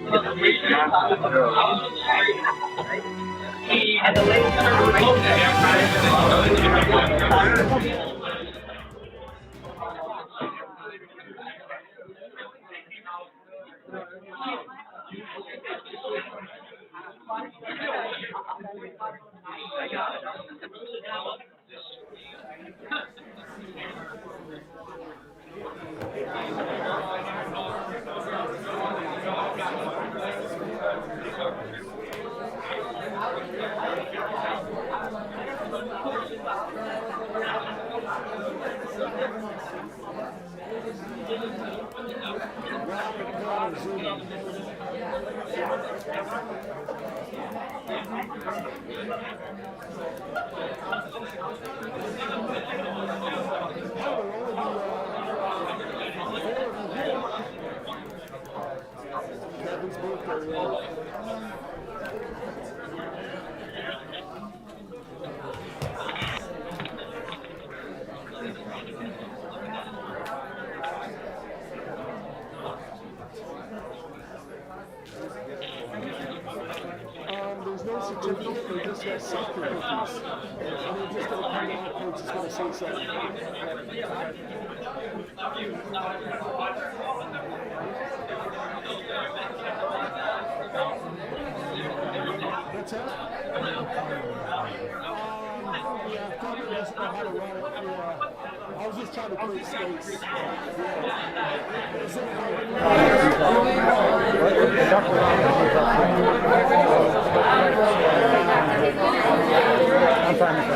And the ladies are there's no certificate, they just have safety cookies. And they're just going to come out and it's just going to say something. What's that? Yeah, probably doesn't know how to run it. Yeah. I was just trying to create space. I'm fine with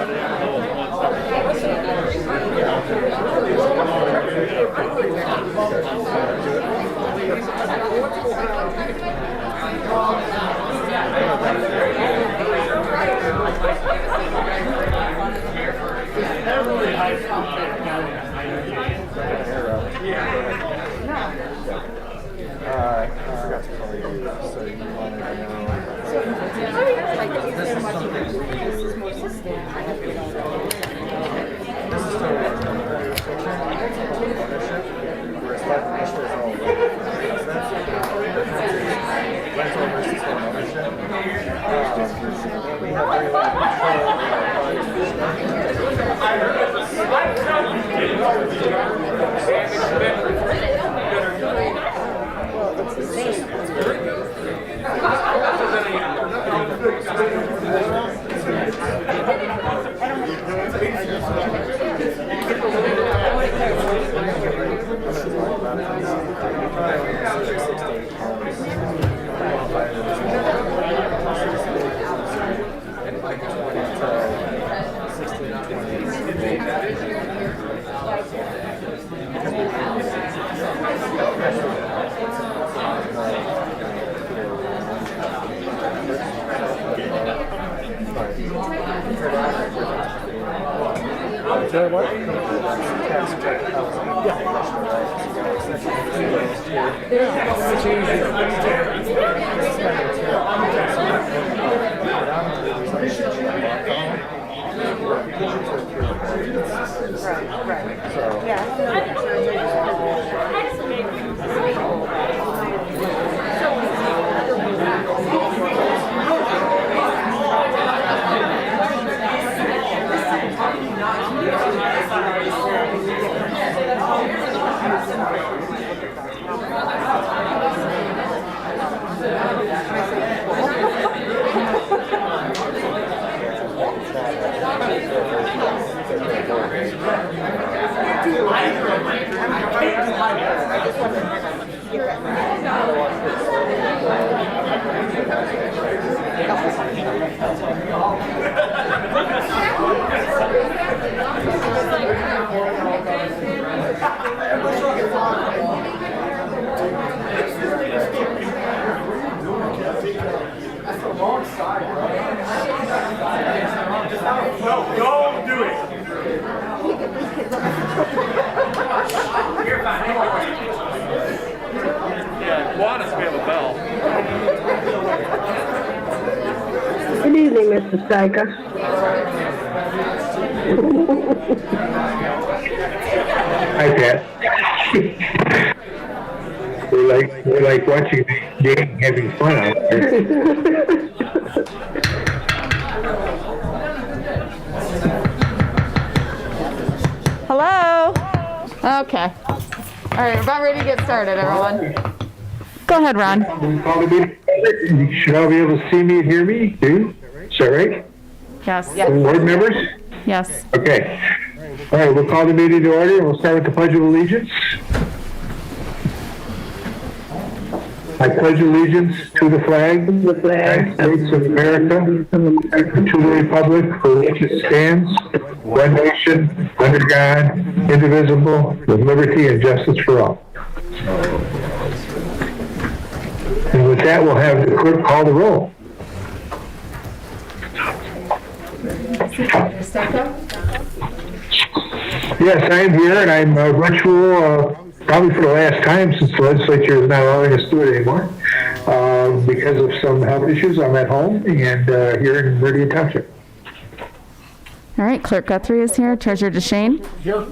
I forgot to call you, so you wanted to know. This is more system. This is still ownership. Whereas life initial is all rental versus home ownership. We have very little what? Don't do it. You're fine. Yeah, Juana's we have a bell. Good evening, Mr. Steiger. Hi, Pat. We're like watching the gang having fun out there. Hello? Okay. All right, we're about ready to get started, everyone. Go ahead, Ron. Call the meeting. You should all be able to see me and hear me, too. Is that right? Yes. Board members? Yes. Okay. All right, we'll call the meeting to order. We'll start with the Pledge of Allegiance. I pledge allegiance to the flag of the United States of America, and to the republic for which it stands, one nation, under God, indivisible, with liberty and justice for all. And with that, we'll have the clerk call the roll. Yes, I am here, and I'm virtual, probably for the last time since the legislature is not allowing us to do it anymore. Because of some health issues, I'm at home and here in Meridian Township. All right, Clerk Guthrie is here. Treasurer DeShane? Here.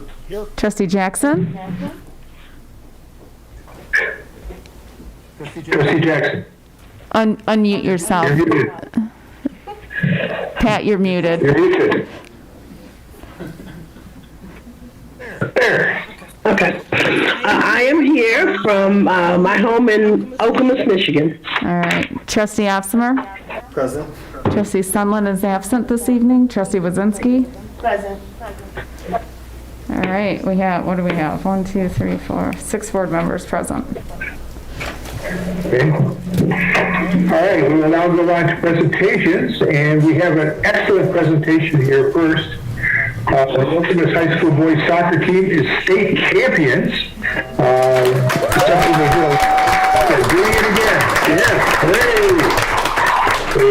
Trustee Jackson? Trustee Jackson. Unmute yourself. You're muted. Pat, you're muted. You're muted. There. Okay. I am here from my home in Okemos, Michigan. All right. Trustee Opsimer? Present. Trustee Sunland is absent this evening. Trustee Wazinski? Present. All right, we have, what do we have? 1, 2, 3, 4, 6 board members present. Okay. All right, we will now go on to presentations, and we have an excellent presentation here first. The Okemos High School boys soccer team is state champions. Something they did. Doing it again. Yes, hooray!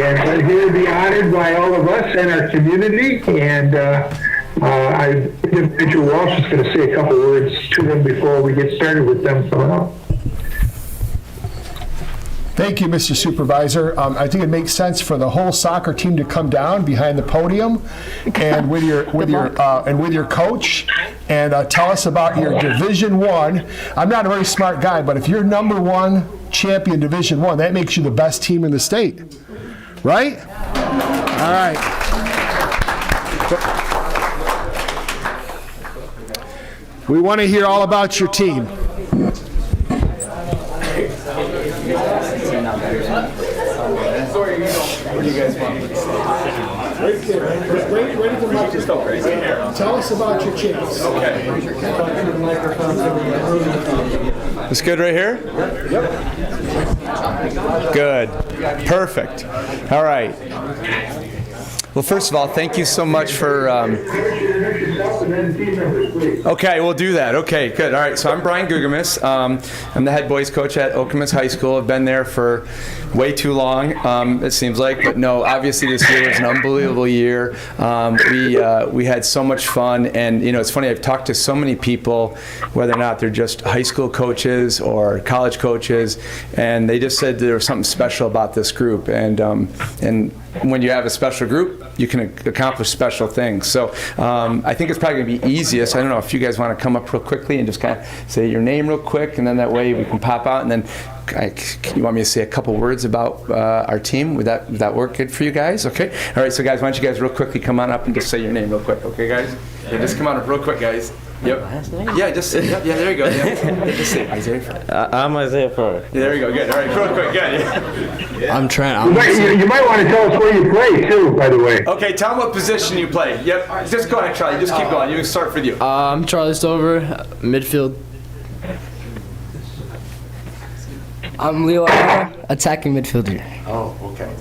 And we're here to be honored by all of us and our community. And Mr. Walsh is going to say a couple words to them before we get started with them coming up. Thank you, Mr. Supervisor. I think it makes sense for the whole soccer team to come down behind the podium and with your coach and tell us about your Division I. I'm not a very smart guy, but if you're #1 champion Division I, that makes you the best team in the state, right? All right. We want to hear all about your team. Tell us about your chance. It's good right here? Yep. Good. Perfect. All right. Well, first of all, thank you so much for... Okay, we'll do that. Okay, good. All right, so I'm Brian Gugamis. I'm the head boys coach at Okemos High School. I've been there for way too long, it seems like. But no, obviously this year was an unbelievable year. We had so much fun. And, you know, it's funny, I've talked to so many people, whether or not they're just high school coaches or college coaches, and they just said there was something special about this group. And when you have a special group, you can accomplish special things. So I think it's probably going to be easiest. I don't know if you guys want to come up real quickly and just kind of say your name real quick, and then that way we can pop out. And then you want me to say a couple words about our team? Would that work good for you guys? Okay. All right. So guys, why don't you guys real quickly come on up and just say your name real quick? Okay, guys. Yeah, just come on up real quick, guys. Yep. Yeah, just say, yeah, there you go. Yeah. Just say Isaiah. I'm Isaiah Farr. Yeah, there you go. Good. All right, real quick. Good. Yeah. I'm Trent. You might want to tell us where you play, too, by the way. Okay, tell them what position you play. Yep. Just go ahead, Charlie. Just keep going. You can start with you. I'm Charlie Stover, midfield. I'm Leo Ara, attacking midfielder. Oh, okay.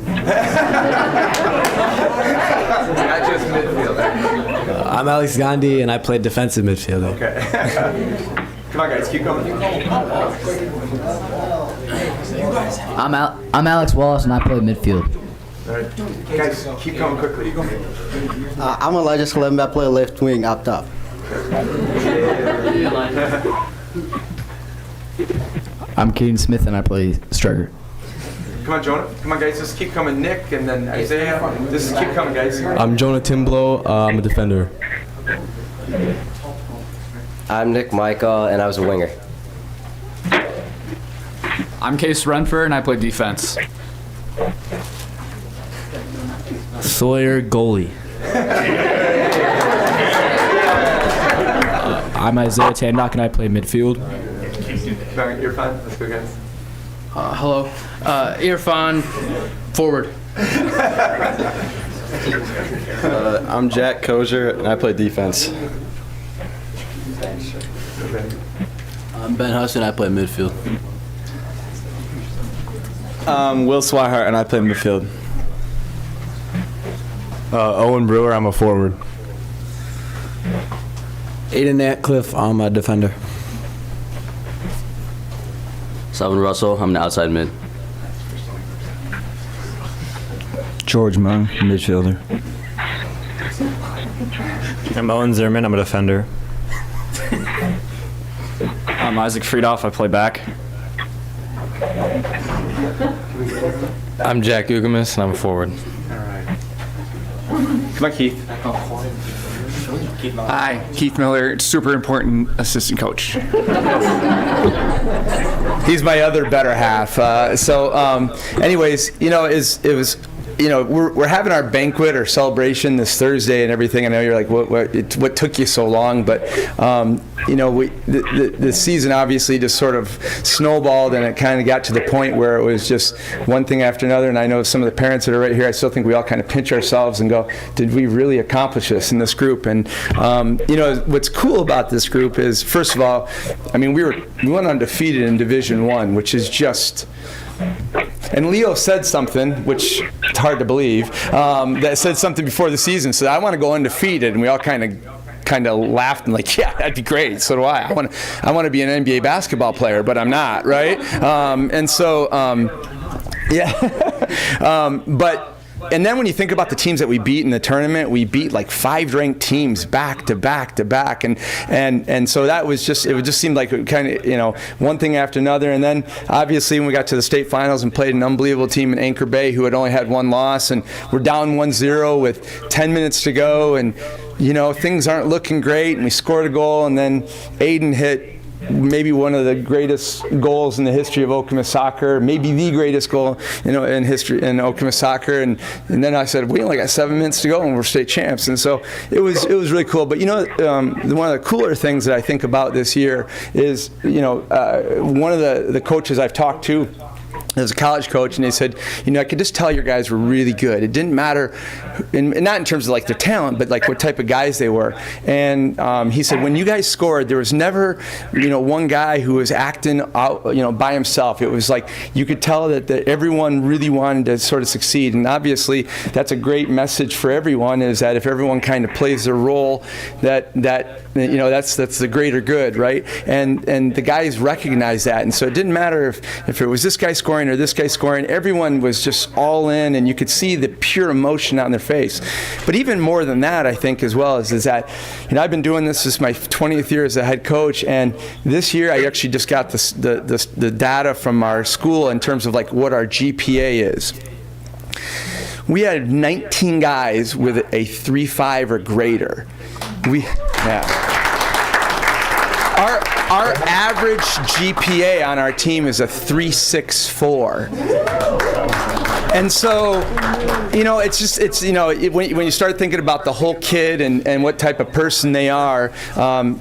Not just midfielder. I'm Alex Gandhi, and I play defensive midfielder. Okay. Come on, guys. Keep going. I'm Alex Wallace, and I play midfield. All right. Guys, keep going quickly. I'm Elijah Salim, I play left wing up top. I'm Caden Smith, and I play striker. Come on, Jonah. Come on, guys. Just keep coming. Nick, and then Isaiah. Just keep coming, guys. I'm Jonah Timblow. I'm a defender. I'm Nick Michael, and I was a winger. I'm Case Renford, and I play defense. Sawyer goalie. I'm Isaiah Tandock, and I play midfield. Irfan, let's go, guys. Hello. Irfan, forward. I'm Jack Kozier, and I play defense. I'm Ben Husson. I play midfield. Will Swihart, and I play midfield. Owen Brewer, I'm a forward. Aiden Atcliffe, I'm a defender. Selvin Russell. I'm an outside mid. George Mung, midfielder. I'm Owen Zimmerman, I'm a defender. I'm Isaac Friedoff, I play back. I'm Jack Ugamis, and I'm a forward. Come on, Keith. Hi, Keith Miller, super important assistant coach. He's my other better half. Anyways, it was. We're having our banquet or celebration this Thursday and everything. I know you're like, what took you so long? But the season obviously just sort of snowballed, and it kind of got to the point where it was just one thing after another. And I know some of the parents that are right here, I still think we all kind of pinch ourselves and go, did we really accomplish this in this group? And what's cool about this group is, first of all, I mean, we went undefeated in Division I, which is just. And Leo said something, which it's hard to believe, that said something before the season, said, I want to go undefeated. And we all kind of laughed and like, yeah, that'd be great. So do I. I want to be an NBA basketball player, but I'm not, right? And then when you think about the teams that we beat in the tournament, we beat like 5 ranked teams back to back to back, and so that was just, it just seemed like kind of one thing after another. And then obviously when we got to the state finals and played an unbelievable team in Anchor Bay who had only had 1 loss, and we're down 1-0 with 10 minutes to go, and things aren't looking great, and we scored a goal, and then Aiden hit maybe one of the greatest goals in the history of Okemos soccer, maybe the greatest goal in history in Okemos soccer, and then I said, we only got 7 minutes to go and we're state champs. And so it was really cool. But one of the cooler things that I think about this year is one of the coaches I've talked to as a college coach, and they said, I could just tell your guys were really good. It didn't matter, and not in terms of like their talent, but like what type of guys they were. And he said, when you guys scored, there was never, one guy who was acting out, by himself. It was like you could tell that everyone really wanted to sort of succeed. And obviously, that's a great message for everyone. Is that if everyone kind of plays their role, that's the greater good, right? And the guys recognized that. And so it didn't matter if it was this guy scoring or this guy scoring. Everyone was just all in, and you could see the pure emotion out in their face. But even more than that, I think, as well, is that I've been doing this my 20th year as a head coach, and this year I actually just got the data from our school in terms of like what our GPA is. We had 19 guys with a 3.5 or greater. Our average GPA on our team is a 3.64. And so, when you start thinking about the whole kid and what type of person they are,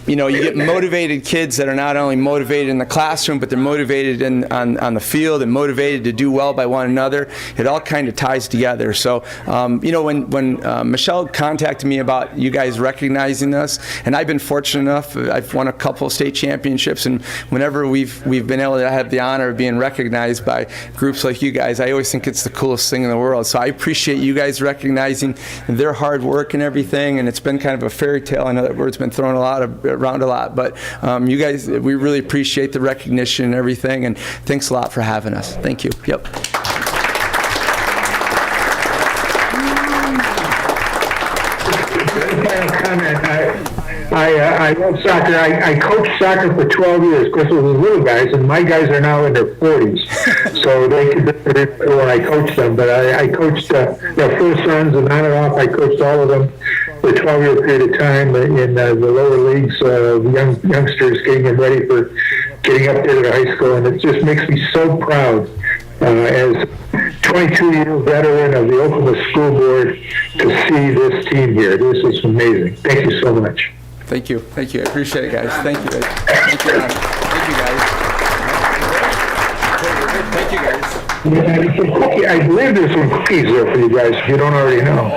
you get motivated kids that are not only motivated in the classroom, but they're motivated on the field and motivated to do well by one another. It all kind of ties together. So, when Michelle contacted me about you guys recognizing us, and I've been fortunate enough, I've won a couple of state championships, and whenever we've been able to have the honor of being recognized by groups like you guys, I always think it's the coolest thing in the world. So I appreciate you guys recognizing their hard work and everything, and it's been kind of a fairy tale. I know that word's been thrown around a lot, but you guys, we really appreciate the recognition and everything, and thanks a lot for having us. Thank you. Yep. I love soccer. I coached soccer for 12 years. Of course, it was little guys, and my guys are now in their 40s. So they could remember when I coached them. But I coached their first sons, and on and off, I coached all of them for a 12-year period of time in the lower leagues, youngsters, getting them ready for getting up there to the high school, and it just makes me so proud as 22-year veteran of the Oklahoma School Board to see this team here. This is amazing. Thank you so much. Thank you. Thank you. I appreciate it, guys. Thank you, guys. Thank you, Ron. Thank you, guys. Thank you, guys. Yeah, I believe there's some cookies there for you guys if you don't already know.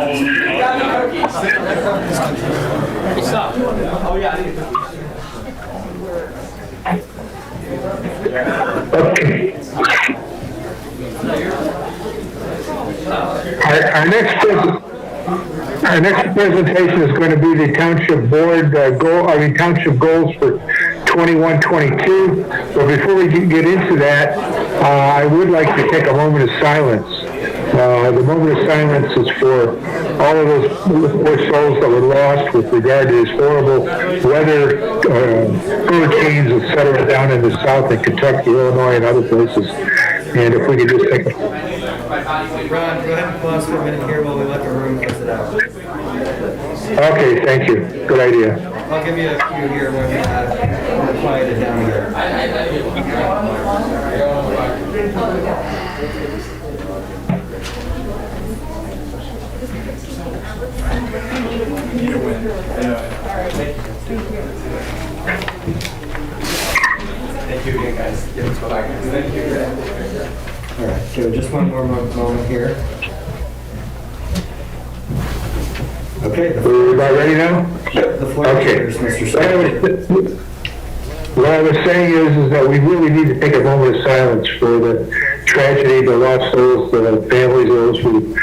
Okay. Our next presentation is going to be the Township Board Township goals for 21-22. But before we get into that, I would like to take a moment of silence. The moment of silence is for all of those poor souls that were lost with regard to this horrible weather, hurricanes, etc., down in the south in Kentucky, Illinois, and other places. And if we could just take a... Ron, go ahead and pause for a minute here while we let the room close it out. Okay, thank you. Good idea. I'll give you a few here when we're quieted down here. Thank you again, guys. Thank you. All right, so just one more moment here. Okay. We're about ready now? The floor is yours, Mr. Secretary. What I was saying is that we really need to take a moment of silence for the tragedy, the lost souls, the families, those who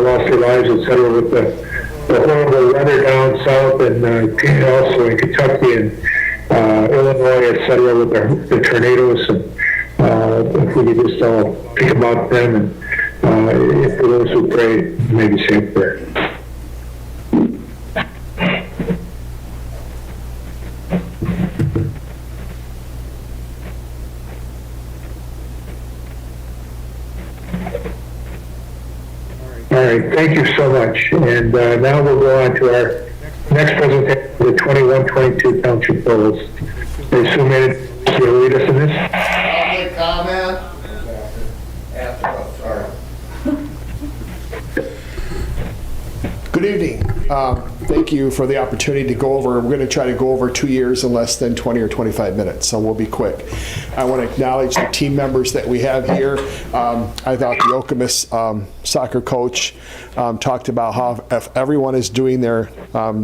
lost their lives, etc., with the horrible weather down south and also in Kentucky and Illinois, etc., with the tornadoes. And if we could just all think about them, and if for those who pray, maybe say a prayer. All right, thank you so much. And now we'll go on to our next presentation, the 21-22 Township goals. There's 2 minutes to lead us in this. Public comment? Good evening. Thank you for the opportunity to go over. We're going to try to go over 2 years in less than 20 or 25 minutes, so we'll be quick. I want to acknowledge the team members that we have here. I thought the Okemos soccer coach talked about how if everyone is doing their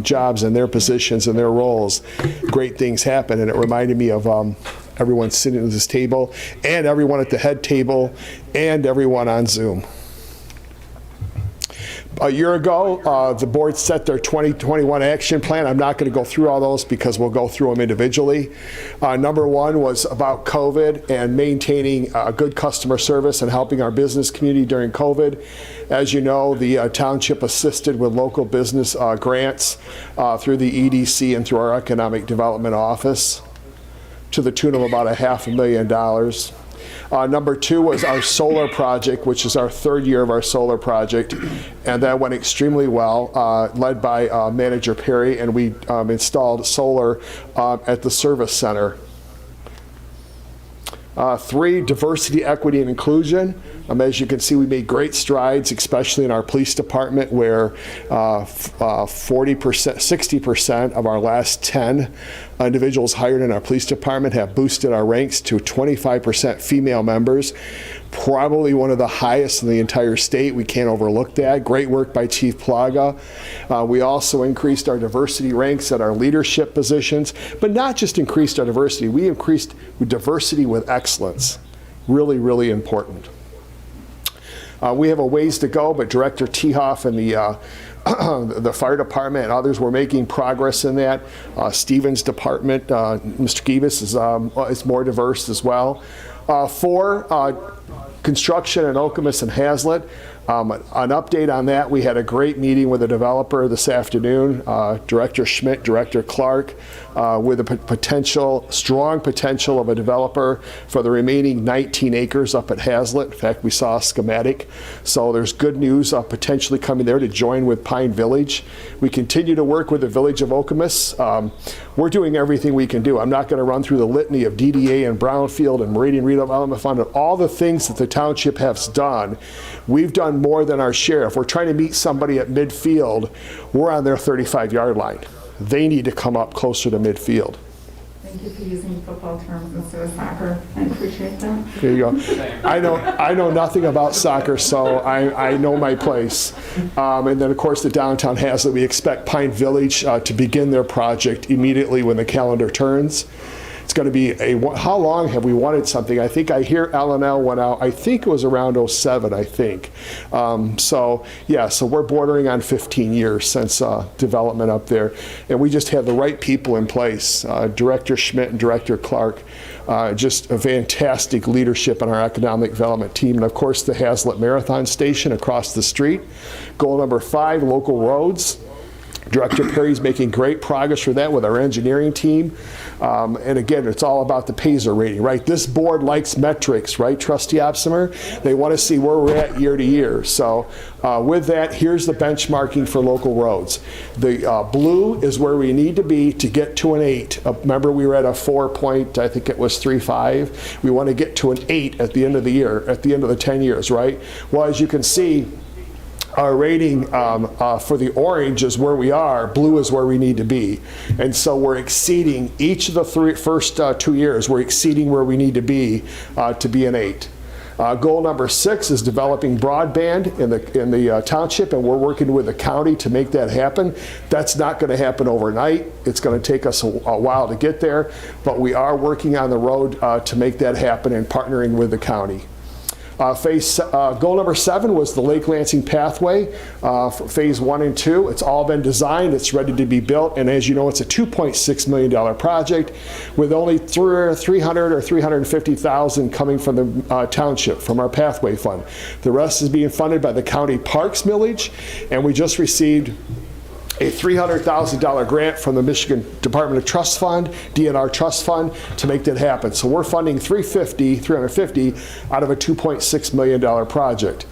jobs and their positions and their roles, great things happen, and it reminded me of everyone sitting at this table and everyone at the head table and everyone on Zoom. A year ago, the board set their 2021 action plan. I'm not going to go through all those because we'll go through them individually. Number one was about COVID and maintaining good customer service and helping our business community during COVID. As you know, the township assisted with local business grants through the EDC and through our Economic Development Office to the tune of about $500,000. Number two was our solar project, which is our 3rd year of our solar project, and that went extremely well, led by Manager Perry, and we installed solar at the service center. 3, diversity, equity, and inclusion. As you can see, we made great strides, especially in our police department, where 60% of our last 10 individuals hired in our police department have boosted our ranks to 25% female members. Probably one of the highest in the entire state. We can't overlook that. Great work by Chief Plaga. We also increased our diversity ranks at our leadership positions, but not just increased our diversity, we increased diversity with excellence. Really, really important. We have a ways to go, but Director Tehoff and the fire department and others were making progress in that. Stevens department, Mr. Givas is more diverse as well. 4, construction in Okemos and Hazlet. An update on that, we had a great meeting with a developer this afternoon, Director Schmidt, Director Clark, with a strong potential of a developer for the remaining 19 acres up at Hazlet. In fact, we saw a schematic. So there's good news potentially coming there to join with Pine Pine Village. We continue to work with the Village of Okemos. We're doing everything we can do. I'm not going to run through the litany of DDA and Brownfield and Meridian Redevelopment Fund and all the things that the township has done. We've done more than our share. If we're trying to meet somebody at midfield, we're on their 35-yard line. They need to come up closer to midfield. Thank you for using football terms instead of soccer. I appreciate that. There you go. I know nothing about soccer, so I know my place. And then, of course, the downtown has it. We expect Pine Village to begin their project immediately when the calendar turns. It's going to be how long have we wanted something? I think I hear L&L went out, I think it was around 07, I think. So we're bordering on 15 years since development up there. And we just have the right people in place. Director Schmidt and Director Clark, just a fantastic leadership in our economic development team. And of course, the Hazlitt Marathon Station across the street. Goal number 5, local roads. Director Perry's making great progress for that with our engineering team. And again, it's all about the PASER rating, right? This board likes metrics, right, Trustee Opsimer? They want to see where we're at year to year. So with that, here's the benchmarking for local roads. The blue is where we need to be to get to an 8. Remember, we were at a 4.35. We want to get to an 8 at the end of the year, at the end of the 10 years, right? Well, as you can see, our rating for the orange is where we are, blue is where we need to be. And so we're exceeding each of the first 2 years, we're exceeding where we need to be an 8. Goal number 6 is developing broadband in the township, and we're working with the county to make that happen. That's not going to happen overnight. It's going to take us a while to get there, but we are working on the road to make that happen and partnering with the county. Goal number 7 was the Lake Lansing pathway for phase 1 and 2. It's all been designed, it's ready to be built, and as you know, it's a $2.6 million project with only $300,000 or $350,000 coming from the township, from our pathway fund. The rest is being funded by the county parks millage, and we just received a $300,000 grant from the Michigan Department of Trust Fund, DNR Trust Fund, to make that happen. So we're funding $350,000 out of a $2.6 million project.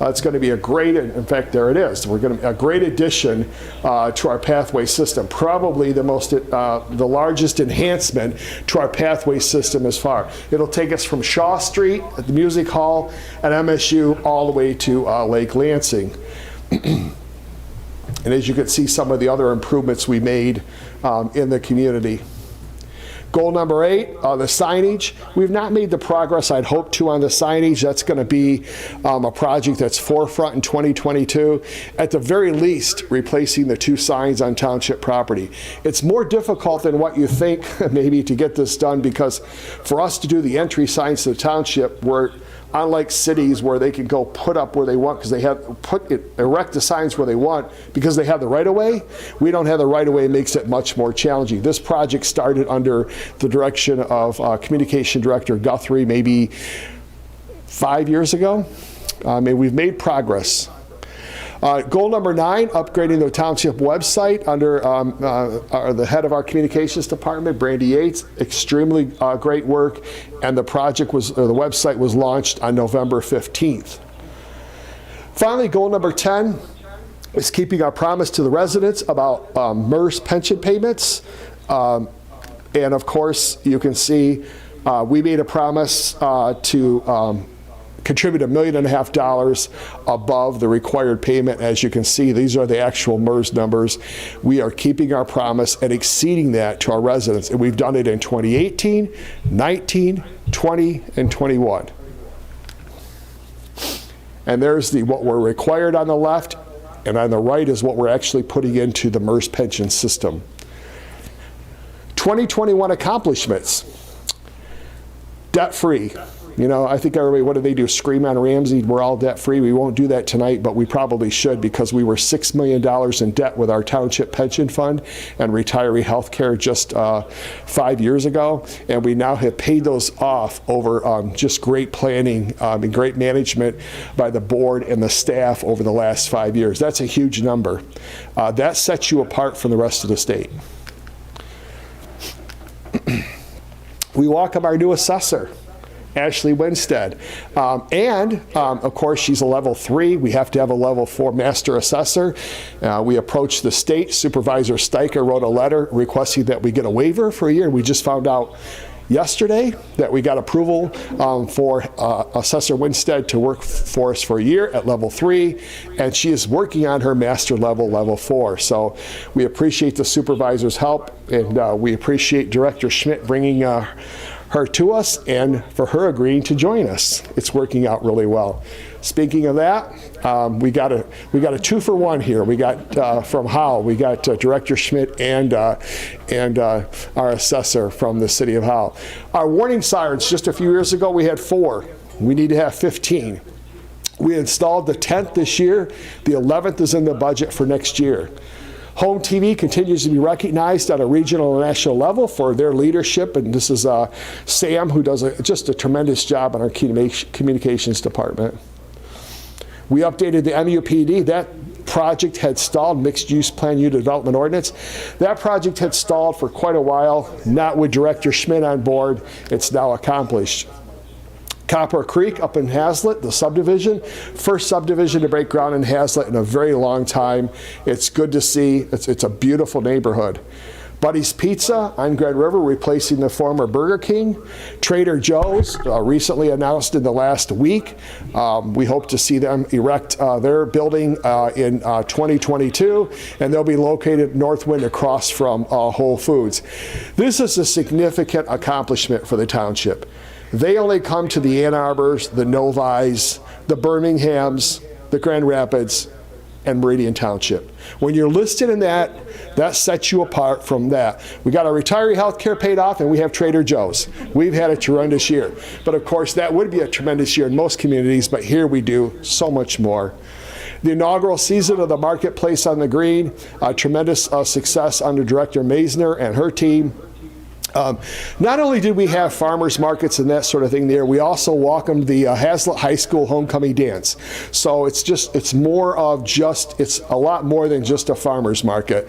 It's going to be a great, in fact, there it is. We're going to a great addition to our pathway system. Probably the largest enhancement to our pathway system as far. It'll take us from Shaw Street at the Music Hall at MSU all the way to Lake Lansing. And as you can see, some of the other improvements we made in the community. Goal number 8, the signage. We've not made the progress I'd hoped to on the signage. That's going to be a project that's forefront in 2022. At the very least, replacing the 2 signs on township property. It's more difficult than what you think, maybe, to get this done, because for us to do the entry signs to the township, we're unlike cities where they can go put up where they want because they have erect the signs where they want because they have the right of way. We don't have the right of way. It makes it much more challenging. This project started under the direction of Communication Director Guthrie maybe 5 years ago. And we've made progress. Goal number 9, upgrading the township website under the head of our communications department, Brandy Yates. Extremely great work, and the website was launched on November 15th. Finally, goal number 10 is keeping our promise to the residents about MERS pension payments. And of course, you can see we made a promise to contribute $1.5 million above the required payment. As you can see, these are the actual MERS numbers. We are keeping our promise and exceeding that to our residents, and we've done it in 2018, 19, 20, and 21. And there's what we're required on the left, and on the right is what we're actually putting into the MERS pension system. 2021 accomplishments. Debt-free. You know, I think everybody, what do they do? Scream on Ramsey, we're all debt-free. We won't do that tonight, but we probably should, because we were $6 million in debt with our township pension fund and retiree health care just 5 years ago. And we now have paid those off over just great planning and great management by the board and the staff over the last 5 years. That's a huge number. That sets you apart from the rest of the state. We welcome our new assessor. Ashley Winstead. Of course, she's a level 3. We have to have a level 4 master assessor. We approached the state. Supervisor Steicher wrote a letter requesting that we get a waiver for a year. We just found out yesterday that we got approval for Assessor Winstead to work for us for a year at level 3, and she is working on her master level 4. So we appreciate the supervisor's help, and we appreciate Director Schmidt bringing her to us and for her agreeing to join us. It's working out really well. Speaking of that, we got a 2-for-1 here. We got from Howell, we got Director Schmidt and our assessor from the city of Howell. Our warning sirens, just a few years ago, we had 4. We need to have 15. We installed the 10th this year. The 11th is in the budget for next year. Home TV continues to be recognized on a regional and national level for their leadership, and this is Sam, who does just a tremendous job on our communications department. We updated the MUPD. That project had stalled, mixed-use plan unit development ordinance. That project had stalled for quite a while, not with Director Schmidt on board. It's now accomplished. Copper Creek up in Hazlet, the subdivision. First subdivision to break ground in Hazlet in a very long time. It's good to see. It's a beautiful neighborhood. Buddy's Pizza on Grand River, replacing the former Burger King. Trader Joe's, recently announced in the last week. We hope to see them erect their building in 2022, and they'll be located Northwind across from Whole Foods. This is a significant accomplishment for the township. They only come to the Ann Arbors, the Novis, the Birminghams, the Grand Rapids, and Meridian Township. When you're listed in that sets you apart from that. We got our retiree health care paid off, and we have Trader Joe's. We've had a tremendous year. But of course, that would be a tremendous year in most communities, but here we do so much more. The inaugural season of the Marketplace on the Green, tremendous success under Director Maisner and her team. Not only did we have farmers markets and that sort of thing there, we also welcomed the Hazlet High School homecoming dance. So it's a lot more than just a farmers market.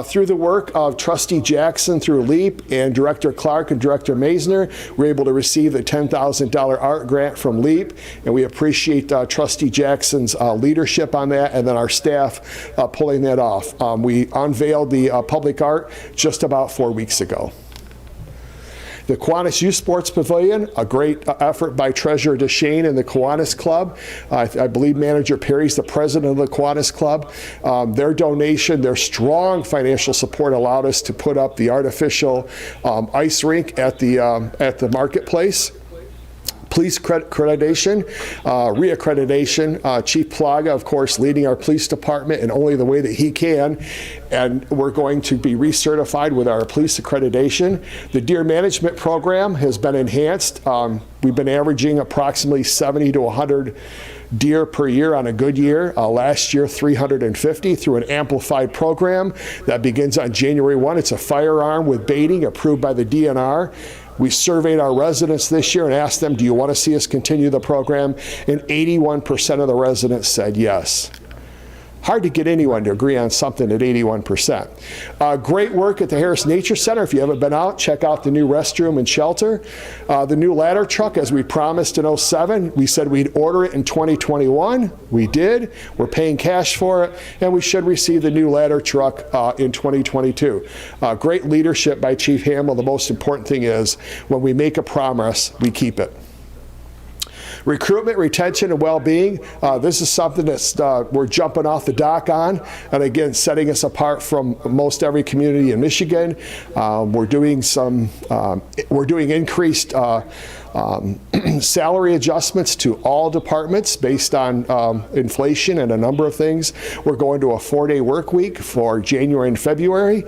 Through the work of Trustee Jackson through LEAP and Director Clark and Director Maisner, we're able to receive the $10,000 art grant from LEAP, and we appreciate Trustee Jackson's leadership on that, and then our staff pulling that off. We unveiled the public art just about 4 weeks ago. The Kiwanis Youth Sports Pavilion, a great effort by Treasurer DeShane and the Kiwanis Club. I believe Manager Perry's the president of the Kiwanis Club. Their donation, their strong financial support allowed us to put up the artificial ice rink at the marketplace. Police accreditation, reaccreditation. Chief Plaga, of course, leading our police department in only the way that he can. And we're going to be recertified with our police accreditation. The deer management program has been enhanced. We've been averaging approximately 70 to 100 deer per year on a good year. Last year, 350 through an amplified program that begins on January 1. It's a firearm with baiting approved by the DNR. We surveyed our residents this year and asked them, do you want to see us continue the program? And 81% of the residents said yes. Hard to get anyone to agree on something at 81%. Great work at the Harris Nature Center. If you haven't been out, check out the new restroom and shelter. The new ladder truck, as we promised in 2007, we said we'd order it in 2021. We did. We're paying cash for it, and we should receive the new ladder truck in 2022. Great leadership by Chief Hamill. The most important thing is when we make a promise, we keep it. Recruitment, retention, and well-being. This is something that's we're jumping off the dock on, and again, setting us apart from most every community in Michigan. We're doing increased salary adjustments to all departments based on inflation and a number of things. We're going to a 4-day work week for January and February.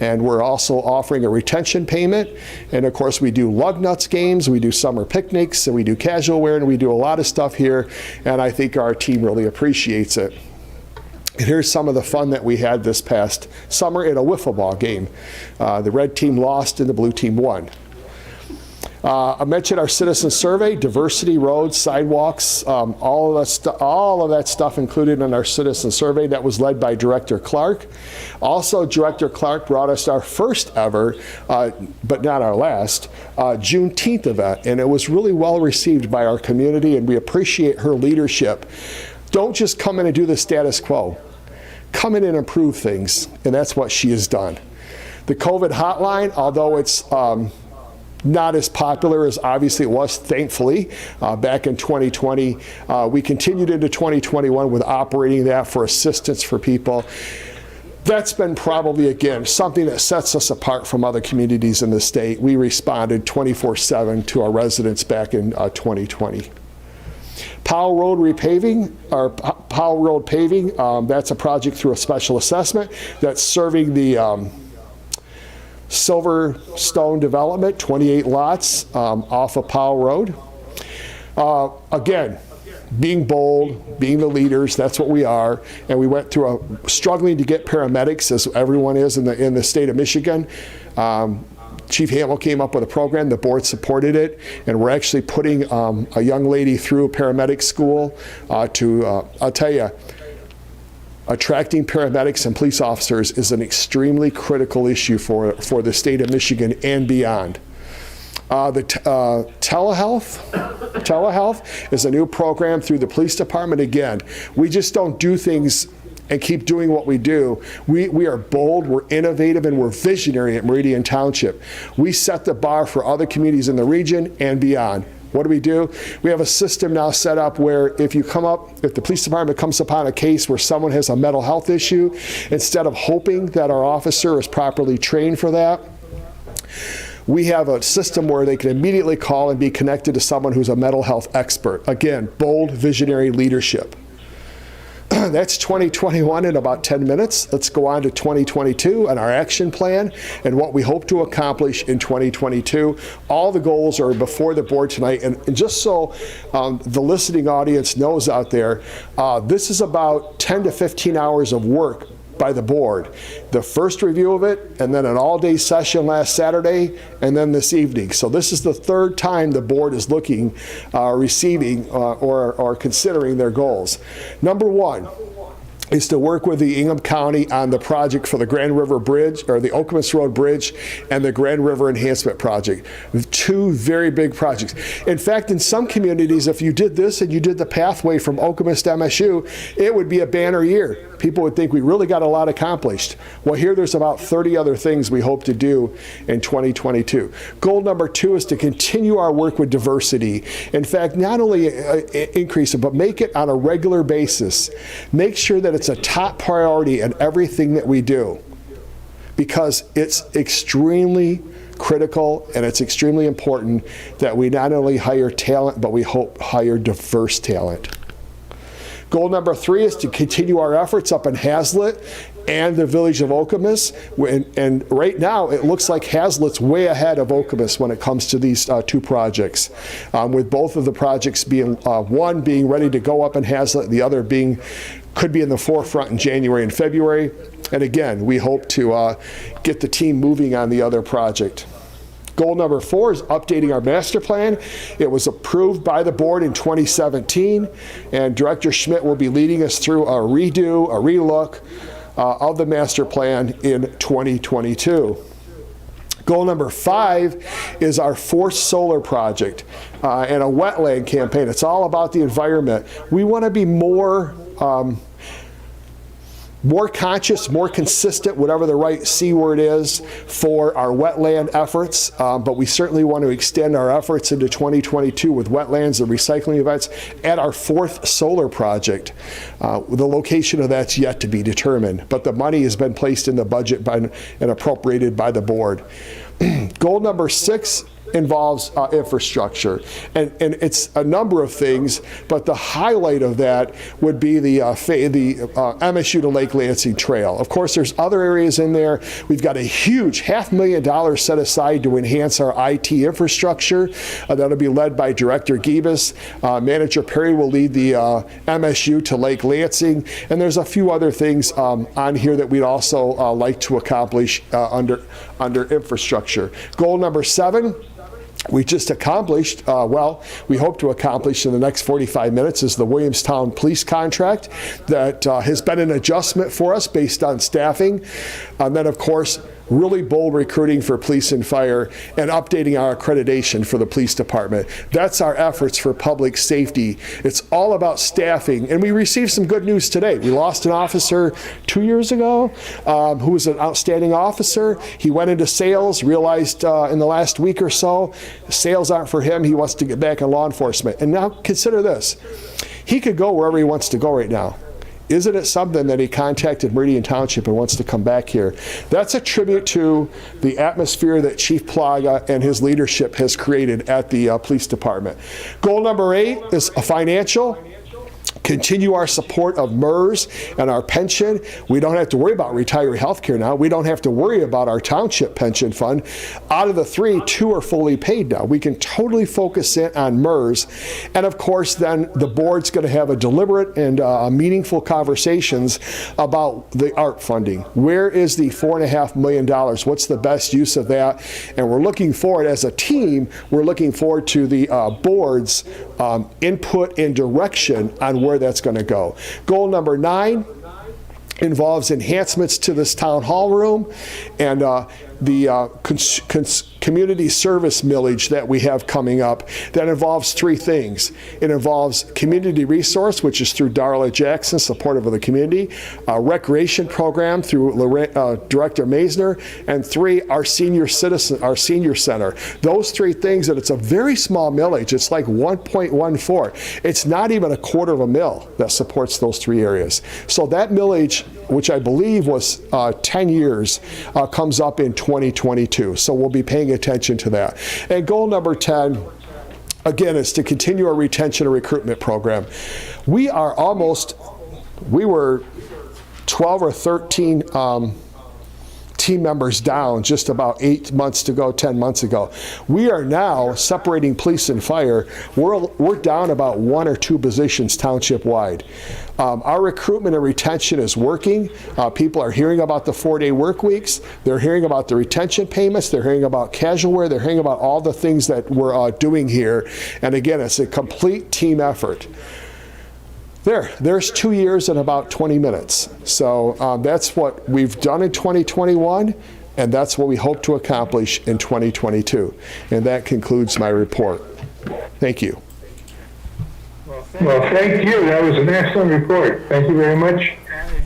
And we're also offering a retention payment. And of course, we do lug nuts games, we do summer picnics, and we do casual wear, and we do a lot of stuff here. And I think our team really appreciates it. And here's some of the fun that we had this past summer in a wiffle ball game. The red team lost and the blue team won. I mentioned our citizen survey, diversity, roads, sidewalks, all of that stuff included in our citizen survey that was led by Director Clark. Also, Director Clark brought us our first ever, but not our last, Juneteenth event, and it was really well received by our community, and we appreciate her leadership. Don't just come in and do the status quo. Come in and improve things, and that's what she has done. The COVID hotline, although it's not as popular as obviously it was, thankfully, back in 2020. We continued into 2021 with operating that for assistance for people. That's been probably, again, something that sets us apart from other communities in the state. We responded 24/7 to our residents back in 2020. Powell Road repaving, or Powell Road paving, that's a project through a special assessment that's serving the Silverstone development, 28 lots off of Powell Road. Again, being bold, being the leaders, that's what we are. And we went through struggling to get paramedics, as everyone is in the state of Michigan. Chief Hamill came up with a program, the board supported it, and we're actually putting a young lady through a paramedic school I'll tell you, attracting paramedics and police officers is an extremely critical issue for the state of Michigan and beyond. The Telehealth is a new program through the police department. Again, we just don't do things and keep doing what we do. We are bold, we're innovative, and we're visionary at Meridian Township. We set the bar for other communities in the region and beyond. What do? We have a system now set up where if the police department comes upon a case where someone has a mental health issue, instead of hoping that our officer is properly trained for that, we have a system where they can immediately call and be connected to someone who's a mental health expert. Again, bold, visionary leadership. That's 2021 in about 10 minutes. Let's go on to 2022 and our action plan and what we hope to accomplish in 2022. All the goals are before the board tonight. And just so the listening audience knows out there, this is about 10 to 15 hours of work by the board. The first review of it, and then an all-day session last Saturday, and then this evening. So this is the third time the board is looking, receiving, or considering their goals. Number one is to work with the Ingham County on the project for the Grand River Bridge, or the Okemos Road Bridge, and the Grand River Enhancement Project. Two very big projects. In fact, in some communities, if you did this and you did the pathway from Okemos to MSU, it would be a banner year. People would think we really got a lot accomplished. Well, here there's about 30 other things we hope to do in 2022. Goal number 2 is to continue our work with diversity. In fact, not only increase it, but make it on a regular basis. Make sure that it's a top priority in everything that we do, because it's extremely critical and it's extremely important that we not only hire talent, but we hope hire diverse talent. Goal number 3 is to continue our efforts up in Hazlitt and the village of Okemos. And right now, it looks like Hazlitt's way ahead of Okemos when it comes to these two projects, with both of the projects being, one being ready to go up in Hazlitt, the other could be in the forefront in January and February. And again, we hope to get the team moving on the other project. Goal number 4 is updating our master plan. It was approved by the board in 2017, and Director Schmidt will be leading us through a relook of the master plan in 2022. Goal number 5 is our forced solar project and a wetland campaign. It's all about the environment. We want to be more conscious, more consistent, whatever the right C word is, for our wetland efforts. But we certainly want to extend our efforts into 2022 with wetlands and recycling events at our 4th solar project. The location of that's yet to be determined, but the money has been placed in the budget and appropriated by the board. Goal number 6 involves infrastructure, and it's a number of things, but the highlight of that would be the MSU to Lake Lansing Trail. Of course, there's other areas in there. We've got a huge $500,000 set aside to enhance our IT infrastructure. That'll be led by Director Gibas. Manager Perry will lead the MSU to Lake Lansing, and there's a few other things on here that we'd also like to accomplish under infrastructure. Goal number 7 we just accomplished, we hope to accomplish in the next 45 minutes is the Williamstown police contract that has been an adjustment for us based on staffing. And then, of course, really bold recruiting for police and fire, and updating our accreditation for the police department. That's our efforts for public safety. It's all about staffing, and we received some good news today. We lost an officer 2 years ago who was an outstanding officer. He went into sales, realized in the last week or so, sales aren't for him. He wants to get back in law enforcement. And now consider this. He could go wherever he wants to go right now. Isn't it something that he contacted Meridian Township and wants to come back here? That's a tribute to the atmosphere that Chief Plaga and his leadership has created at the police department. Goal number 8 is a financial. Continue our support of MERS and our pension. We don't have to worry about retiree health care now. We don't have to worry about our township pension fund. Out of the 3, 2 are fully paid now. We can totally focus in on MERS. And of course, then the board's going to have a deliberate and meaningful conversations about the art funding. Where is the $4.5 million? What's the best use of that? And we're looking forward, as a team, we're looking forward to the board's input and direction on where that's going to go. Goal number 9 involves enhancements to this town hall room and the community service millage that we have coming up. That involves 3 things. It involves community resource, which is through Darla Jackson, supportive of the community, a recreation program through Director Maisner, and 3, our senior center. Those 3 things, and it's a very small millage. It's like 1.14. It's not even a quarter of a mil that supports those 3 areas. So that millage, which I believe was 10 years, comes up in 2022. So we'll be paying attention to that. And goal number 10, again, is to continue our retention and recruitment program. We were 12 or 13 team members down just about 8 months to go, 10 months ago. We are now separating police and fire. We're down about 1 or 2 positions township-wide. Our recruitment and retention is working. People are hearing about the 4-day work weeks. They're hearing about the retention payments. They're hearing about casual wear. They're hearing about all the things that we're doing here. And again, it's a complete team effort. There's 2 years and about 20 minutes. So that's what we've done in 2021, and that's what we hope to accomplish in 2022. And that concludes my report. Thank you. Well, thank you. That was an excellent report. Thank you very much.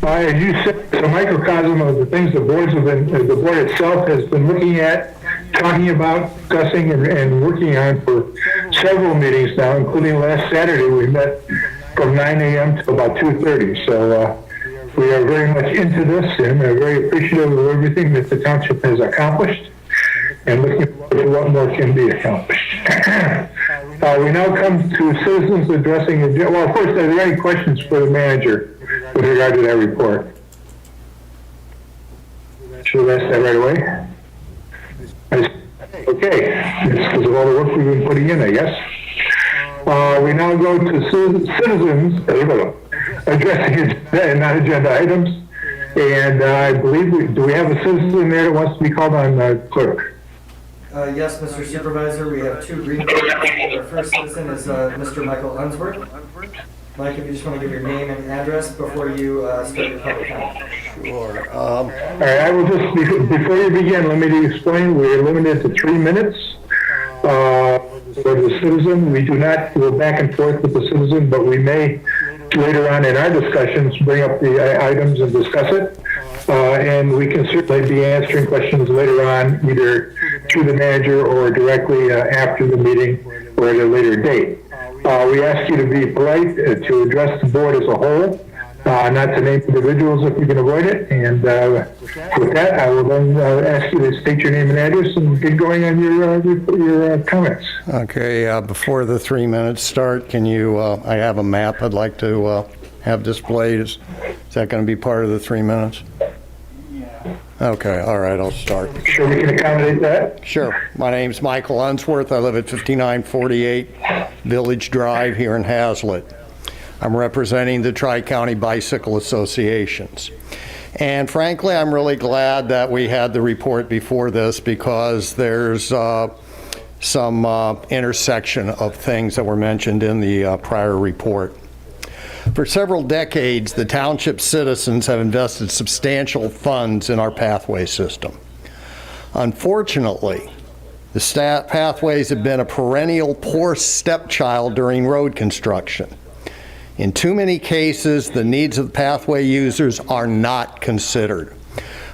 As you said, it's a microcosm of the things the board itself has been looking at, talking about, discussing, and working on for several meetings now, including last Saturday. We met from 9 a.m. to about 2:30. So we are very much into this and are very appreciative of everything that the township has accomplished and looking forward to what more can be accomplished. We now come to citizens addressing, well, of course, are there any questions for the manager with regard to that report? Should I ask that right away? Okay, because of all the work we've been putting in, I guess. We now go to citizens addressing agenda and non-agenda items. And I believe, do we have a citizen there that wants to be called on, clerk? Yes, Mr. Supervisor, we have 2 green cards. Our first citizen is Mr. Michael Unsworth. Mike, if you just want to give your name and address before you start your public comment. Sure. All right, I will just, before you begin, let me explain. We're limited to 3 minutes for the citizen. We do not go back and forth with the citizen, but we may later on in our discussions bring up the items and discuss it. And we can certainly be answering questions later on, either through the manager or directly after the meeting or at a later date. We ask you to be polite, to address the board as a whole, not to name individuals if you can avoid it. And with that, I will then ask you to state your name and address and get going on your comments. Okay, before the 3 minutes start, can you, I have a map I'd like to have displayed. Is that going to be part of the 3 minutes? Okay, all right, I'll start. Sure, we can accommodate that? Sure. My name's Michael Unsworth. I live at 5948 Village Drive here in Hazlet. I'm representing the Tri-County Bicycle Associations. And frankly, I'm really glad that we had the report before this because there's some intersection of things that were mentioned in the prior report. For several decades, the township citizens have invested substantial funds in our pathway system. Unfortunately, the pathways have been a perennial poor stepchild during road construction. In too many cases, the needs of the pathway users are not considered.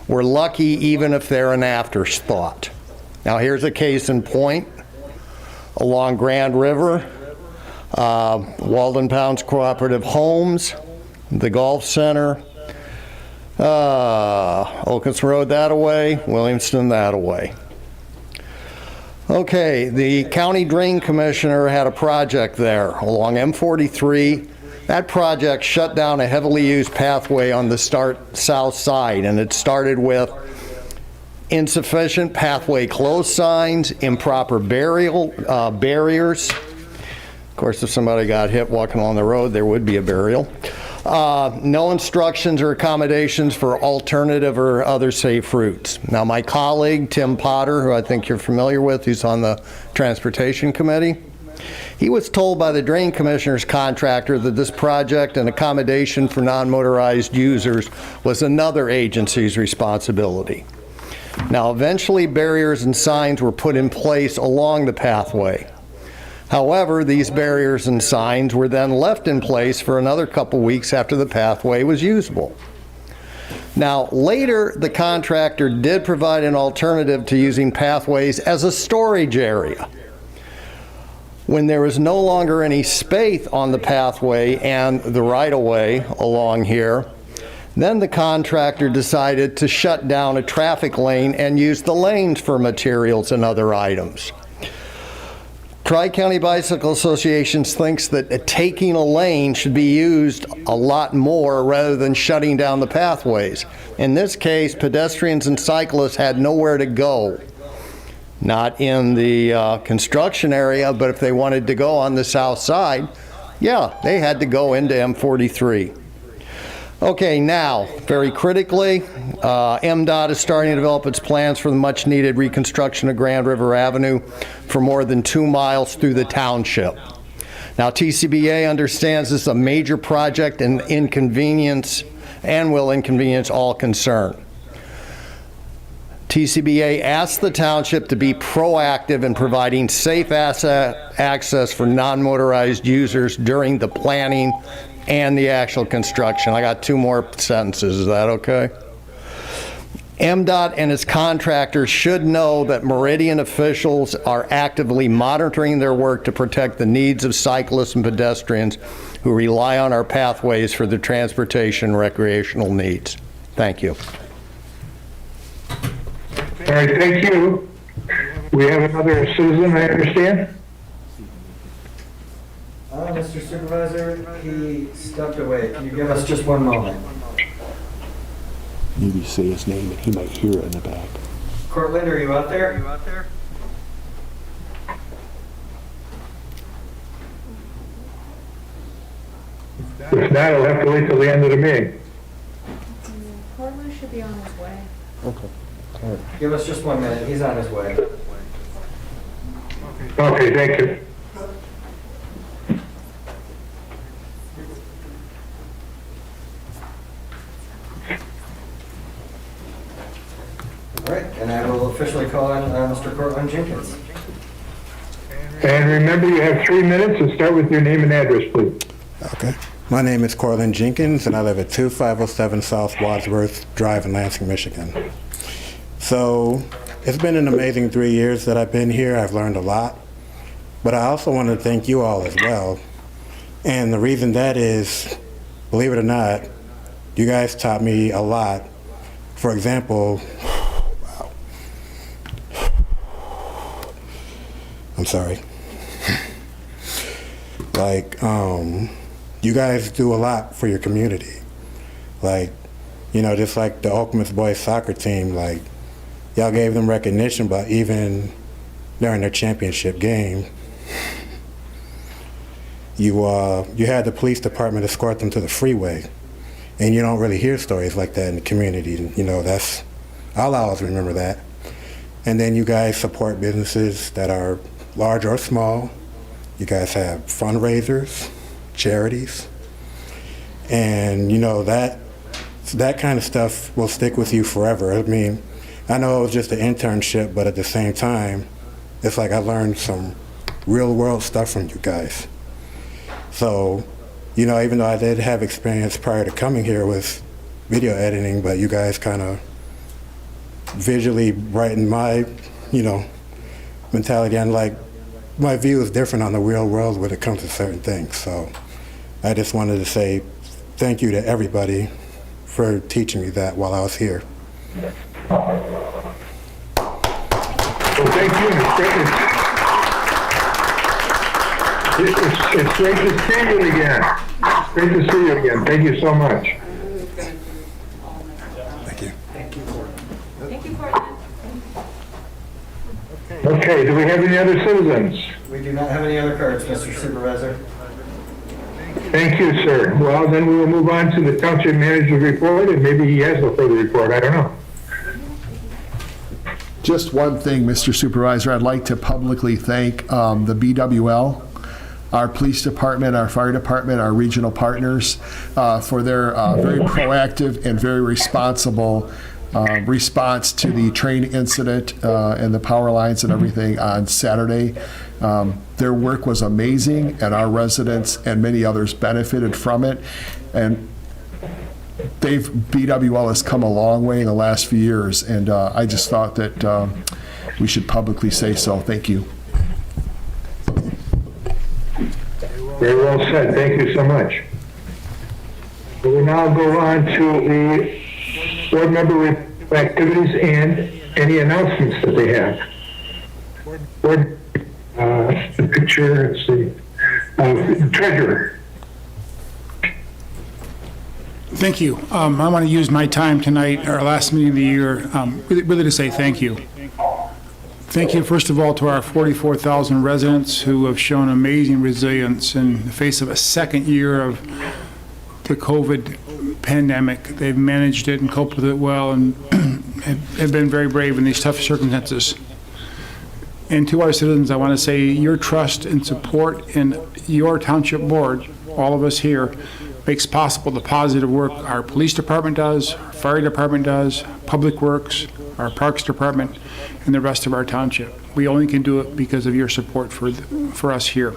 We're lucky even if they're an afterthought. Now here's a case in point. Along Grand River, Walden Pounds Cooperative Homes, the Golf Center, Oakens Road that away, Williamston that away. Okay, the County Drain Commissioner had a project there along M43. That project shut down a heavily used pathway on the south side, and it started with insufficient pathway closed signs, improper barriers. Of course, if somebody got hit walking along the road, there would be a burial. No instructions or accommodations for alternative or other safe routes. Now, my colleague, Tim Potter, who I think you're familiar with, he's on the Transportation Committee, he was told by the Drain Commissioner's contractor that this project and accommodation for non-motorized users was another agency's responsibility. Now, eventually, barriers and signs were put in place along the pathway. However, these barriers and signs were then left in place for another couple weeks after the pathway was usable. Now, later, the contractor did provide an alternative to using pathways as a storage area. When there was no longer any space on the pathway and the right-of-way along here, then the contractor decided to shut down a traffic lane and use the lanes for materials and other items. Tri-County Bicycle Association thinks that taking a lane should be used a lot more rather than shutting down the pathways. In this case, pedestrians and cyclists had nowhere to go. Not in the construction area, but if they wanted to go on the south side, yeah, they had to go into M43. Okay, now, very critically, MDOT is starting to develop its plans for the much-needed reconstruction of Grand River Avenue for more than 2 miles through the township. Now, TCBA understands this is a major project and inconvenience and will inconvenience all concerned. TCBA asked the township to be proactive in providing safe access for non-motorized users during the planning and the actual construction. I got 2 more sentences. Is that okay? MDOT and its contractors should know that Meridian officials are actively monitoring their work to protect the needs of cyclists and pedestrians who rely on our pathways for their transportation and recreational needs. Thank you. All right, thank you. We have another citizen, I understand. Mr. Supervisor, he stepped away. Can you give us just one moment? Maybe say his name and he might hear it in the back. Cortland, are you out there? If not, I'll have to wait till the end of the meeting. Cortland should be on his way. Okay. All right. Give us just 1 minute. He's on his way. Okay, thank you. All right, and I will officially call on Mr. Cortland Jenkins. And remember, you have 3 minutes, and start with your name and address, please. Okay. My name is Cortland Jenkins, and I live at 2507 South Wadsworth Drive in Lansing, Michigan. So it's been an amazing 3 years that I've been here. I've learned a lot. But I also want to thank you all as well. And the reason that is, believe it or not, you guys taught me a lot. For example, wow. I'm sorry. Like, you guys do a lot for your community. Like, you know, just like the Okemos boys soccer team, like, y'all gave them recognition, but even during their championship game, you had the police department escort them to the freeway. And you don't really hear stories like that in the community. You know, I'll always remember that. And then you guys support businesses that are large or small. You guys have fundraisers, charities, and you know that kind of stuff will stick with you forever. I mean, I know it was just an internship, but at the same time, it's like I learned some real world stuff from you guys. So, you know, even though I did have experience prior to coming here with video editing, but you guys kind of visually brightened my, you know, mentality, and like my view is different on the real world when it comes to certain things. So I just wanted to say thank you to everybody for teaching me that while I was here. Well, thank you. It's great to see you again. It's great to see you again. Thank you so much. Thank you. Thank you, Cortland. Okay, do we have any other citizens? We do not have any other cards, Mr. Supervisor. Thank you, sir. Well, then we will move on to the township manager's report, and maybe he has a further report. I don't know. Just one thing, Mr. Supervisor, I'd like to publicly thank the BWL, our police department, our fire department, our regional partners for their very proactive and very responsible response to the train incident and the power lines and everything on Saturday. Their work was amazing, and our residents and many others benefited from it. And BWL has come a long way in the last few years, and I just thought that we should publicly say so. Thank you. Very well said. Thank you so much. We will now go on to the board member activities and any announcements that they have. Board, the picture, let's see, treasurer. Thank you. I want to use my time tonight, our last meeting of the year, really to say thank you. Thank you, first of all, to our 44,000 residents who have shown amazing resilience in the face of a second year of the COVID pandemic. They've managed it and coped with it well, and have been very brave in these tough circumstances. And to our citizens, I want to say your trust and support in your township board, all of us here, makes possible the positive work our police department does, our fire department does, public works, our parks department, and the rest of our township. We only can do it because of your support for us here.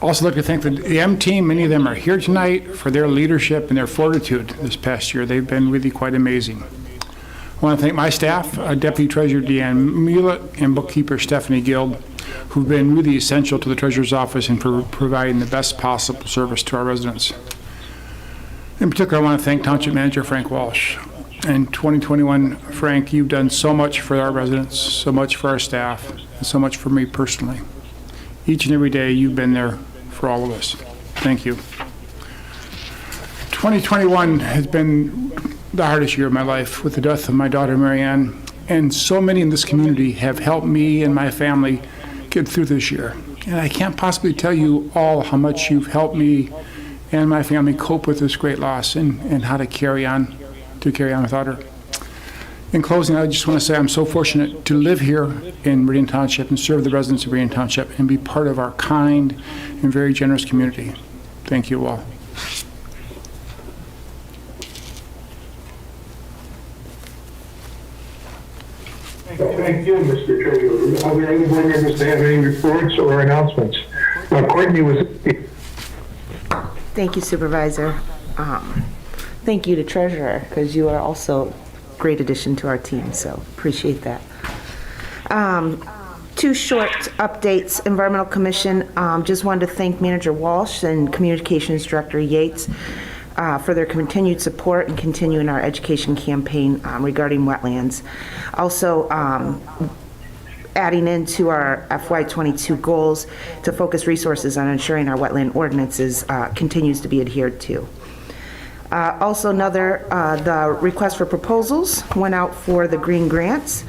Also like to thank the M team. Many of them are here tonight for their leadership and their fortitude this past year. They've been really quite amazing. I want to thank my staff, Deputy Treasurer Deanne Mulet and Bookkeeper Stephanie Guild, who've been really essential to the Treasurer's Office and for providing the best possible service to our residents. In particular, I want to thank Township Manager Frank Walsh. In 2021, Frank, you've done so much for our residents, so much for our staff, and so much for me personally. Each and every day, you've been there for all of us. Thank you. 2021 has been the hardest year of my life with the death of my daughter, Marianne, and so many in this community have helped me and my family get through this year. And I can't possibly tell you all how much you've helped me and my family cope with this great loss and how to carry on without her. In closing, I just want to say I'm so fortunate to live here in Meridian Township and serve the residents of Meridian Township and be part of our kind and very generous community. Thank you all. Thank you, Mr. Treasurer. Are there any board members that have any reports or announcements? Courtney was. Thank you, Supervisor. Thank you to Treasurer, because you are also a great addition to our team, so appreciate that. Two short updates. Environmental Commission, just wanted to thank Manager Walsh and Communications Director Yates for their continued support and continuing our education campaign regarding wetlands. Also, adding into our FY22 goals to focus resources on ensuring our wetland ordinances continues to be adhered to. Also, the request for proposals went out for the green grants,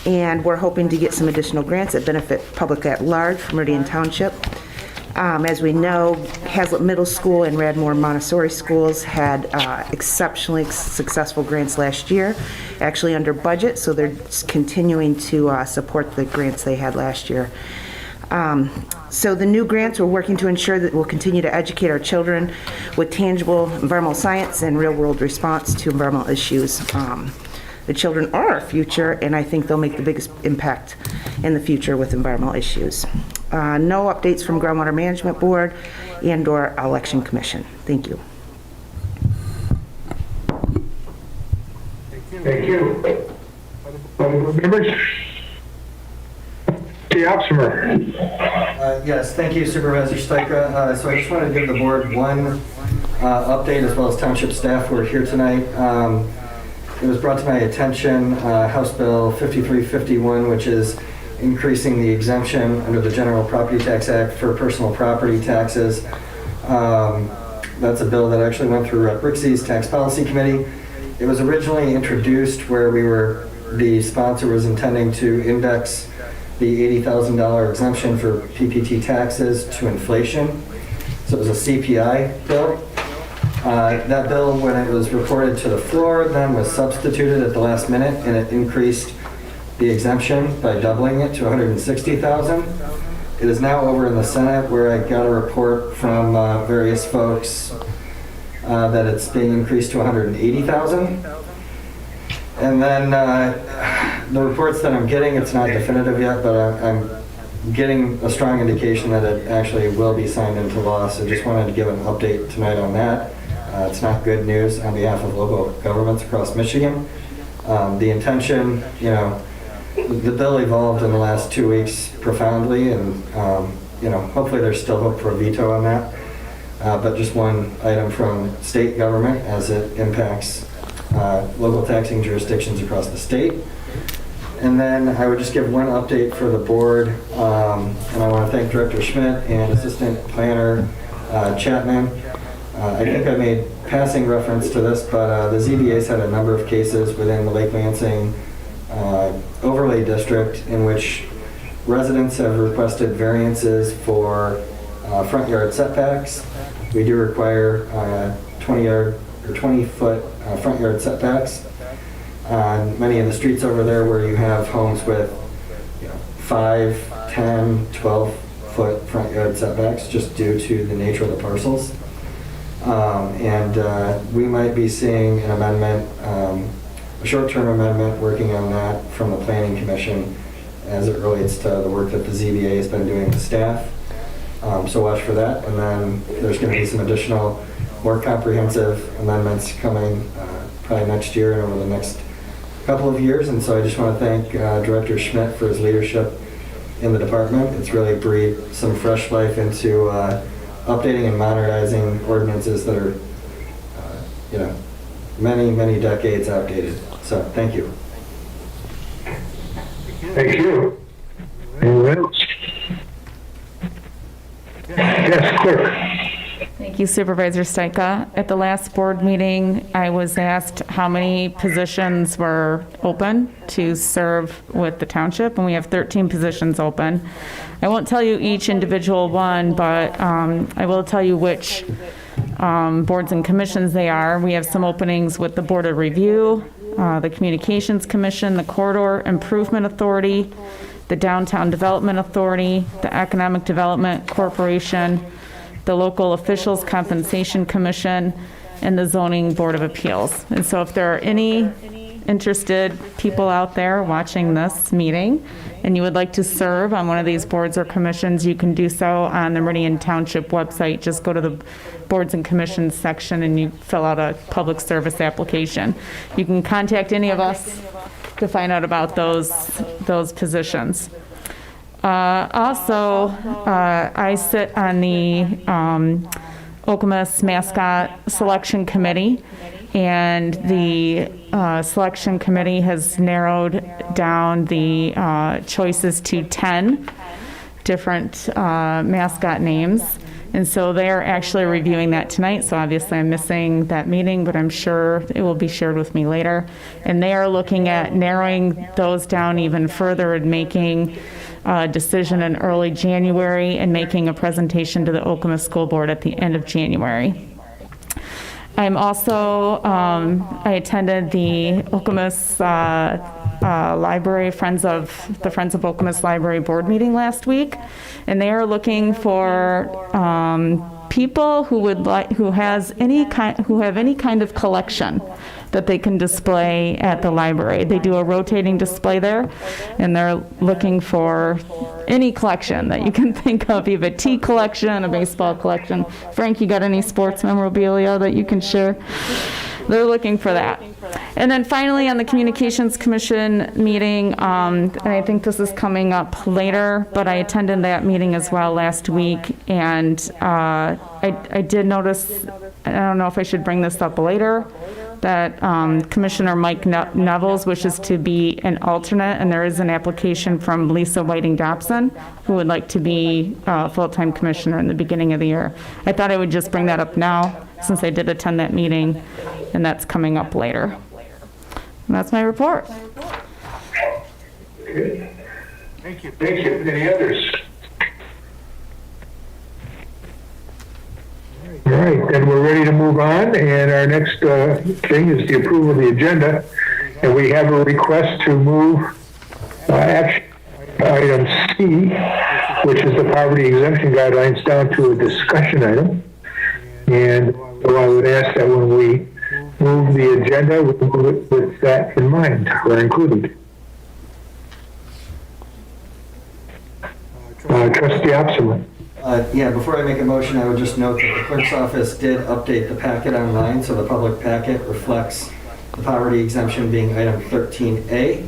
and we're hoping to get some additional grants that benefit public at large from Meridian Township. As we know, Hazlitt Middle School and Radmore Montessori Schools had exceptionally successful grants last year, actually under budget, so they're continuing to support the grants they had last year. So the new grants, we're working to ensure that we'll continue to educate our children with tangible environmental science and real-world response to environmental issues. The children are our future, and I think they'll make the biggest impact in the future with environmental issues. No updates from Groundwater Management Board and/or Election Commission. Thank you. Thank you. Other board members? Yes, thank you, Supervisor Stika. So I just wanted to give the board one update, as well as township staff who are here tonight. It was brought to my attention, House Bill 5351, which is increasing the exemption under the General Property Tax Act for personal property taxes. That's a bill that actually went through Brixey's Tax Policy Committee. It was originally introduced where the sponsor was intending to index the $80,000 exemption for PPT taxes to inflation. So it was a CPI bill. That bill, when it was reported to the floor, then was substituted at the last minute, and it increased the exemption by doubling it to $160,000. It is now over in the Senate, where I got a report from various folks that it's being increased to $180,000. And then the reports that I'm getting, it's not definitive yet, but I'm getting a strong indication that it actually will be signed into law. So just wanted to give an update tonight on that. It's not good news on behalf of local governments across Michigan. The intention, the bill evolved in the last 2 weeks profoundly, and hopefully there's still hope for a veto on that. But just one item from state government as it impacts local taxing jurisdictions across the state. And then I would just give one update for the board, and I want to thank Director Schmidt and Assistant Planner Chapman. I think I made passing reference to this, but the ZBA's had a number of cases within the Lake Lansing overlay district in which residents have requested variances for front yard setbacks. We do require 20-foot front yard setbacks on many of the streets over there where you have homes with 5, 10, 12-foot front yard setbacks just due to the nature of the parcels. And we might be seeing an amendment, a short-term amendment, working on that from the Planning Commission as it relates to the work that the ZBA has been doing with staff. So watch for that. And then there's going to be some additional, more comprehensive amendments coming probably next year and over the next couple of years. And so I just want to thank Director Schmidt for his leadership in the department. It's really breathed some fresh life into updating and modernizing ordinances that are, many, many decades outdated. So thank you. Thank you. Anyone else? Yes, clerk. Thank you, Supervisor Stika. At the last board meeting, I was asked how many positions were open to serve with the township, and we have 13 positions open. I won't tell you each individual one, but I will tell you which boards and commissions they are. We have some openings with the Board of Review, the Communications Commission, the Corridor Improvement Authority, the Downtown Development Authority, the Economic Development Corporation, the Local Officials Compensation Commission, and the Zoning Board of Appeals. And so if there are any interested people out there watching this meeting and you would like to serve on one of these boards or commissions, you can do so on the Meridian Township website. Just go to the Boards and Commissions section and you fill out a public service application. You can contact any of us to find out about those positions. Also, I sit on the Okemos Mascot Selection Committee, and the selection committee has narrowed down the choices to 10 different mascot names. And so they're actually reviewing that tonight. So obviously I'm missing that meeting, but I'm sure it will be shared with me later. And they are looking at narrowing those down even further and making a decision in early January and making a presentation to the Okemos School Board at the end of January. I'm also, I attended the Okemos Library, Friends of Okemos Library Board meeting last week, and they are looking for people who have any kind of collection that they can display at the library. They do a rotating display there, and they're looking for any collection that you can think of. You have a tea collection, a baseball collection. Frank, you got any sports memorabilia that you can share? They're looking for that. And then finally, on the Communications Commission meeting, and I think this is coming up later, but I attended that meeting as well last week, and I did notice, I don't know if I should bring this up later, that Commissioner Mike Nevels wishes to be an alternate, and there is an application from Lisa Whiting-Dobson, who would like to be a full-time commissioner in the beginning of the year. I thought I would just bring that up now, since I did attend that meeting, and that's coming up later. And that's my report. Good. Thank you. Thank you. Any others? All right, then we're ready to move on, and our next thing is the approval of the agenda, and we have a request to move action item C, which is the poverty exemption guidelines, down to a discussion item. And so I would ask that when we move the agenda, we move it with that in mind or included. Trustee Opsman. Yeah, before I make a motion, I would just note that the clerk's office did update the packet online, so the public packet reflects the poverty exemption being item 13A,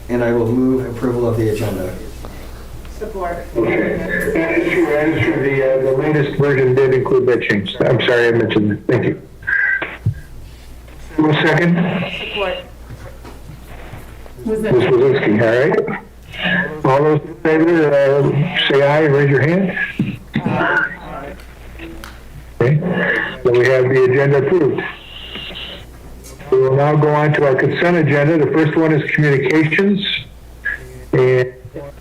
and I will move approval of the agenda. Support. Okay. That is true. The latest version did include that change. I'm sorry I mentioned that. Thank you. One second. Support. Ms. Wazinski, all right? All those in favor, say aye and raise your hand. Okay. Then we have the agenda approved. We will now go on to our consent agenda. The first one is communications, and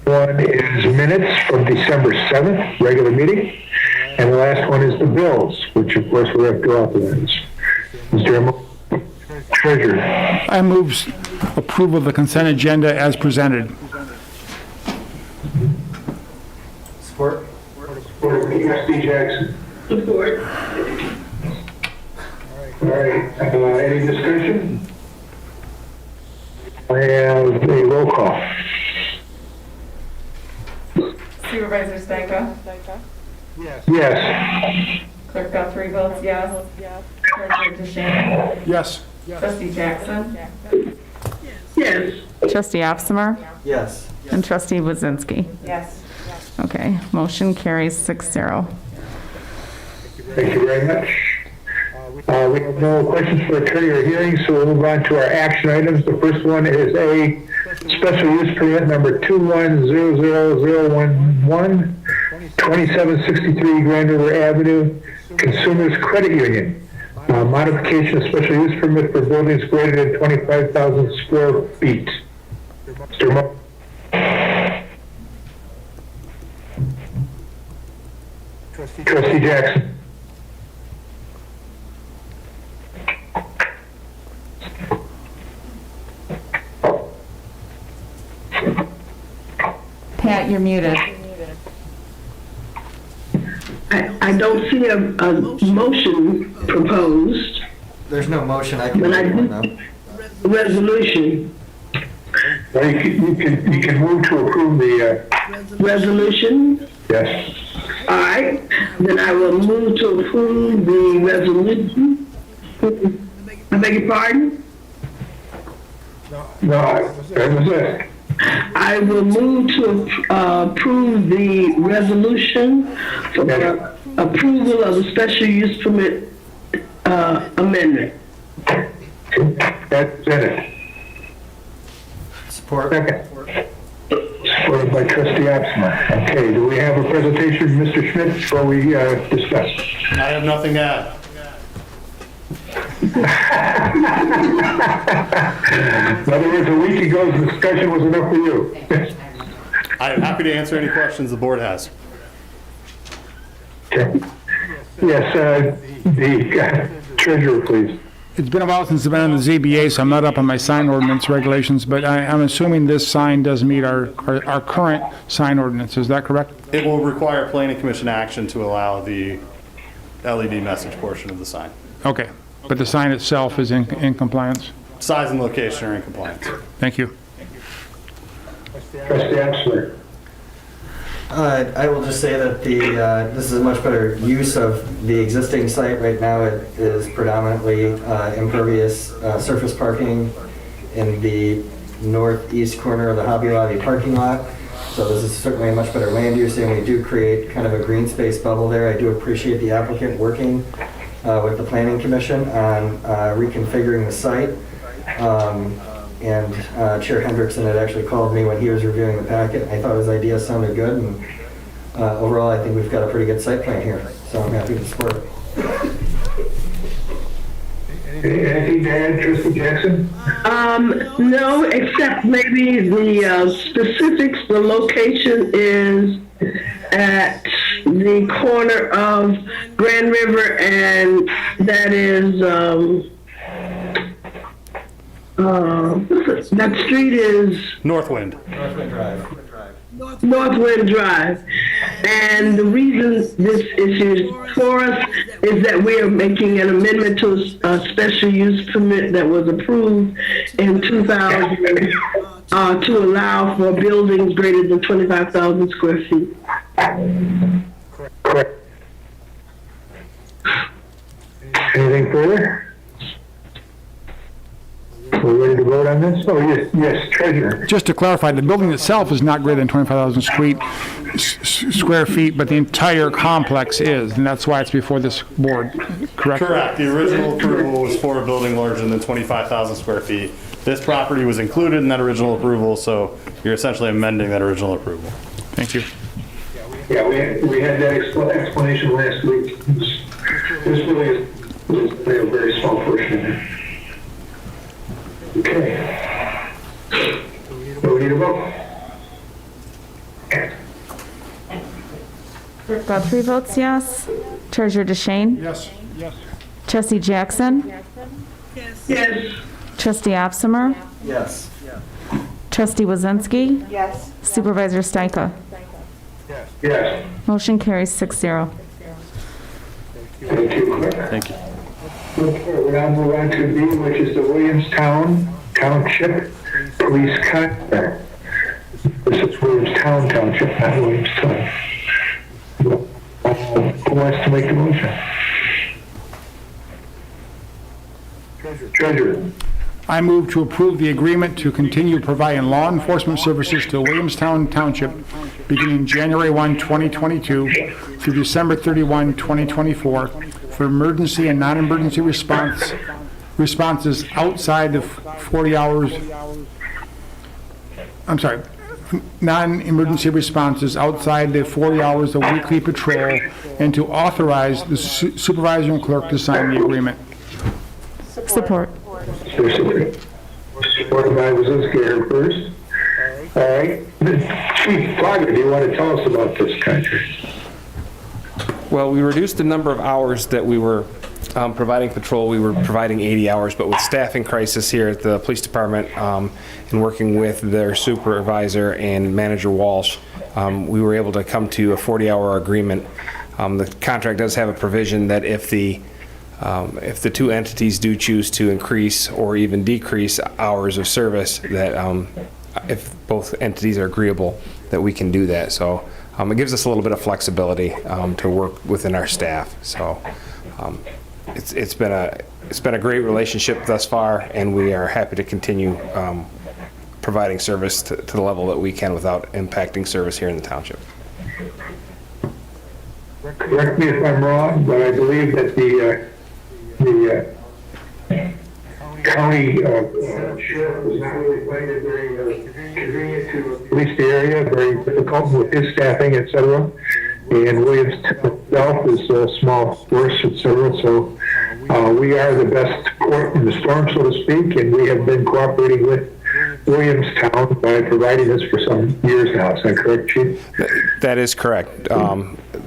one is minutes from December 7th, regular meeting, and the last one is the bills, which of course we have to authorize. Mr. Treasurer. I move approval of the consent agenda as presented. Support. Trustee Jackson. Support. All right, any discussion? I have a roll call. Supervisor Stanka? Yes. Clerk Guthrie votes yes. Treasurer DeShane? Yes. Trustee Jackson? Yes. Trustee Opsmer? Yes. And Trustee Wazinski? Yes. Okay, motion carries 6-0. Thank you very much. We have no questions for attorney or hearings, so we'll move on to our action items. The first one is a special use permit number 2100011, 2763 Grand River Avenue, Consumers Credit Union. Modification of special use permit for buildings greater than 25,000 square feet. Mr. Mo. Trustee Jackson. Pat, you're muted. I don't see a motion proposed. There's no motion. I can But I make one do- though. Resolution. Well, you can move to approve the, Resolution? yes. All right, then I will move to approve the resolution. I beg your pardon? No, that was it. I will move to approve the resolution for approval of the special use permit amendment. That's it. Support. Second. Supported by Trustee Opsma. Okay, do we have a presentation from Mr. Schmidt before we discuss? I have nothing to add. In other words, a week ago's discussion was enough for you. I'm happy to answer any questions the board has. Okay. Yes, the treasurer, please. It's been a while since I've been on the ZBA, so I'm not up on my sign ordinance regulations, but I'm assuming this sign does meet our current sign ordinance. Is that correct? It will require planning commission action to allow the LED message portion of the sign. Okay, but the sign itself is in compliance? Size and location are in compliance. Thank you. Trustee Amsler. I will just say that this is a much better use of the existing site. Right now it is predominantly impervious surface parking in the northeast corner of the Hobby Lobby parking lot. So this is certainly a much better land use, and we do create kind of a green space bubble there. I do appreciate the applicant working with the Planning Commission on reconfiguring the site. And Chair Hendrickson had actually called me when he was reviewing the packet. I thought his idea sounded good, and overall I think we've got a pretty good site plan here, so I'm happy to support it. Anything to add, Trustee Jackson? No, except maybe the specifics. The location is at the corner of Grand River, and that is, that street is Northwind. Northwind Drive. Northwind Drive. And the reason this issue is for us is that we are making an amendment to a special use permit that was approved in 2000 to allow for buildings greater than 25,000 square feet. Correct. Anything further? We're ready to vote on this? Oh, yes, treasurer. Just to clarify, the building itself is not greater than 25,000 square feet, but the entire complex is, and that's why it's before this board, correct? Correct. The original approval was for a building larger than 25,000 square feet. This property was included in that original approval, so you're essentially amending that original approval. Thank you. Yeah, we had that explanation last week. This really is a very small portion of it. Okay. Do we need a vote? Guthrie votes yes. Treasurer DeShane? Yes. Yes. Trustee Jackson? Yes. Trustee Opsimer? Yes. Trustee Wazinski? Yes. Supervisor Stajka? Yes. Motion carries 6-0. Thank you. Thank you. Okay, we're now move on to B, which is the Williamstown Township Police Contract. This is Williamstown Township, not Williamstown. Who wants to make the motion? Treasurer. I move to approve the agreement to continue providing law enforcement services to Williamstown Township beginning January 1, 2022 through December 31, 2024 for emergency and non-emergency responses outside of 40 hours. I'm sorry, non-emergency responses outside the 40 hours of weekly patrol, and to authorize the supervisor and clerk to sign the agreement. Support. Supported by Wazinski here first. All right. Chief Flogger, do you want to tell us about this contract? Well, we reduced the number of hours that we were providing patrol. We were providing 80 hours, but with staffing crisis here at the police department and working with their supervisor and manager Walsh, we were able to come to a 40-hour agreement. The contract does have a provision that if the two entities do choose to increase or even decrease hours of service, that if both entities are agreeable, that we can do that. So it gives us a little bit of flexibility to work within our staff. So it's been a great relationship thus far, and we are happy to continue providing service to the level that we can without impacting service here in the township. Correct me if I'm wrong, but I believe that the county sheriff was not really finding it very convenient to police the area, very difficult with his staffing, et cetera. And Williamstown itself is a small force, et cetera. So we are the best port in the storm, so to speak, and we have been cooperating with Williamstown by providing this for some years now. Is that correct, Chief? That is correct.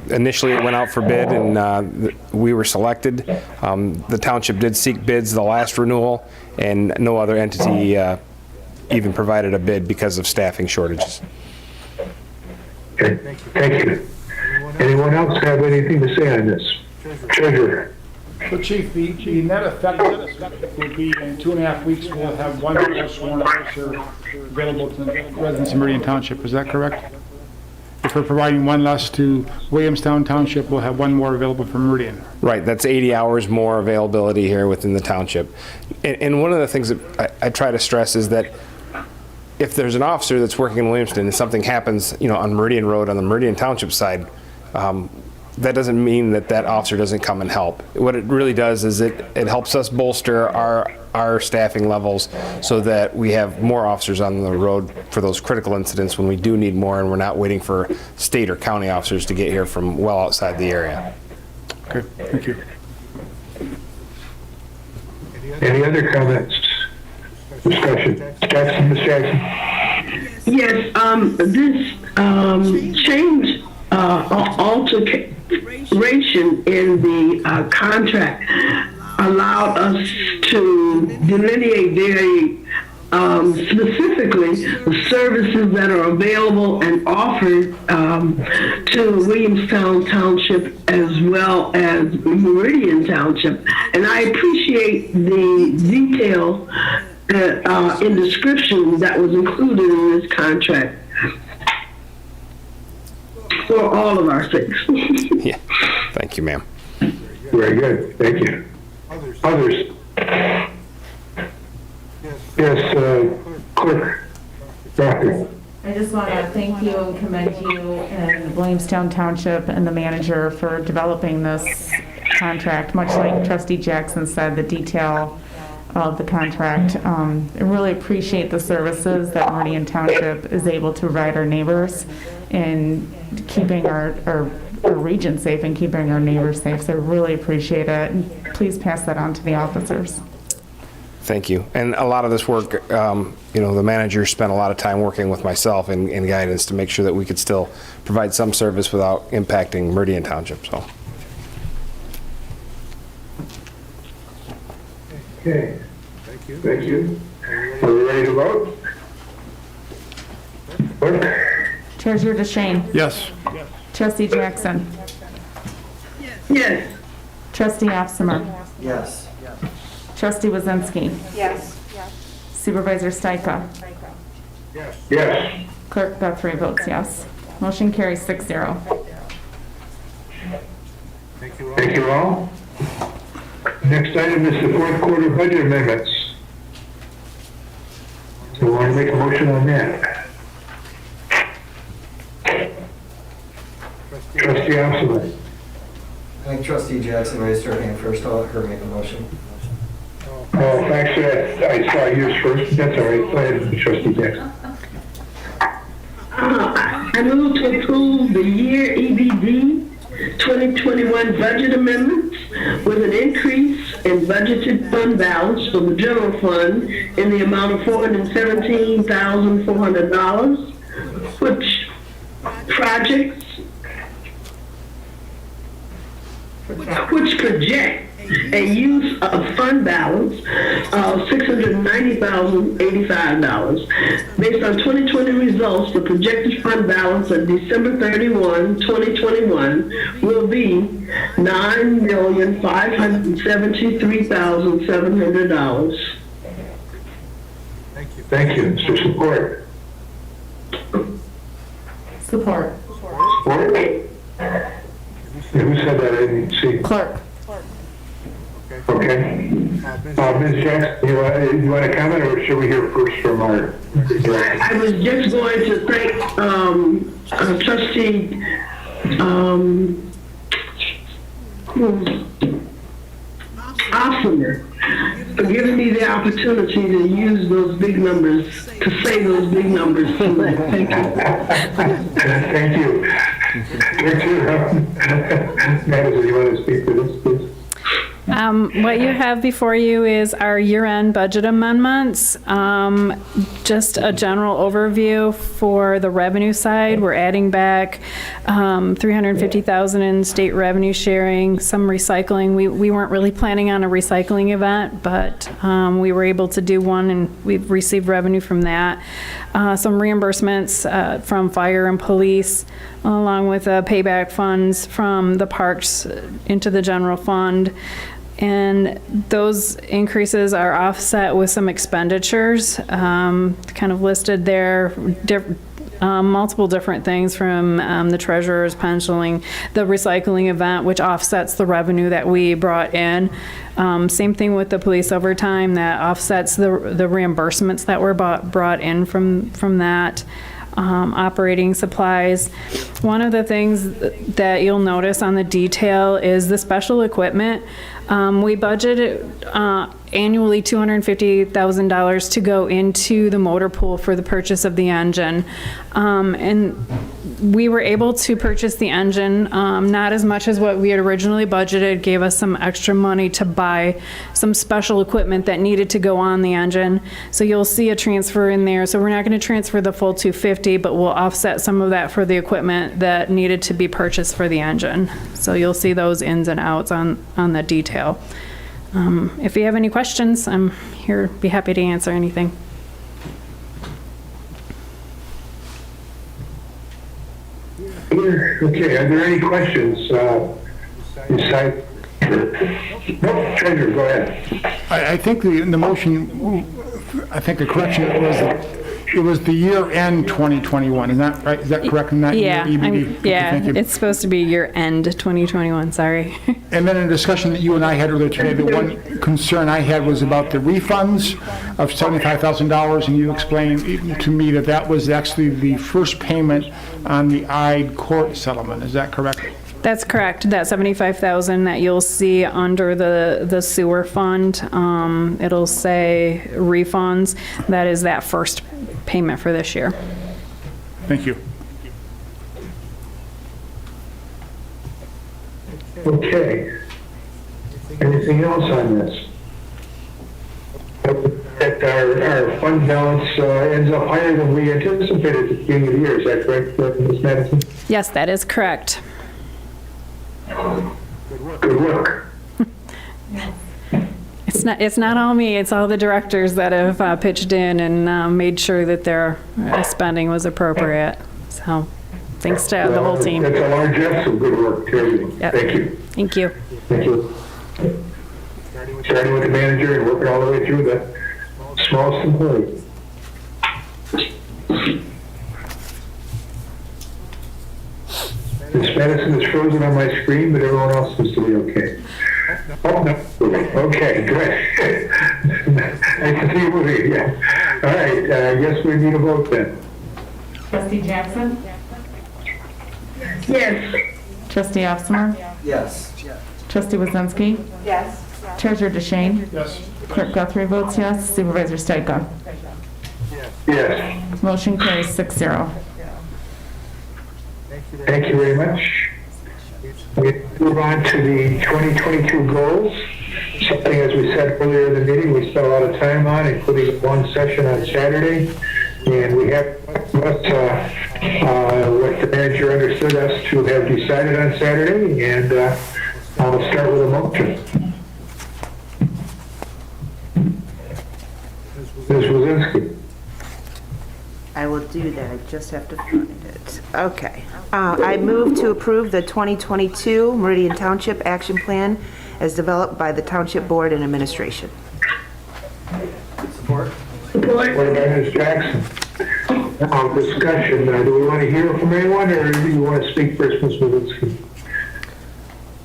Initially, it went out for bid, and we were selected. The township did seek bids the last renewal, and no other entity even provided a bid because of staffing shortages. Okay, thank you. Anyone else have anything to say on this? Treasurer. So Chief, the net effect of this would be in 2.5 weeks, we'll have one more sworn officer available to the residents of Meridian Township. Is that correct? If we're providing one less to Williamstown Township, we'll have one more available for Meridian. Right, that's 80 hours more availability here within the township. And one of the things that I try to stress is that if there's an officer that's working in Williamston and something happens, on Meridian Road on the Meridian Township side, that doesn't mean that that officer doesn't come and help. What it really does is it helps us bolster our staffing levels so that we have more officers on the road for those critical incidents when we do need more, and we're not waiting for state or county officers to get here from well outside the area. Okay, thank you. Any other comments? Discussion. Jackson, Ms. Jackson. Yes, this change, alteration in the contract allowed us to delineate very specifically the services that are available and offered to Williamstown Township as well as Meridian Township. And I appreciate the detail in description that was included in this contract for all of our sakes. Yeah, thank you, ma'am. Very good, thank you. Others? Yes, Clerk. Doctor. I just want to thank you and commend you and Williamstown Township and the manager for developing this contract. Much like Trustee Jackson said, the detail of the contract. I really appreciate the services that Meridian Township is able to provide our neighbors in keeping our region safe and keeping our neighbors safe. So I really appreciate it. And please pass that on to the officers. Thank you. And a lot of this work, the manager spent a lot of time working with myself and guidance to make sure that we could still provide some service without impacting Meridian Township. So. Okay. Thank you. Are we ready to vote? Treasurer DeShane. Yes. Trustee Jackson. Yes. Trustee Opsimer. Yes. Trustee Wazinski. Yes. Supervisor Stajka. Yes. Clerk Guthrie votes yes. Motion carries 6-0. Thank you all. Next item is the fourth quarter budget amendments. So we want to make a motion on that. Trustee Opsimer. I think Trustee Jackson raised her hand first. I'll let her make a motion. Oh, thanks for that. I saw yours first. That's all right. Go ahead, Trustee Jackson. I move to approve the year EBD 2021 budget amendments with an increase in budgeted fund balance for the general fund in the amount of $417,400, which project a use of fund balance of $690,085. Based on 2020 results, the projected fund balance of December 31, 2021 will be $9,573,700. Thank you. Mr. Support. Support. Support? Who said that? I didn't see. Clerk. Okay. Ms. Jackson, you want to comment, or should we hear first from our director? I was just going to thank Trustee Opsimer for giving me the opportunity to use those big numbers, to say those big numbers. Thank you. Thank you. Director, Madison, you want to speak to this, please? What you have before you is our year-end budget amendments. Just a general overview for the revenue side. We're adding back $350,000 in state revenue sharing, some recycling. We weren't really planning on a recycling event, but we were able to do one, and we've received revenue from that. Some reimbursements from fire and police, along with payback funds from the parks into the general fund. And those increases are offset with some expenditures, kind of listed there, multiple different things from the treasurer's pensioning, the recycling event, which offsets the revenue that we brought in. Same thing with the police overtime, that offsets the reimbursements that were brought in from that. Operating supplies. One of the things that you'll notice on the detail is the special equipment. We budgeted annually $250,000 to go into the motor pool for the purchase of the engine. And we were able to purchase the engine, not as much as what we had originally budgeted, gave us some extra money to buy some special equipment that needed to go on the engine. So you'll see a transfer in there. So we're not going to transfer the full $250,000, but we'll offset some of that for the equipment that needed to be purchased for the engine. So you'll see those ins and outs on the detail. If you have any questions, I'm here, be happy to answer anything. Okay, are there any questions? Besides, no, Treasurer, go ahead. I think the motion, I think the correction it was the year end 2021. Is that right? Is that correct in that Yeah, year, EBD? yeah, it's supposed to be year end 2021, sorry. And then in a discussion that you and I had earlier today, the one concern I had was about the refunds of $75,000, and you explained to me that that was actually the first payment on the IDE court settlement. Is that correct? That's correct. That $75,000 that you'll see under the sewer fund, it'll say refunds. That is that first payment for this year. Thank you. Okay. Anything else on this? That our fund balance ends up higher than we anticipated at the beginning of the year. Is that correct, Ms. Madison? Yes, that is correct. Good work. It's not all me, it's all the directors that have pitched in and made sure that their spending was appropriate. So thanks to the whole team. That's a large effort. Good work, Terry. Yep. Thank you. Thank you. Thank you. Starting with the manager and working all the way through the smallest employee. Ms. Madison is frozen on my screen, but everyone else seems to be okay. Oh, no. Okay, good. Nice to see you moving, yeah. All right, I guess we need a vote then. Trustee Jackson? Yes. Trustee Ofsmer? Yes. Trustee Wazinski? Yes. Treasurer DeShane? Yes. Clerk Guthrie votes yes. Supervisor Stajka? Yes. Motion carries 6-0. Thank you very much. We move on to the 2022 goals. Something, as we said earlier in the meeting, we spent a lot of time on, including one session on Saturday. And we have what the manager understood us to have decided on Saturday. And I'll start with a motion. Ms. Wazinski. I will do that. I just have to find it. Okay. I move to approve the 2022 Meridian Township Action Plan as developed by the Township Board and Administration. Support. What about Ms. Jackson? Discussion. Do we want to hear from anyone, or do you want to speak first, Ms. Wazinski?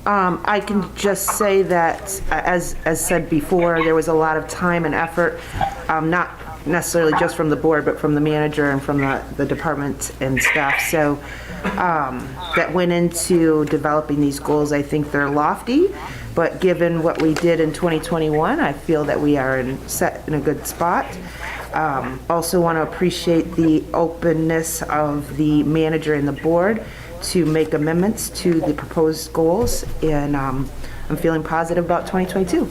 I can just say that, as said before, there was a lot of time and effort, not necessarily just from the board, but from the manager and from the department and staff. So that went into developing these goals. I think they're lofty, but given what we did in 2021, I feel that we are set in a good spot. Also want to appreciate the openness of the manager and the board to make amendments to the proposed goals. And I'm feeling positive about 2022.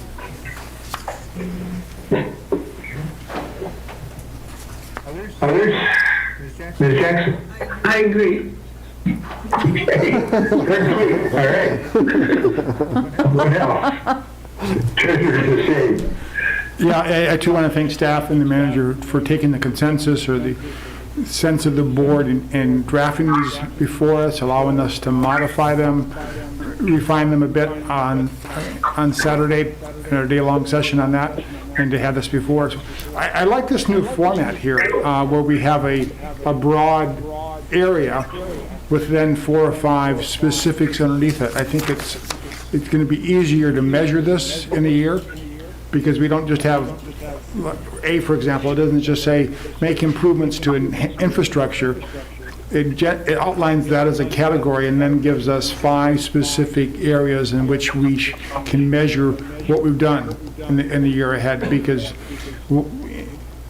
Others? Ms. Jackson? I agree. Okay. All right. What else? Treasurer the same. Yeah, I too want to thank staff and the manager for taking the consensus or the sense of the board and drafting these before us, allowing us to modify them, refine them a bit on Saturday in our day-long session on that, and to have this before us. I like this new format here where we have a broad area with then 4 or 5 specifics underneath it. I think it's going to be easier to measure this in a year because we don't just have for example, it doesn't just say make improvements to infrastructure. It outlines that as a category and then gives us 5 specific areas in which we can measure what we've done in the year ahead, because we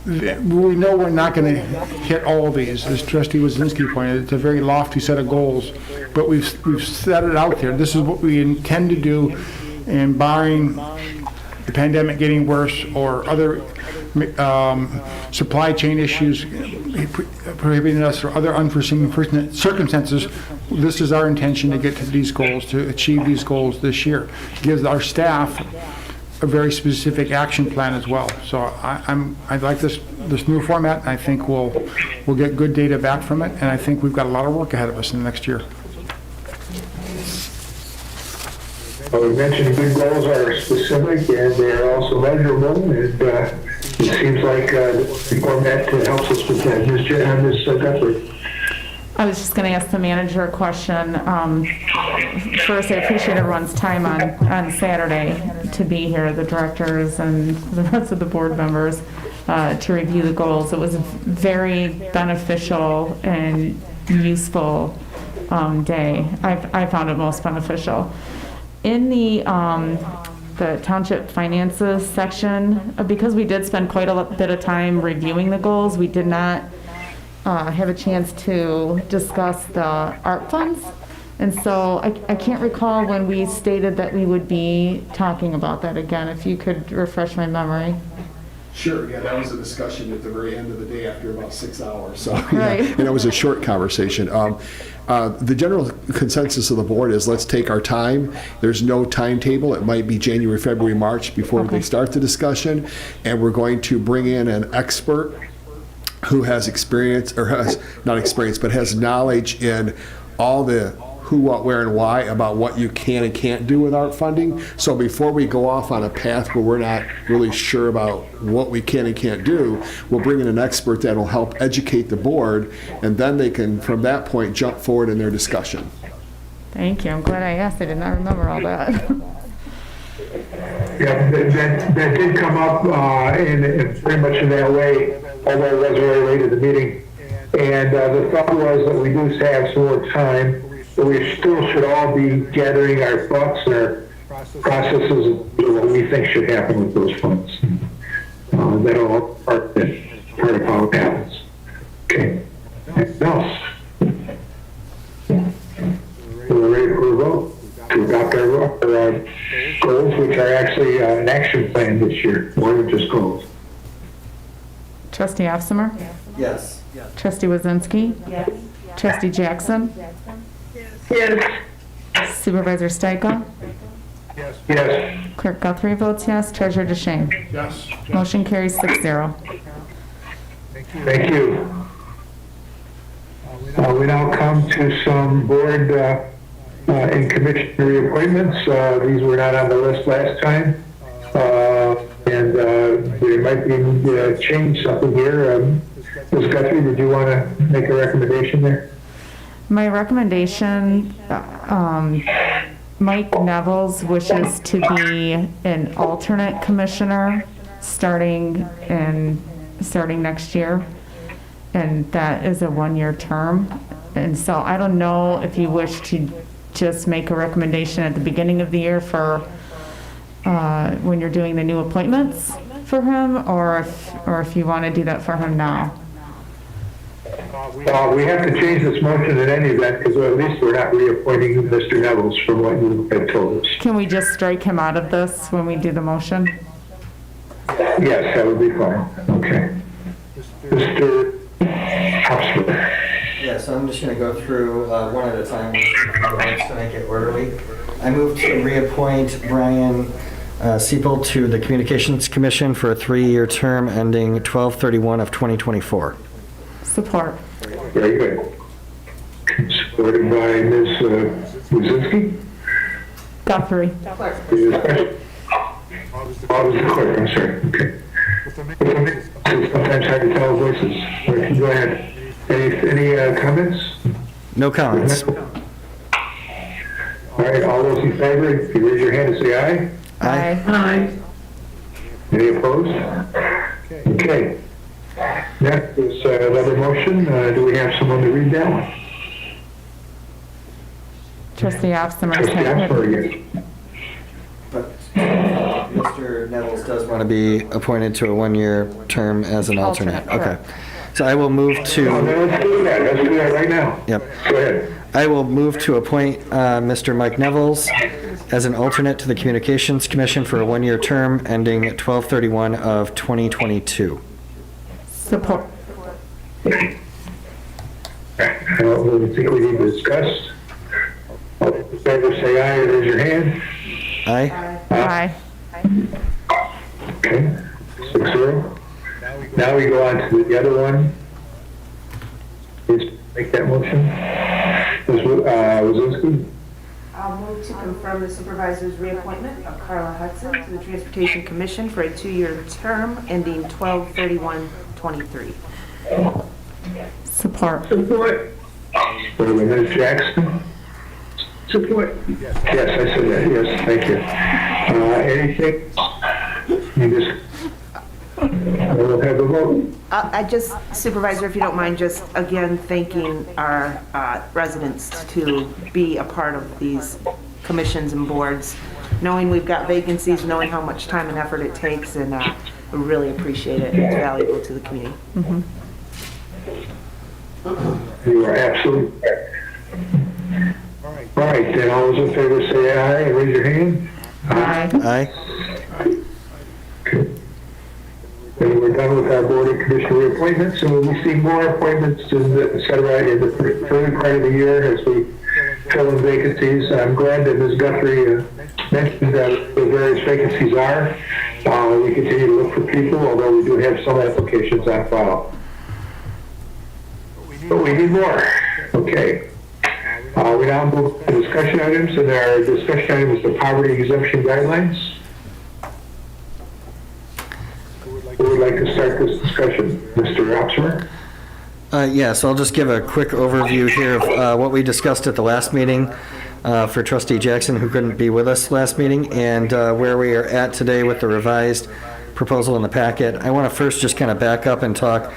know we're not going to hit all of these. As Trustee Wazinski pointed out, it's a very lofty set of goals, but we've set it out there. This is what we intend to do, and barring the pandemic getting worse or other supply chain issues prohibiting us or other unforeseen circumstances, this is our intention to get to these goals, to achieve these goals this year. It gives our staff a very specific action plan as well. So I like this new format. I think we'll get good data back from it, and I think we've got a lot of work ahead of us in the next year. Well, we mentioned good goals are specific and they're also measurable, and it seems like the format helps us with that. Ms. Guthrie. I was just going to ask the manager a question. First, I appreciate everyone's time on Saturday to be here, the directors and the rest of the board members, to review the goals. It was a very beneficial and useful day. I found it most beneficial. In the township finances section, because we did spend quite a bit of time reviewing the goals, we did not have a chance to discuss the art funds. And so I can't recall when we stated that we would be talking about that again, if you could refresh my memory. Sure, yeah, that was a discussion at the very end of the day after about 6 hours. So, Right. And it was a short conversation. The general consensus of the board is let's take our time. There's no timetable. It might be January, February, March before they start the discussion. And we're going to bring in an expert who has experience, or has not experience, but has knowledge in all the who, what, where, and why about what you can and can't do with art funding. So before we go off on a path where we're not really sure about what we can and can't do, we'll bring in an expert that will help educate the board, and then they can, from that point, jump forward in their discussion. Thank you. I'm glad I asked. I did not remember all that. Yeah, that did come up in pretty much in that way, although it was very late at the meeting. And the thought was that we do have some more time, but we still should all be gathering our thoughts and our processes of what we think should happen with those funds. That'll all part of how it happens. Okay. Anything else? We're ready for a vote to adopt our goals, which are actually an action plan this year, more than just goals. Trustee Afsemer? Yes. Trustee Wazinski? Yes. Trustee Jackson? Yes. Supervisor Stajka? Yes. Clerk Guthrie votes yes. Treasurer DeShane? Yes. Motion carries 6-0. Thank you. We now come to some board and commission reappointments. These were not on the list last time. And there might be change something here. Ms. Guthrie, did you want to make a recommendation there? My recommendation, Mike Nevels wishes to be an alternate commissioner starting next year, and that is a 1-year term. And so I don't know if you wish to just make a recommendation at the beginning of the year for when you're doing the new appointments for him, or if you want to do that for him now. We have to change this motion in any event, because at least we're not reappointing Mr. Nevels from what you had told us. Can we just strike him out of this when we do the motion? Yes, that would be fine. Okay. Mr. Hopsman. Yeah, so I'm just going to go through one at a time to make it orderly. I move to reappoint Brian Siepel to the Communications Commission for a 3-year term ending 12/31 of 2024. Support. Very good. Supported by Ms. Wuzinski. Guthrie. What was the clerk? I'm sorry. Okay. Sometimes hard to tell voices. Go ahead. Any comments? No comments. All right, all those in favor, if you raise your hand and say aye. Aye. Aye. Any opposed? Okay. Next is another motion. Do we have someone to read that one? Trustee Opsimer. Trustee Opsimer again. But Mr. Nevels does want to be appointed to a 1-year term as an alternate. Okay. So I will move to... Oh, no, let's do that. Let's do that right now. Yep. Go ahead. I will move to appoint Mr. Mike Nevels as an alternate to the Communications Commission for a 1-year term ending 12/31 of 2022. Support. I don't really think we need to discuss. All in favor, say aye or raise your hand. Aye. Aye. Okay. 6-0. Now we go on to the other one. Please make that motion. Ms. Wuzinski. I'll move to confirm the supervisor's reappointment of Carla Hudson to the Transportation Commission for a 2-year term ending 12/31/23. Support. Support. By Ms. Jackson. Support. Yes, I said that. Yes, thank you. Anything? You just... We'll have a vote. I just, Supervisor, if you don't mind, just again thanking our residents to be a part of these commissions and boards, knowing we've got vacancies, knowing how much time and effort it takes, and we really appreciate it. It's valuable to the community. Mm-hmm. You are absolutely correct. All right, then all those in favor say aye and raise your hand. Aye. Aye. Okay. And we're done with our board and commission reappointments, and we'll see more appointments in the, et cetera, in the early part of the year as we fill in vacancies. I'm glad that Ms. Guthrie mentioned that the various vacancies are. We continue to look for people, although we do have some applications on file. But we need more. Okay. We now move to discussion items, and our discussion item is the poverty exemption guidelines. Who would like to start this discussion? Mr. Opsimer? Yeah, so I'll just give a quick overview here of what we discussed at the last meeting for Trustee Jackson, who couldn't be with us last meeting, and where we are at today with the revised proposal in the packet. I want to first just kind of back up and talk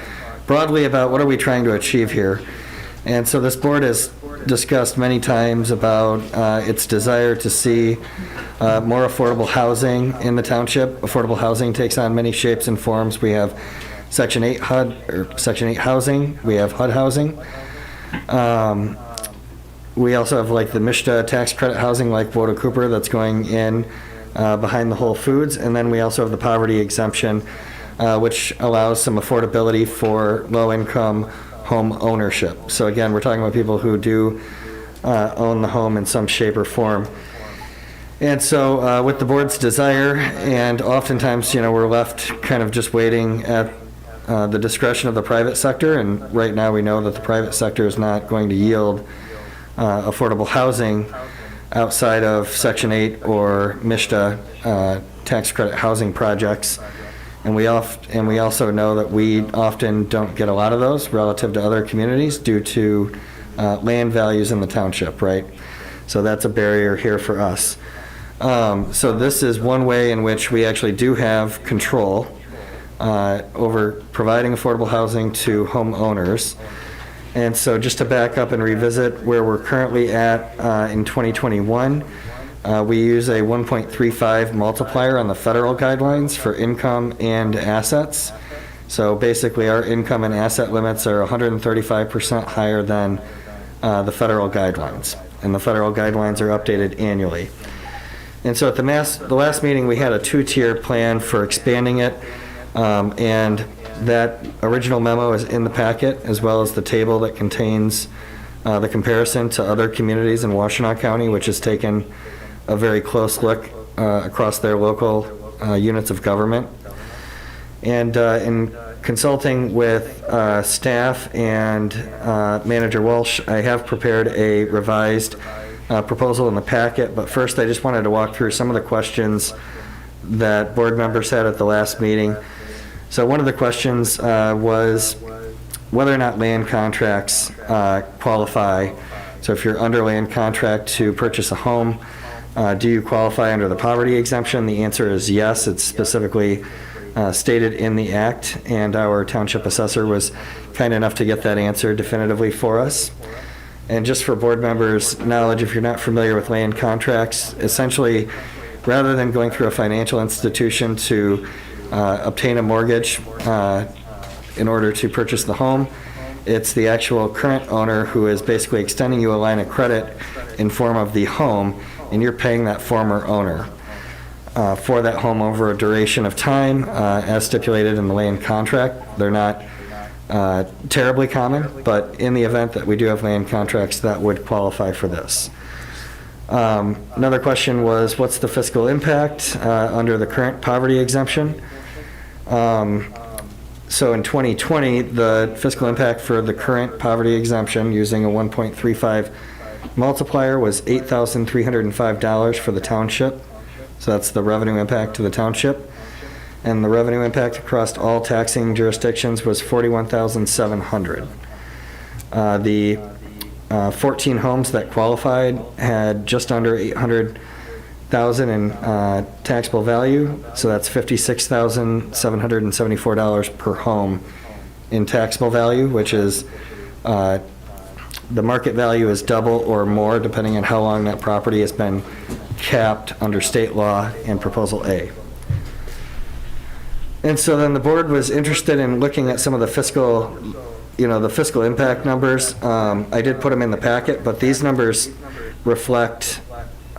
broadly about what are we trying to achieve here. And so this board has discussed many times about its desire to see more affordable housing in the township. Affordable housing takes on many shapes and forms. We have Section 8 HUD, or Section 8 housing. We have HUD housing. We also have like the MSHDA tax credit housing like Voda Cooper that's going in behind the Whole Foods. And then we also have the poverty exemption, which allows some affordability for low-income home ownership. So again, we're talking about people who do own the home in some shape or form. And so with the board's desire, and oftentimes, we're left kind of just waiting at the discretion of the private sector, and right now we know that the private sector is not going to yield affordable housing outside of Section 8 or MSHDA tax credit housing projects. And we also know that we often don't get a lot of those relative to other communities due to land values in the township, right? So that's a barrier here for us. So this is one way in which we actually do have control over providing affordable housing to homeowners. And so just to back up and revisit where we're currently at in 2021, we use a 1.35 multiplier on the federal guidelines for income and assets. So basically, our income and asset limits are 135% higher than the federal guidelines. And the federal guidelines are updated annually. And so at the last meeting, we had a 2-tier plan for expanding it. And that original memo is in the packet, as well as the table that contains the comparison to other communities in Washtenaw County, which has taken a very close look across their local units of government. And in consulting with staff and Manager Walsh, I have prepared a revised proposal in the packet, but first I just wanted to walk through some of the questions that board members had at the last meeting. So one of the questions was whether or not land contracts qualify. So if you're under land contract to purchase a home, do you qualify under the poverty exemption? The answer is yes. It's specifically stated in the act, and our township assessor was kind enough to get that answer definitively for us. And just for board members' knowledge, if you're not familiar with land contracts, essentially, rather than going through a financial institution to obtain a mortgage in order to purchase the home, it's the actual current owner who is basically extending you a line of credit in form of the home, and you're paying that former owner for that home over a duration of time as stipulated in the land contract. They're not terribly common, but in the event that we do have land contracts, that would qualify for this. Another question was, what's the fiscal impact under the current poverty exemption? So in 2020, the fiscal impact for the current poverty exemption using a 1.35 multiplier was $8,305 for the township. So that's the revenue impact to the township. And the revenue impact across all taxing jurisdictions was $41,700. The 14 homes that qualified had just under $800,000 in taxable value. So that's $56,774 per home in taxable value, which is the market value is double or more depending on how long that property has been capped under state law in Proposal A. And so then the board was interested in looking at some of the fiscal, the fiscal impact numbers. I did put them in the packet, but these numbers reflect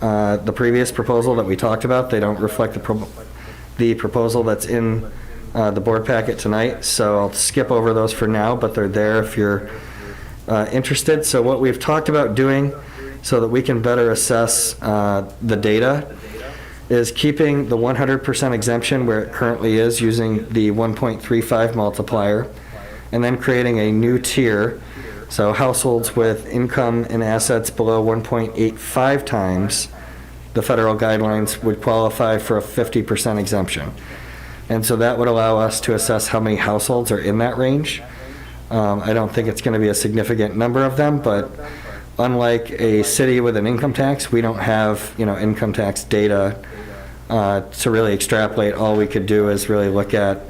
the previous proposal that we talked about. They don't reflect the proposal that's in the board packet tonight. So I'll skip over those for now, but they're there if you're interested. So what we've talked about doing so that we can better assess the data is keeping the 100% exemption where it currently is using the 1.35 multiplier, and then creating a new tier. So households with income and assets below 1.85 times the federal guidelines would qualify for a 50% exemption. And so that would allow us to assess how many households are in that range. I don't think it's going to be a significant number of them, but unlike a city with an income tax, we don't have, income tax data to really extrapolate. All we could do is really look at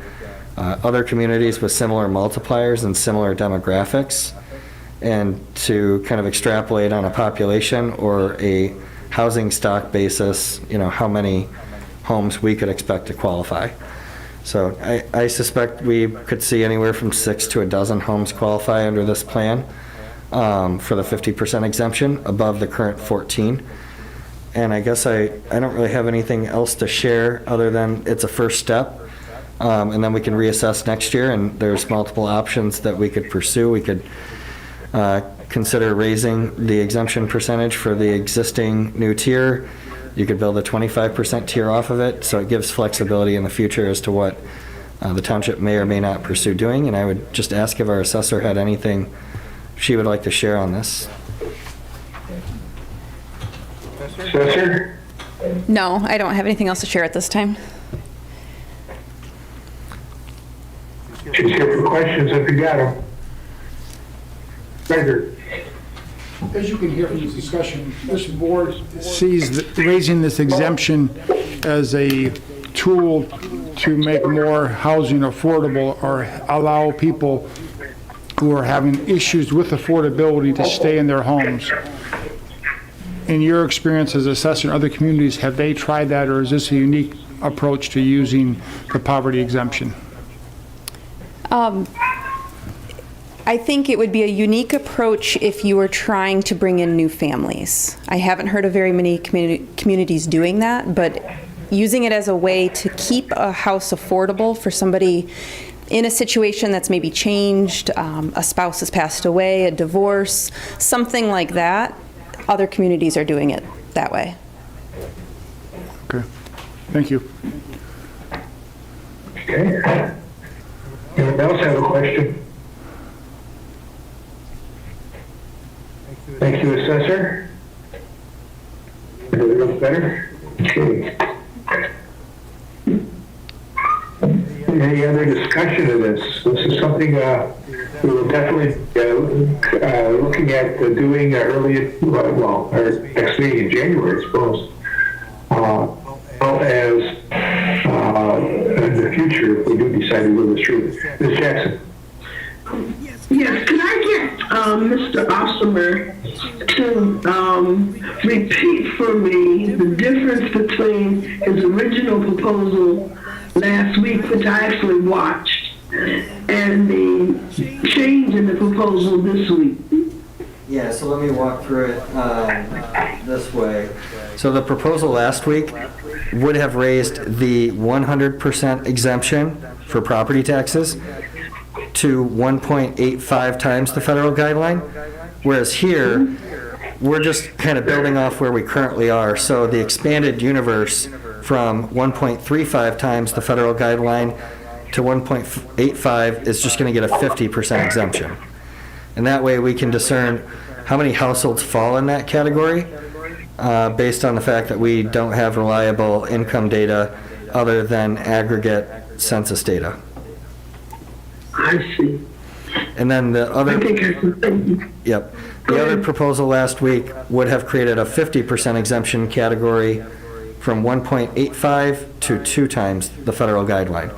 other communities with similar multipliers and similar demographics, and to kind of extrapolate on a population or a housing stock basis, how many homes we could expect to qualify. So I suspect we could see anywhere from 6 to a dozen homes qualify under this plan for the 50% exemption above the current 14. And I guess I don't really have anything else to share other than it's a first step. And then we can reassess next year, and there's multiple options that we could pursue. We could consider raising the exemption percentage for the existing new tier. You could build a 25% tier off of it, so it gives flexibility in the future as to what the township may or may not pursue doing. And I would just ask if our assessor had anything she would like to share on this. Assessor? No, I don't have anything else to share at this time. She's here for questions if you got them. Gregor. As you can hear from this discussion, this board sees raising this exemption as a tool to make more housing affordable or allow people who are having issues with affordability to stay in their homes. In your experience as assessor in other communities, have they tried that, or is this a unique approach to using the poverty exemption? I think it would be a unique approach if you were trying to bring in new families. I haven't heard of very many communities doing that, but using it as a way to keep a house affordable for somebody in a situation that's maybe changed, a spouse has passed away, a divorce, something like that, other communities are doing it that way. Okay. Thank you. Okay. Anyone else have a question? Thank you, Assessor. Does it look better? Okay. Any other discussion of this? This is something we will definitely looking at doing early, well, our next meeting in January, I suppose. Well, as in the future, if we do decide to go this route. Ms. Jackson. Yes, can I get Mr. Osmer to repeat for me the difference between his original proposal last week, which I actually watched, and the change in the proposal this week? Yeah, so let me walk through it this way. So the proposal last week would have raised the 100% exemption for property taxes to 1.85 times the federal guideline, whereas here, we're just kind of building off where we currently are. So the expanded universe from 1.35 times the federal guideline to 1.85 is just going to get a 50% exemption. And that way we can discern how many households fall in that category based on the fact that we don't have reliable income data other than aggregate census data. I see. And then the other, Yep. The other proposal last week would have created a 50% exemption category from 1.85 to 2 times the federal guideline.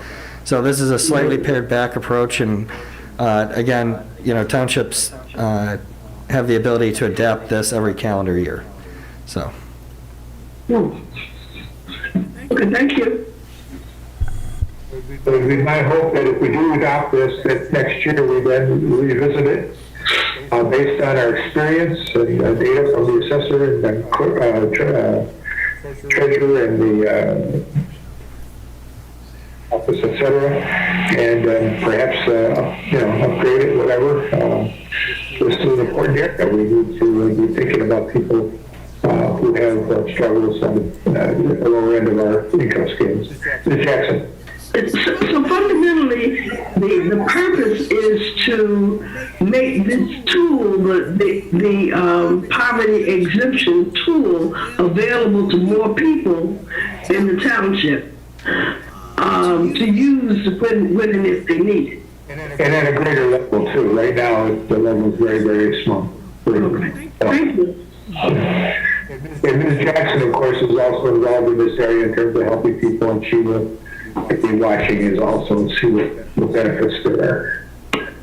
So this is a slightly pared back approach, and again, you know, townships have the ability to adapt this every calendar year. So. Okay, thank you. It would be my hope that if we do adopt this, that next year we then revisit it based on our experience and data from the assessor and the treasurer and the office, et cetera, and perhaps you know, upgrade it, whatever. This is an important area. We need to be thinking about people who have struggles on the lower end of our income scales. Ms. Jackson. So fundamentally, the purpose is to make this tool, the poverty exemption tool, available to more people in the township to use when and if they need it. And at a greater level too. Right now, the level is very, very small. Okay. Thank you. And Ms. Jackson, of course, is also involved in this area in terms of helping people, and she will be watching is also and see what benefits there are.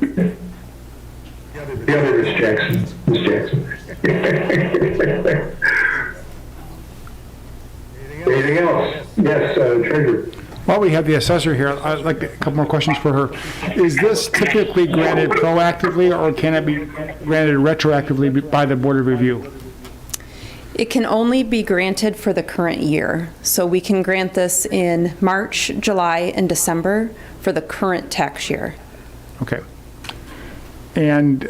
The other Ms. Jackson. Ms. Jackson. Anything else? Yes, Treasurer. While we have the assessor here, I'd like a couple more questions for her. Is this typically granted proactively, or can it be granted retroactively by the Board of Review? It can only be granted for the current year. So we can grant this in March, July, and December for the current tax year. Okay. And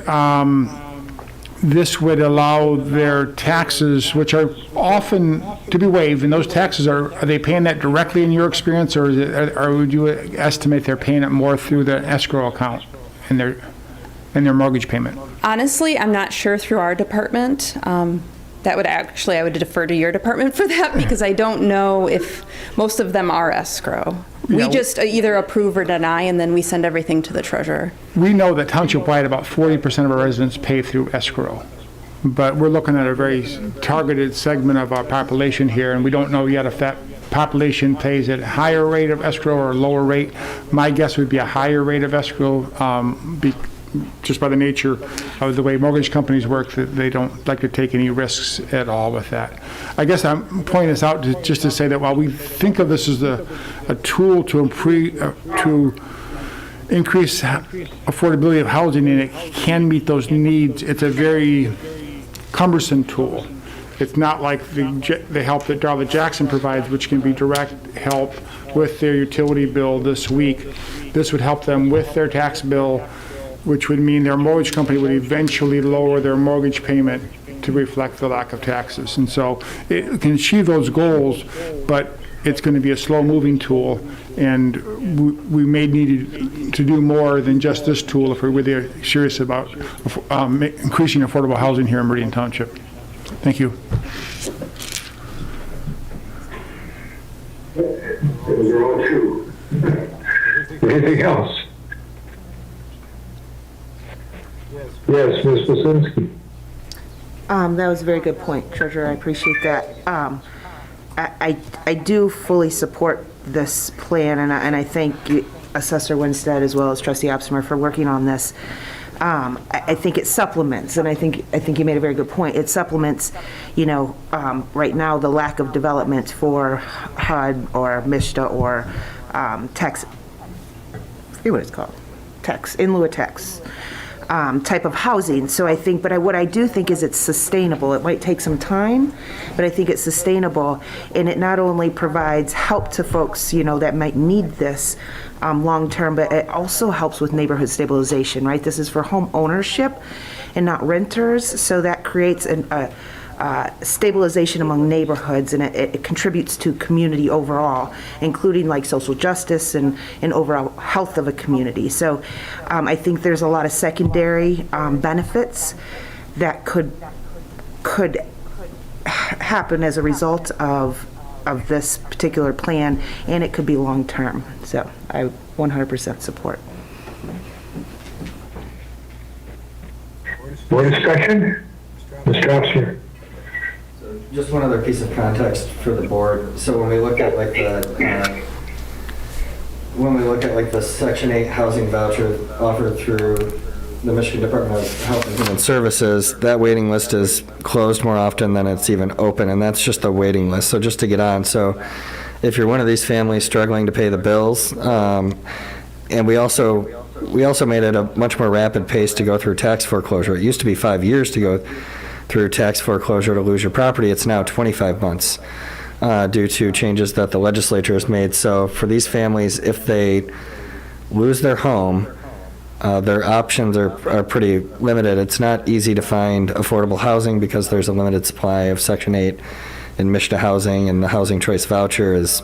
this would allow their taxes, which are often to be waived, and those taxes, are they paying that directly in your experience, or is it, or would you estimate they're paying it more through the escrow account and their mortgage payment? Honestly, I'm not sure through our department. That would actually, I would defer to your department for that, because I don't know if most of them are escrow. We just either approve or deny, and then we send everything to the treasurer. We know that township-wide about 40% of our residents pay through escrow, but we're looking at a very targeted segment of our population here, and we don't know yet if that population pays at a higher rate of escrow or a lower rate. My guess would be a higher rate of escrow, just by the nature of the way mortgage companies work, that they don't like to take any risks at all with that. I guess I'm pointing this out just to say that while we think of this as a tool to increase affordability of housing, and it can meet those needs. It's a very cumbersome tool. It's not like the help that Darla Jackson provides, which can be direct help with their utility bill this week. This would help them with their tax bill, which would mean their mortgage company would eventually lower their mortgage payment to reflect the lack of taxes. And so it can achieve those goals, but it's going to be a slow-moving tool, and we may need to do more than just this tool if we're really serious about increasing affordable housing here in Meridian Township. Thank you. Those are all two. Anything else? Yes, Ms. Wasinski. That was a very good point, Treasurer. I appreciate that. I do fully support this plan, and I thank Assessor Winstead as well as Trustee Opsmer for working on this. I think it supplements, and I think you made a very good point. It supplements, right now the lack of development for HUD or MISTA or tax. I forget what it's called. Tax in lieu of tax. Type of housing. So I think, but what I do think is it's sustainable. It might take some time, but I think it's sustainable, and it not only provides help to folks, that might need this long term, but it also helps with neighborhood stabilization, right? This is for home ownership and not renters, so that creates a stabilization among neighborhoods, and it contributes to community overall, including like social justice and overall health of a community. So I think there's a lot of secondary benefits that could happen as a result of this particular plan, and it could be long term. So I 100% support. More discussion? Mr. Officer. Just one other piece of context for the board. So when we look at the Section 8 housing voucher offered through the Michigan Department of Health and Human Services, that waiting list is closed more often than it's even open, and that's just a waiting list. So just to get on, so if you're one of these families struggling to pay the bills, and we also made it a much more rapid pace to go through tax foreclosure. It used to be 5 years to go through tax foreclosure to lose your property. It's now 25 months due to changes that the legislature has made. So for these families, if they lose their home, their options are pretty limited. It's not easy to find affordable housing because there's a limited supply of Section 8 in MISTA housing, and the housing choice voucher is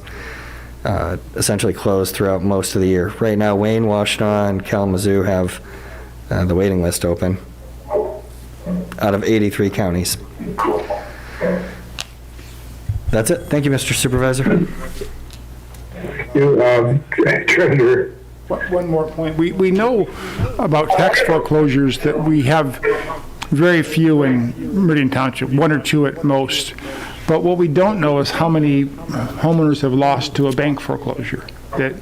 essentially closed throughout most of the year. Right now, Wayne, Washtenaw, and Kalamazoo have the waiting list open out of 83 counties. That's it. Thank you, Mr. Supervisor. Treasurer. One more point. We know about tax foreclosures that we have very few in Meridian Township, one or two at most. But what we don't know is how many homeowners have lost to a bank foreclosure that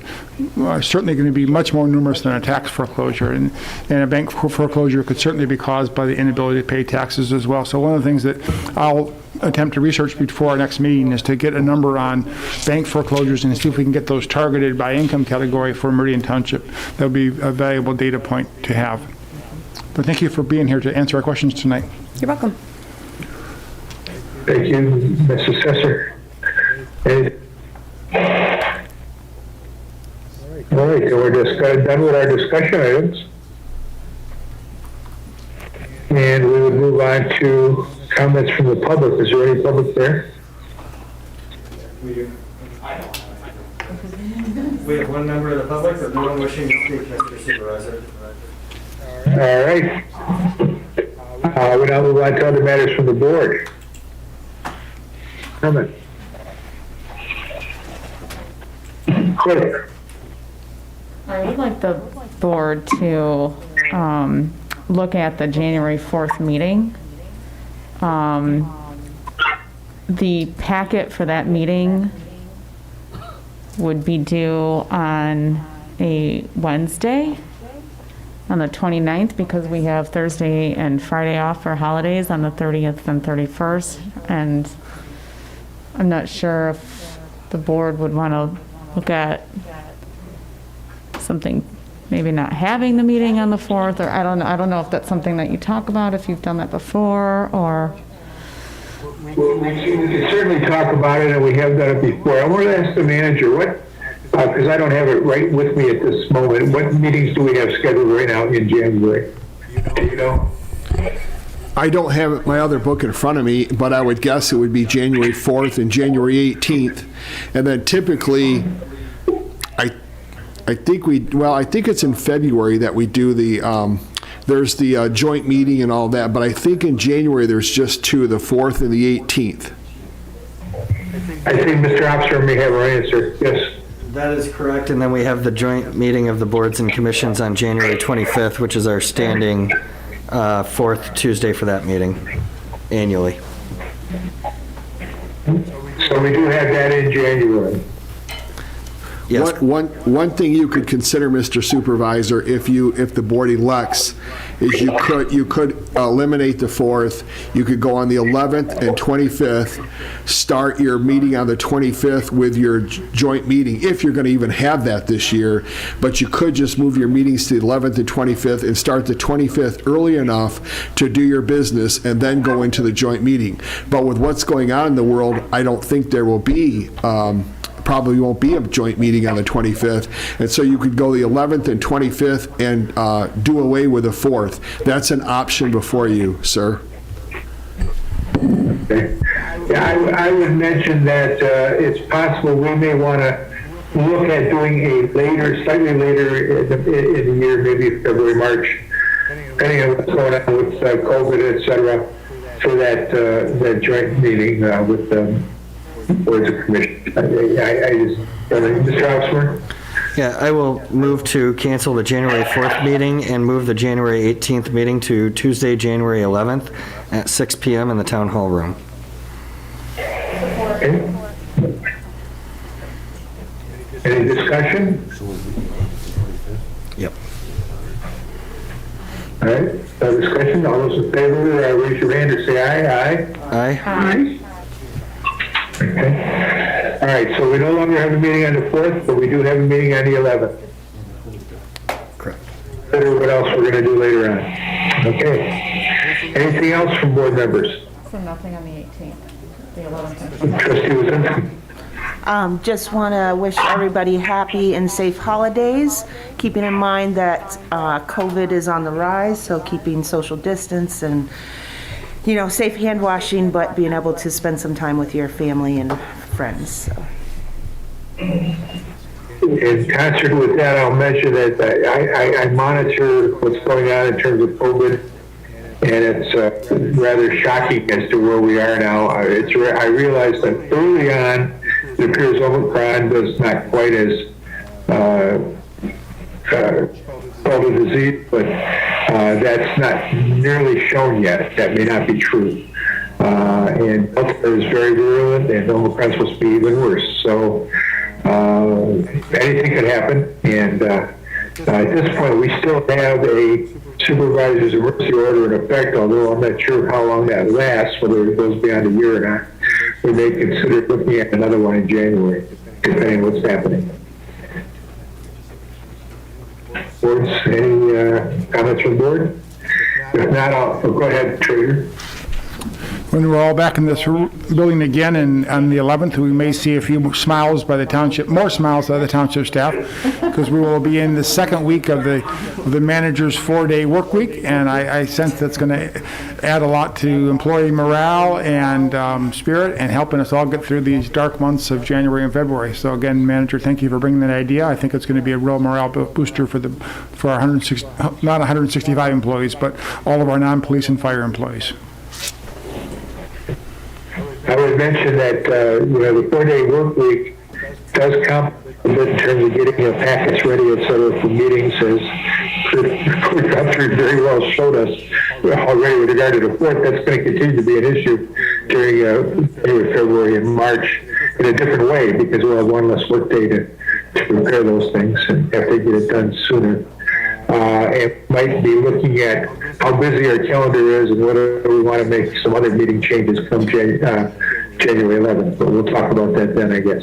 are certainly going to be much more numerous than a tax foreclosure. And a bank foreclosure could certainly be caused by the inability to pay taxes as well. So one of the things that I'll attempt to research before our next meeting is to get a number on bank foreclosures and see if we can get those targeted by income category for Meridian Township. That would be a valuable data point to have. But thank you for being here to answer our questions tonight. You're welcome. Thank you, Mr. Assessor. All right, we're just done with our discussion items. And we would move on to comments from the public. Is there any public there? We do. We have one member of the public, but no one wishing to speak, Mr. Supervisor. All right. We now move on to other matters from the board. Comment. Clerk. I would like the board to look at the January 4th meeting. The packet for that meeting would be due on a Wednesday, on the 29th, because we have Thursday and Friday off for holidays on the 30th and 31st. And I'm not sure if the board would want to look at something maybe not having the meeting on the 4th, or I don't know if that's something that you talk about, if you've done that before, or. Well, we can certainly talk about it, and we have done it before. I want to ask the manager, because I don't have it right with me at this moment, what meetings do we have scheduled right now in January? Do you know? I don't have my other book in front of me, but I would guess it would be January 4th and January 18th. And then typically, I think it's in February that we do there's the joint meeting and all that, but I think in January there's just two, the 4th and the 18th. I think Mr. Officer may have our answer. Yes. That is correct. And then we have the joint meeting of the boards and commissions on January 25th, which is our standing fourth Tuesday for that meeting annually. So we do have that in January. Yes. One thing you could consider, Mr. Supervisor, if the board elects, is you could eliminate the 4th. You could go on the 11th and 25th, start your meeting on the 25th with your joint meeting, if you're going to even have that this year. But you could just move your meetings to the 11th and 25th and start the 25th early enough to do your business and then go into the joint meeting. But with what's going on in the world, I don't think there will be probably won't be a joint meeting on the 25th. And so you could go the 11th and 25th and do away with the 4th. That's an option before you, sir. Okay. Yeah, I would mention that it's possible we may want to look at doing a slightly later in the year, maybe February, March, depending on what's going on with COVID, et cetera, for that joint meeting with the boards of commission. Mr. Officer? Yeah, I will move to cancel the January 4th meeting and move the January 18th meeting to Tuesday, January 11th at 6 p.m. in the town hall room. Okay. Any discussion? Yep. All right, no discussion. All those in favor, raise your hand or say aye. Aye. Aye. Okay. All right, so we no longer have a meeting on the 4th, but we do have a meeting on the 11th. Correct. Consider what else we're going to do later on. Okay. Anything else from board members? So nothing on the 18th, the 11th. Trustee Wazinski. Just want to wish everybody happy and safe holidays, keeping in mind that COVID is on the rise, so keeping social distance and safe hand washing, but being able to spend some time with your family and friends. So. In concert with that, I'll mention that I monitor what's going on in terms of COVID, and it's rather shocking as to where we are now. I realize that early on, it appears Omicron was not quite as called a disease, but that's not nearly shown yet. That may not be true. And Delta is very virulent, and Omicron's supposed to be even worse. So anything could happen. And at this point, we still have a supervisor's emergency order in effect, although I'm not sure how long that lasts, whether it goes beyond a year or not. We may consider looking at another one in January, depending on what's happening. Boards, any comments from the board? If not, I'll go ahead, Trader. When we're all back in this building again and on the 11th, we may see a few smiles by the township, more smiles by the township staff, because we will be in the second week of the manager's 4-day work week, and I sense that's going to add a lot to employee morale and spirit and helping us all get through these dark months of January and February. So again, manager, thank you for bringing that idea. I think it's going to be a real morale booster for our 165 employees, but all of our non-police and fire employees. I would mention that the 4-day work week does count a bit in terms of getting your packets ready, et cetera, for meetings, as Clerk Guthrie very well showed us already with regard to the 4th. That's going to continue to be an issue during January, February, and March in a different way, because we'll have one less work day to prepare those things and have to get it done sooner. And might be looking at how busy our calendar is and whether we want to make some other meeting changes come January 11th. But we'll talk about that then, I guess.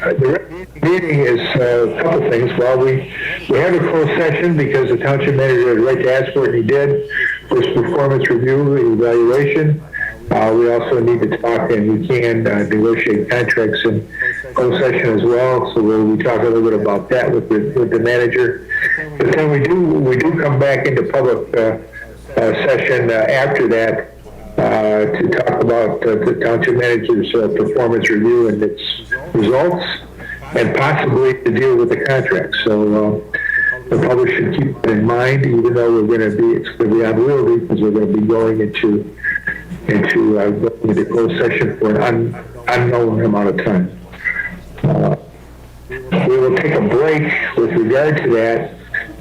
the meeting is a couple things. Well, we had a closed session because the township manager had right to ask for it, and he did, for his performance review and evaluation. We also need to talk, and we can negotiate contracts in closed session as well. So we'll talk a little bit about that with the manager. But then we do come back into public session after that to talk about the township manager's performance review and its results, and possibly to deal with the contract. So the public should keep that in mind, even though it's going to be unwieldy, because we're going to be going into closed session for an unknown amount of time. We will take a break with regard to that,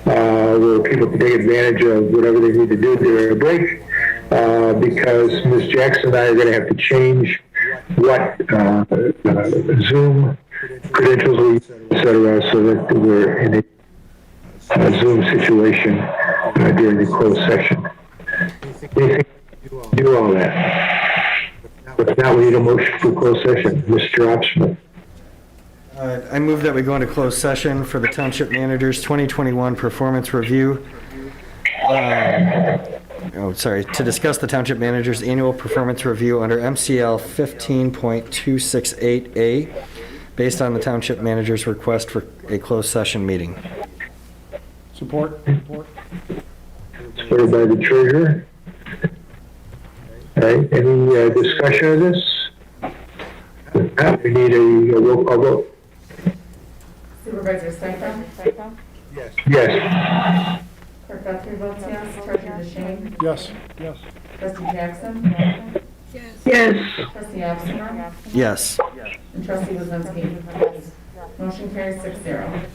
where people can take advantage of whatever they need to do during a break, because Ms. Jackson and I are going to have to change what Zoom credentials we use, et cetera, so that we're in a Zoom situation during the closed session. Anything to do all that? But now we need a motion for closed session. Mr. Opsman. I move that we go into closed session for the Township Manager's 2021 performance review. To discuss the Township Manager's annual performance review under MCL 15.268A, based on the Township Manager's request for a closed session meeting. Support. Supported by the treasurer. All right, any discussion of this? If not, we need a roll call vote. Supervisor Steinfeld? Yes. Clerk Guthrie votes yes. Treasurer DeShane? Yes. Trustee Jackson? Yes. Trustee Opsner? Yes. And Trustee Wozinski? Motion carries 6-0.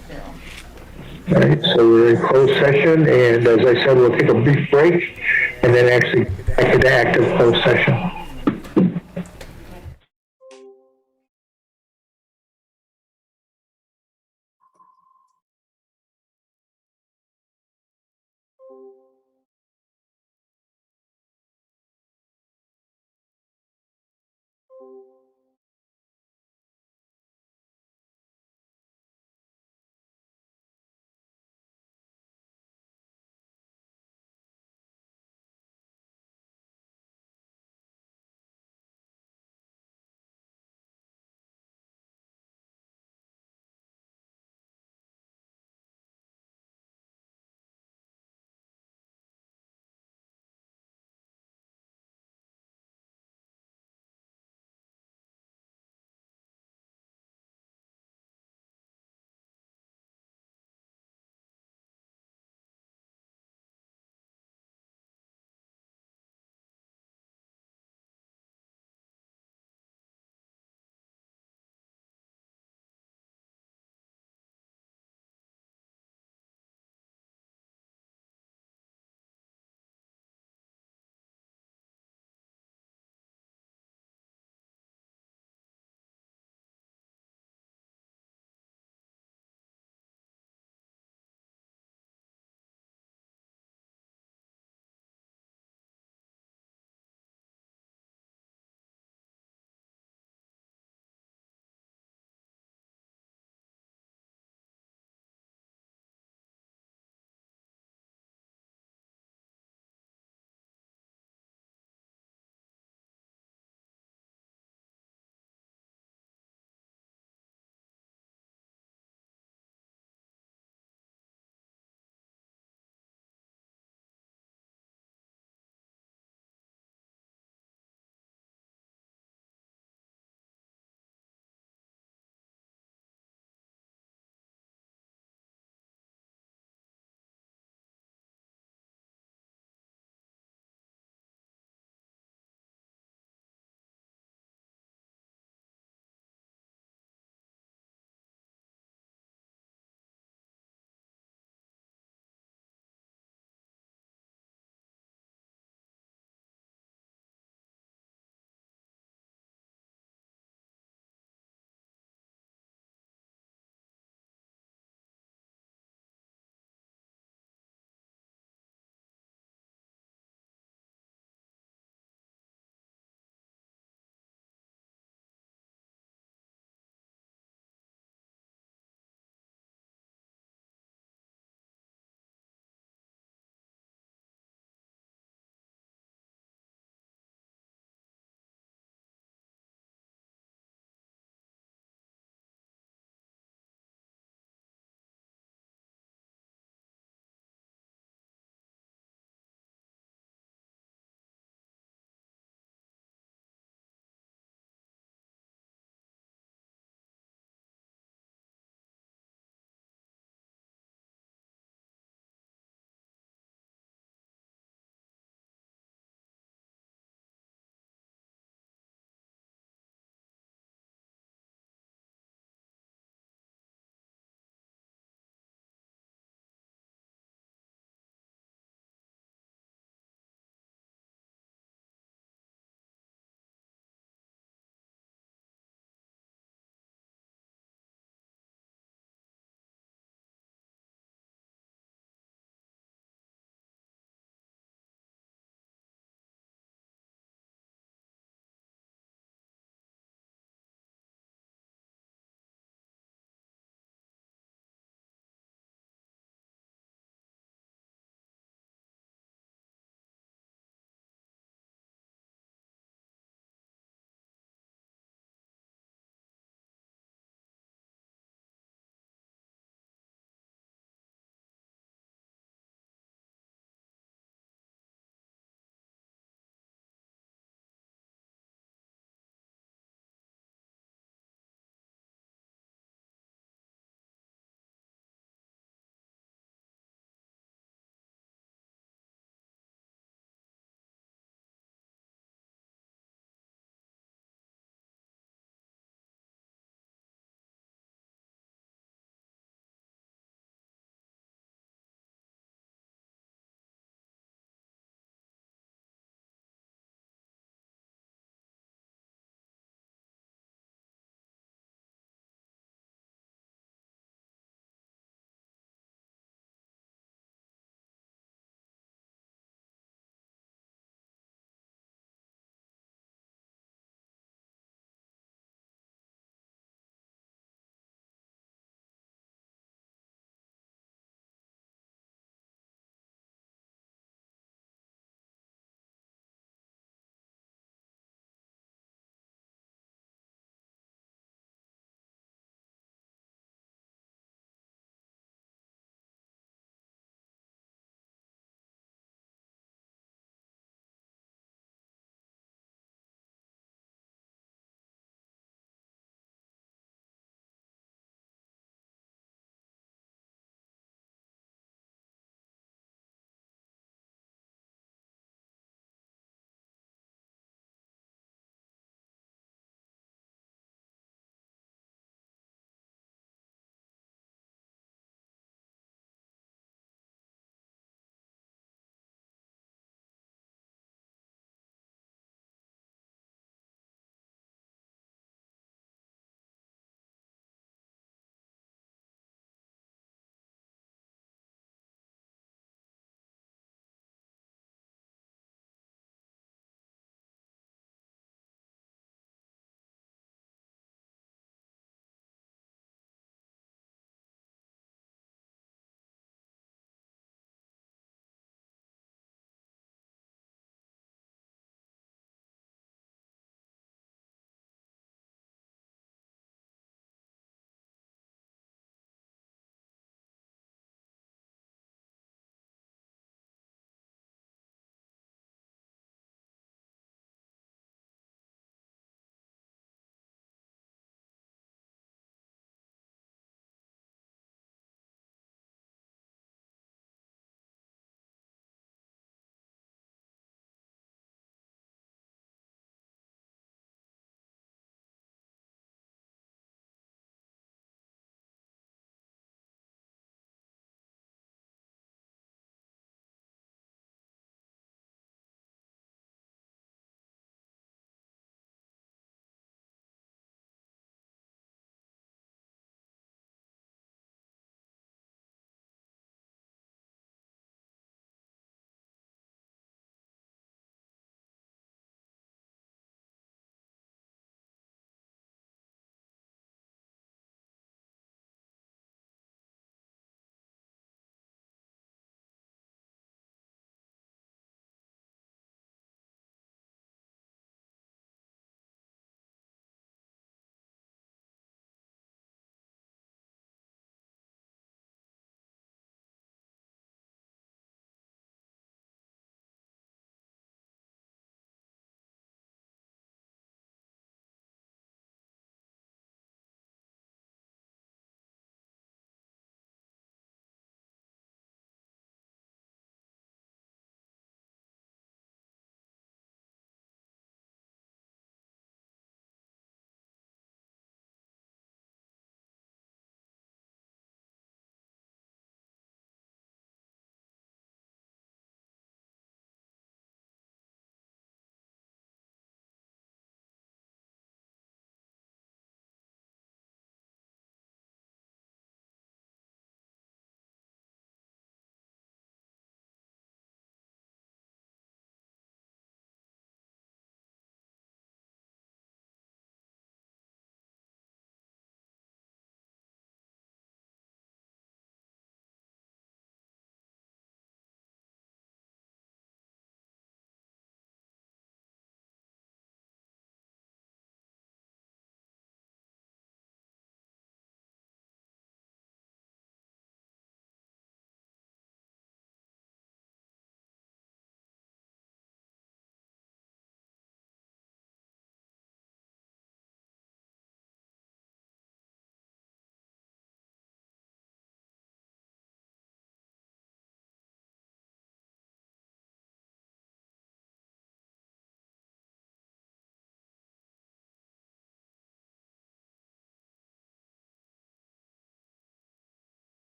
All right, so we're in closed session, and as I said, we'll take a brief break and then actually back into active closed session.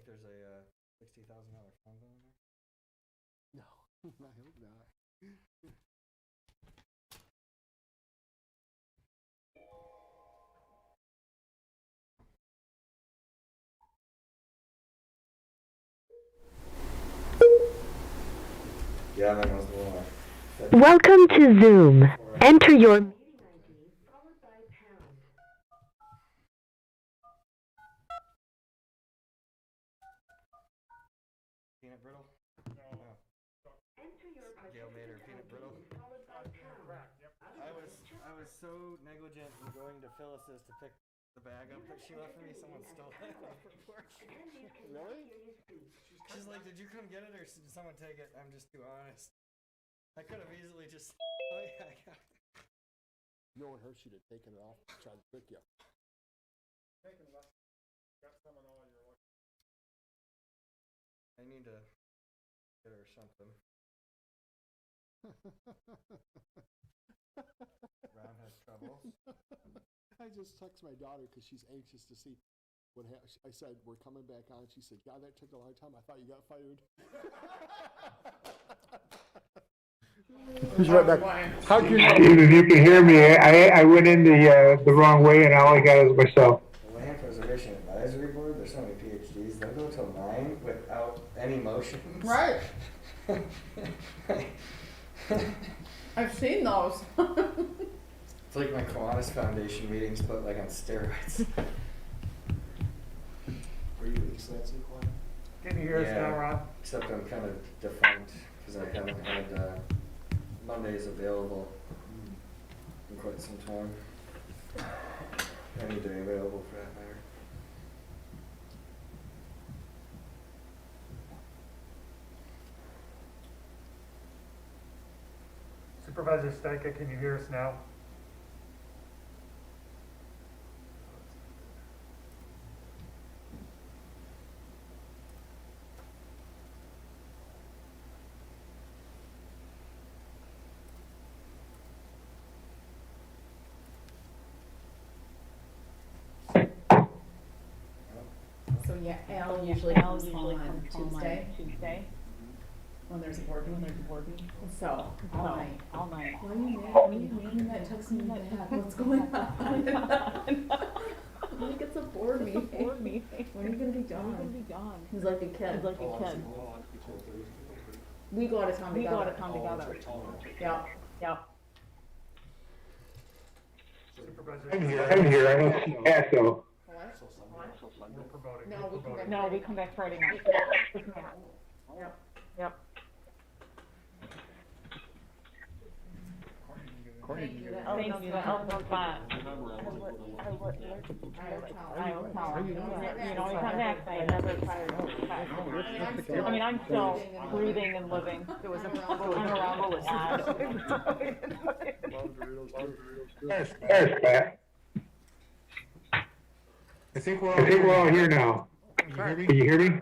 there's a $60,000 fund on there? No, I hope not. Yeah, that was the one. Welcome to Zoom. Enter your Peanut brittle? No. Gail made her peanut brittle. I was so negligent in going to Phyllis's to pick the bag up that she left for me. Someone stole it off her porch. Really? She's like, did you come get it or did someone take it? I'm just too honest. I could have easily just. Oh yeah, I got it. Knowing her, she'd have taken it off and tried to trick you. I need to get her something. Brown has trouble. I just text my daughter because she's anxious to see what happened. I said, we're coming back on. She said, God, that took a long time. I thought you got fired. Who's right back? How can you? Steve, if you can hear me, I went in the wrong way and all I got is myself. The Land Preservation Advisory Board, there's so many PhDs, they'll go till 9 without any motions. Right. I've seen those. It's like my Kiwanis Foundation meetings, but like on steroids. Were you Lansing? Can you hear us now, Ron? Except I'm kind of defunct because I haven't had Mondays available in quite some time. Any day available for that matter. Supervisor Steica, can you hear us now? So yeah, Al usually comes on Tuesday. When there's a board meeting. So, all night. Why are you mad? Why are you making that text me that? What's going on? Like it's a board meeting. When are you gonna be gone? He's like a kid. We go out of town together. Yep. I'm here. I don't see Pat though. No, we come back Friday night. Yep. Thank you. Thanks for the help on that. You know, we come back, I never tired. I mean, I'm still breathing and living. It was I'm around all the time. There's Pat. I think we're all here now. Can you hear me?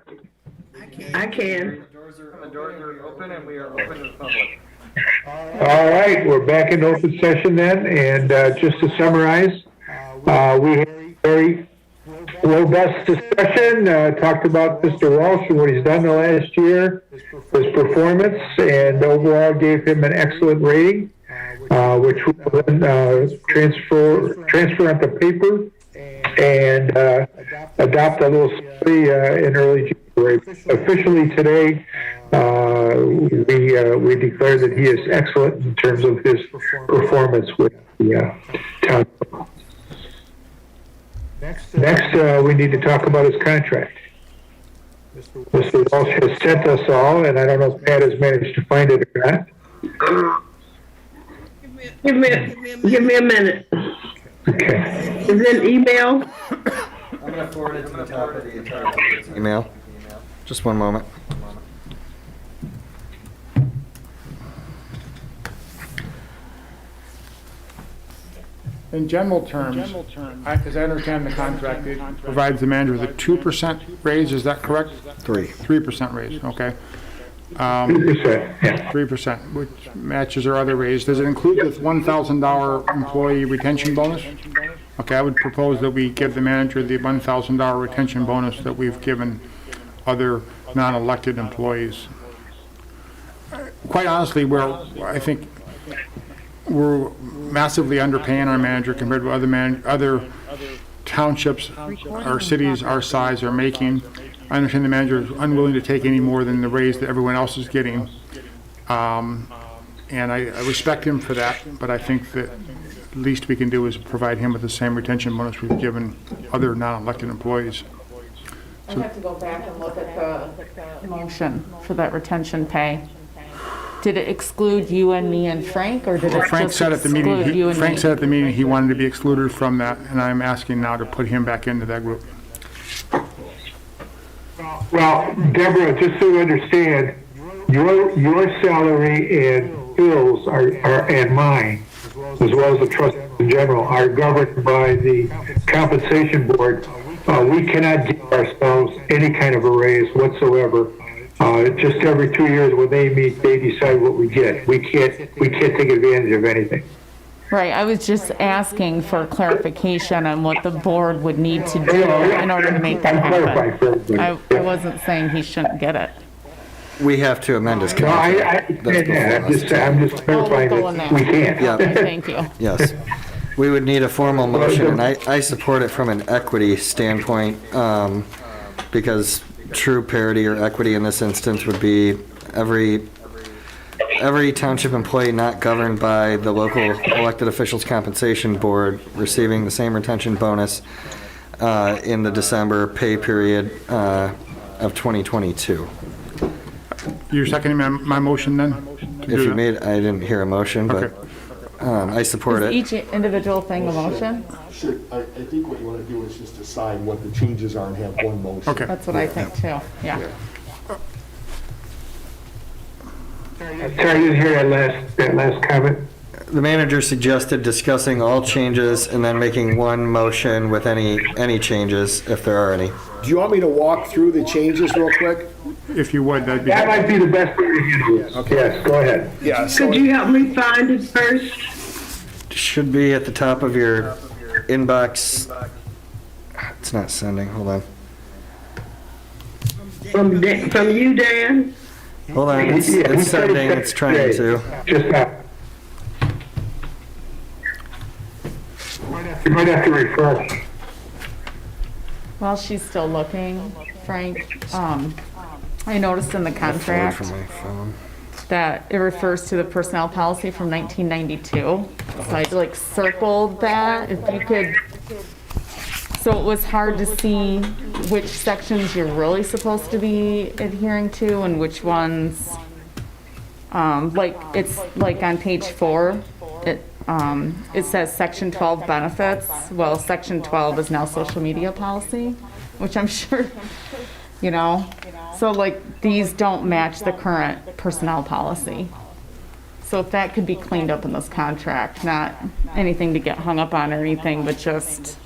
I can. The doors are open and we are open to the public. All right, we're back in open session then, and just to summarize, we had a very robust discussion, talked about Mr. Walsh and what he's done the last year, his performance, and overall gave him an excellent rating, which we will then transfer onto paper and adopt a little summary in early January. Officially today, we declare that he is excellent in terms of his performance with the town. Next, we need to talk about his contract. Mr. Walsh has sent us all, and I don't know if Pat has managed to find it or not. Give me a minute. Okay. Is it an email? I'm going to forward it to the top of the entire email. Just one moment. In general terms, as I understand the contract, it provides the manager with a 2% raise, is that correct? 3% raise, okay. 3%, yeah. 3%, which matches our other raise. Does it include the $1,000 employee retention bonus? Okay, I would propose that we give the manager the $1,000 retention bonus that we've given other non-elected employees. Quite honestly, I think we're massively underpaying our manager compared to other townships or cities our size are making. I understand the manager is unwilling to take any more than the raise that everyone else is getting. And I respect him for that, but I think that the least we can do is provide him with the same retention bonus we've given other non-elected employees. I have to go back and look at the motion for that retention pay. Did it exclude you and me and Frank, or did it Frank just said at the meeting, exclude you and me? Frank said at the meeting he wanted to be excluded from that, and I'm asking now to put him back into that group. Well, Deborah, just so you understand, your salary and bills are and mine, as well as the trustees in general, are governed by the compensation board. We cannot give ourselves any kind of a raise whatsoever. Just every 2 years when they meet, they decide what we get. We can't take advantage of anything. Right, I was just asking for clarification on what the board would need to do in order to make that happen. I wasn't saying he shouldn't get it. We have to amend his No, contract. I'm just clarifying that we can't. Yeah. Okay, thank you. Yes. We would need a formal motion, and I support it from an equity standpoint, because true parity or equity in this instance would be every township employee not governed by the local elected officials compensation board receiving the same retention bonus in the December pay period of 2022. You're seconding my motion then? If you made, I didn't hear a motion, but I support Is it. each individual thing a motion? Sure, I think what you want to do is just decide what the changes are and have one motion. Okay. That's what I think too, yeah. Sorry, I didn't hear that last comment. The manager suggested discussing all changes and then making one motion with any changes, if there are any. Do you want me to walk through the changes real quick? If you would, that'd be. That might be the best way to handle this. Okay, yes, go ahead. Yeah. So Could you help me find it first? Should be at the top of your inbox. It's not sending, hold on. From you, Dan? Hold on, it's sending, it's trying to. Just you might have to refresh. While she's still looking, Frank, I noticed in the contract From my phone. that it refers to the personnel policy from 1992. So I circled that, if you could. So it was hard to see which sections you're really supposed to be adhering to and which ones, it's on page 4, it says section 12 benefits. Well, section 12 is now social media policy, which I'm sure, so these don't match the current personnel policy. So if that could be cleaned up in this contract, not anything to get hung up on or anything, but just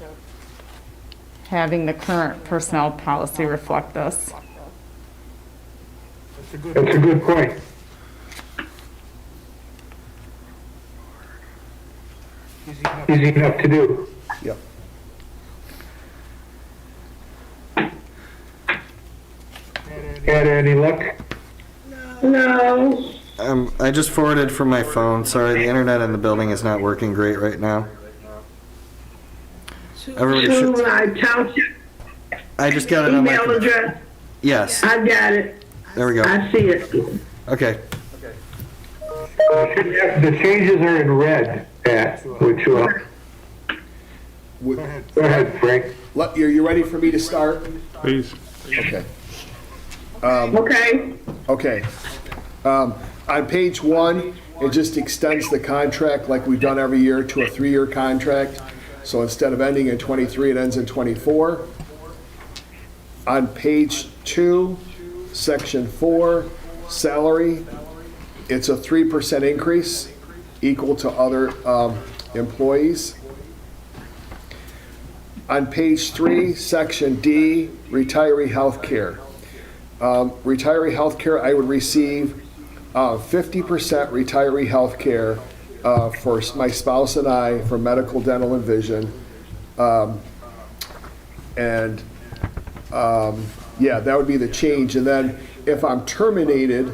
having the current personnel policy reflect this. That's a good point. Easy enough to do. Yep. Had any luck? No. I just forwarded from my phone. Sorry, the internet in the building is not working great right now. Everybody To should. my township I just got it on my. email address. Yes. I got it. There we go. I see it. Okay. The changes are in red, Pat, which will. Go ahead, Frank. You ready for me to start? Please. Okay. Okay. Okay. On page 1, it just extends the contract like we've done every year to a 3-year contract. So instead of ending in 23, it ends in 24. On page 2, section 4, salary, it's a 3% increase equal to other employees. On page 3, section D, retiree health care. Retiree health care, I would receive 50% retiree health care for my spouse and I for medical, dental, and vision. Yeah, that would be the change. And then if I'm terminated,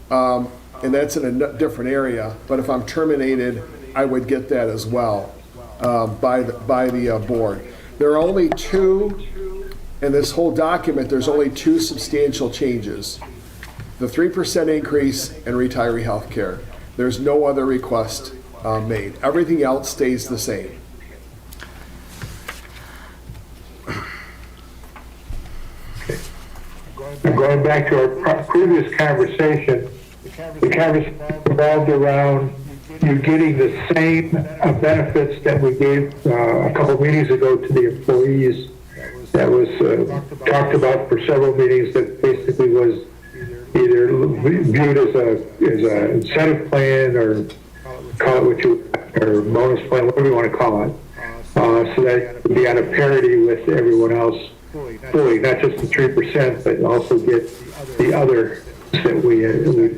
and that's in a different area, but if I'm terminated, I would get that as well by the board. There are only two, in this whole document, there's only two substantial changes. The 3% increase in retiree health care. There's no other request made. Everything else stays the same. Going back to our previous conversation, the conversation revolved around you getting the same benefits that we gave a couple meetings ago to the employees. That was talked about for several meetings. That basically was either viewed as a incentive plan, or call it what you, or bonus plan, whatever you want to call it. So that would be on a parity with everyone else fully, not just the 3%, but also get the other that we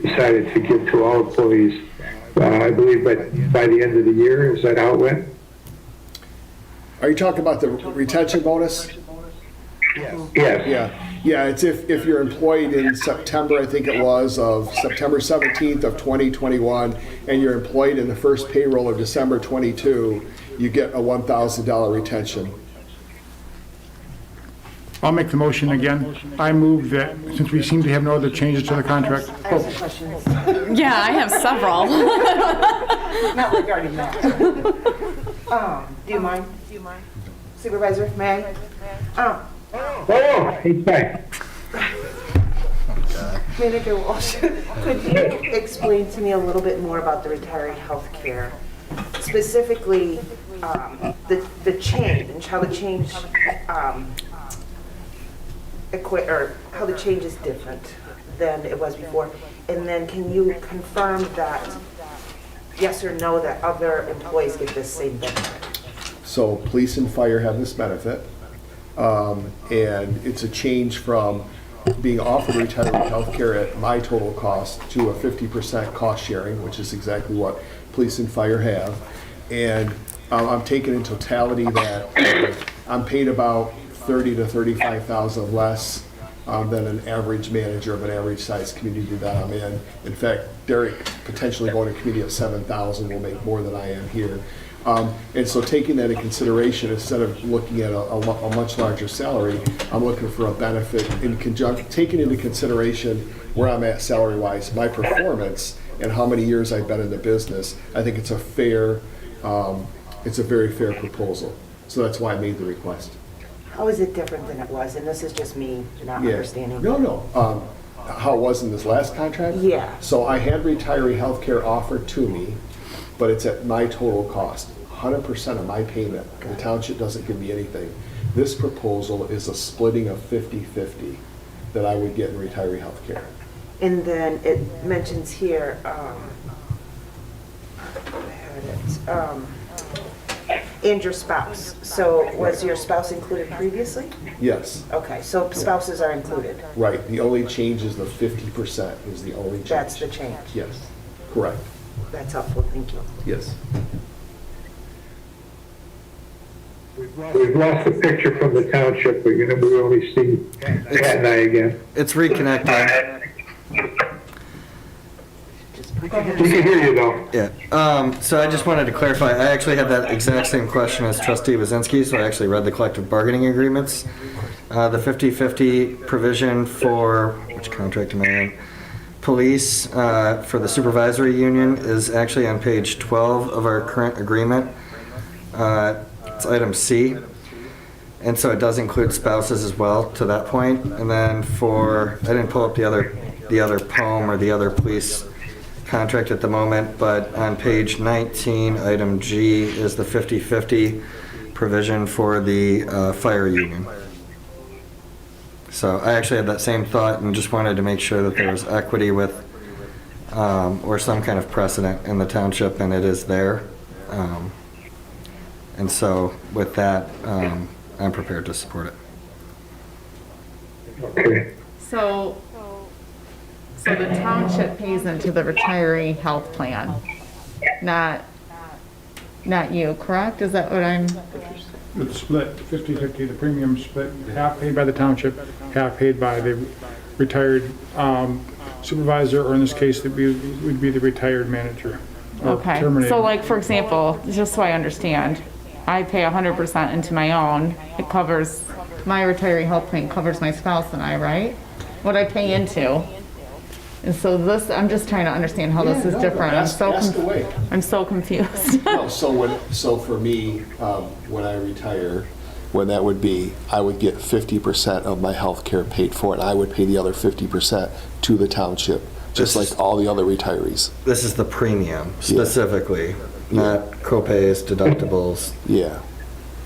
decided to give to all employees. I believe by the end of the year. Is that how it went? Are you talking about the retention bonus? Yes. Yeah, it's if you're employed in September, I think it was, of September 17th of 2021, and you're employed in the first payroll of December 22, you get a $1,000 retention. I'll make the motion again. I move that, since we seem to have no other changes to the contract. I have some questions. Yeah, I have several. Not regarding that. Do you mind? Supervisor, may I? Oh, he's back. Manager Walsh, could you explain to me a little bit more about the retiree health care? Specifically, the change, how the change, how the change is different than it was before. And then can you confirm that, yes or no, that other employees get this same benefit? So police and fire have this benefit, and it's a change from being offered retiree health care at my total cost to a 50% cost sharing, which is exactly what police and fire have. And I'm taking in totality that I'm paid about $30,000 to $35,000 less than an average manager of an average sized community that I'm in. In fact, Derek, potentially going to a community of 7,000, will make more than I am here. And so taking that into consideration, instead of looking at a much larger salary, I'm looking for a benefit in conjunction, taking into consideration where I'm at salary-wise, my performance, and how many years I've been in the business. I think it's a fair, it's a very fair proposal. So that's why I made the request. How is it different than it was? And this is just me not understanding. No. How it was in this last contract? Yeah. So I had retiree health care offered to me, but it's at my total cost. 100% of my payment. The township doesn't give me anything. This proposal is a splitting of 50-50 that I would get in retiree health care. And then it mentions here, and your spouse. So was your spouse included previously? Yes. Okay, so spouses are included. Right. The only change is the 50% is the only change. That's the change. Yes. Correct. That's helpful, thank you. Yes. We've lost the picture from the township. We only see Pat and I again. It's reconnecting. We can hear you though. Yeah. So I just wanted to clarify, I actually had that exact same question as Trustee Wazinski, so I actually read the collective bargaining agreements. The 50-50 provision for, which contract am I in? Police for the supervisory union is actually on page 12 of our current agreement. It's item C. And so it does include spouses as well to that point. And then for, I didn't pull up the other poem or the other police contract at the moment, but on page 19, item G is the 50-50 provision for the fire union. So I actually had that same thought and just wanted to make sure that there was equity with, or some kind of precedent in the township, and it is there. And so with that, I'm prepared to support it. Okay. So the township pays into the retiree health plan, not you, correct? Is that what I'm? it's split 50/50, the premium split, half paid by the township, half paid by the retired supervisor, or in this case, would be the retired manager. or Okay, terminated. so like, for example, just so I understand, I pay 100% into my own. It covers, my retiree health plan covers my spouse and I, right? What I pay into. And so this, I'm just trying to understand how this is different. Ask away. I'm so confused. So for me, when I retire, when that would be, I would get 50% of my health care paid for, and I would pay the other 50% to the township, just like all the other retirees. This is the premium specifically, not copays, deductibles. Yeah.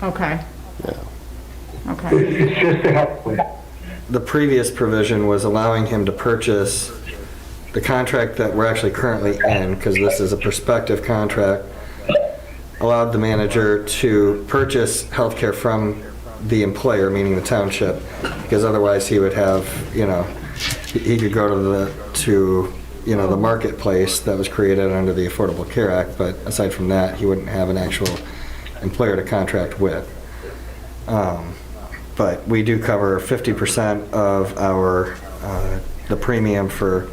Okay. Yeah. Okay. It's just a help. The previous provision was allowing him to purchase the contract that we're actually currently in, because this is a prospective contract, allowed the manager to purchase healthcare from the employer, meaning the township, because otherwise he would have, he could go to the marketplace that was created under the Affordable Care Act, but aside from that, he wouldn't have an actual employer to contract with. But we do cover 50% of our, the premium for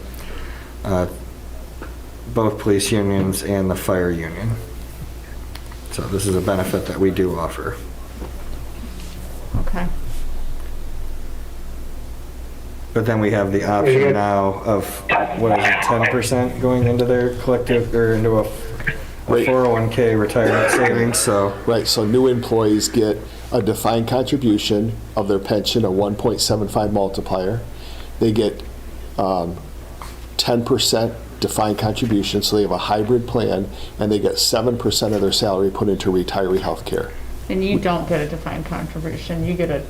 both police unions and the fire union. So this is a benefit that we do offer. Okay. But then we have the option now of, what is it, 10% going into their collective, or into a 401k retirement savings, so. Right, so new employees get a defined contribution of their pension, a 1.75 multiplier. They get 10% defined contribution, so they have a hybrid plan, and they get 7% of their salary put into retiree health care. And you don't get a defined contribution, you get a...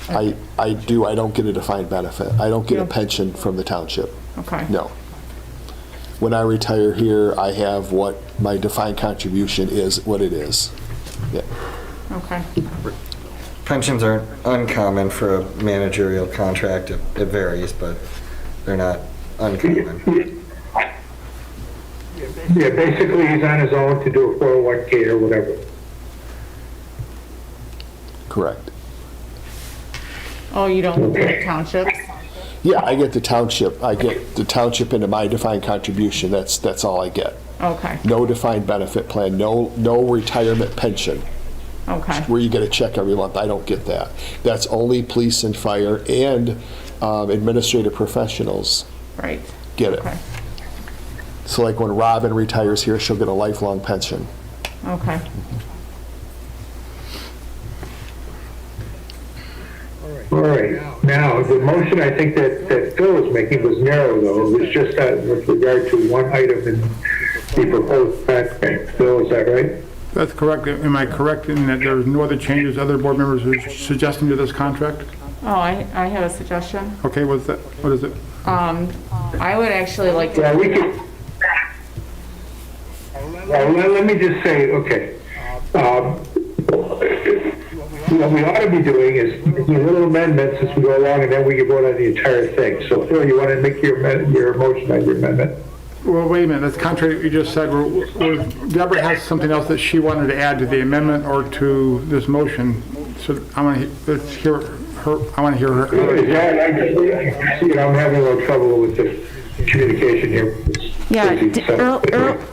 I do, I don't get a defined benefit. I don't get a pension from the township. Okay. No. When I retire here, I have what my defined contribution is, what it is. Yeah. Okay. Pensions aren't uncommon for a managerial contract. It varies, but they're not uncommon. Yeah, basically he's on his own to do a 401k or whatever. Correct. Oh, you don't get townships? Yeah, I get the township. I get the township into my defined contribution. That's all I get. Okay. No defined benefit plan, no retirement pension. Okay. Where you get a check every month. I don't get that. That's only police and fire and administrative professionals. Right. Get it. Okay. So like when Robin retires here, she'll get a lifelong pension. Okay. All right. Now, the motion I think that Phil was making was narrow, though. It was just with regard to one item in the proposed contract. Phil, is that right? That's correct. Am I correct in that there's no other changes other board members are suggesting to this contract? Oh, I have a suggestion. Okay, what's that? What is it? I would actually like to... Yeah, we could... Well, let me just say, okay. What we ought to be doing is making little amendments as we go along, and then we can vote on the entire thing. So, Phil, you want to make your motion on your amendment? Well, wait a minute, that's contrary to what you just said. Deborah has something else that she wanted to add to the amendment or to this motion. So I want to hear her. I want to hear her. Yeah, I'm having a little trouble with the communication here. Yeah,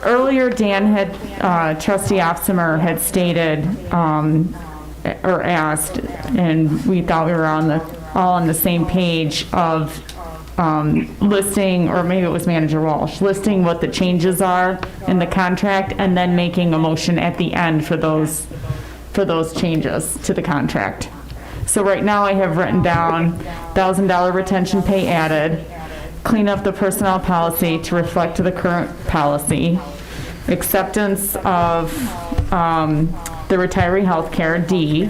earlier Dan had, Trustee Opsimer had stated, or asked, and we thought we were all on the same page of listing, or maybe it was Manager Walsh, listing what the changes are in the contract and then making a motion at the end for those changes to the contract. So right now I have written down $1,000 retention pay added, clean up the personnel policy to reflect the current policy, acceptance of the retiree health care, D.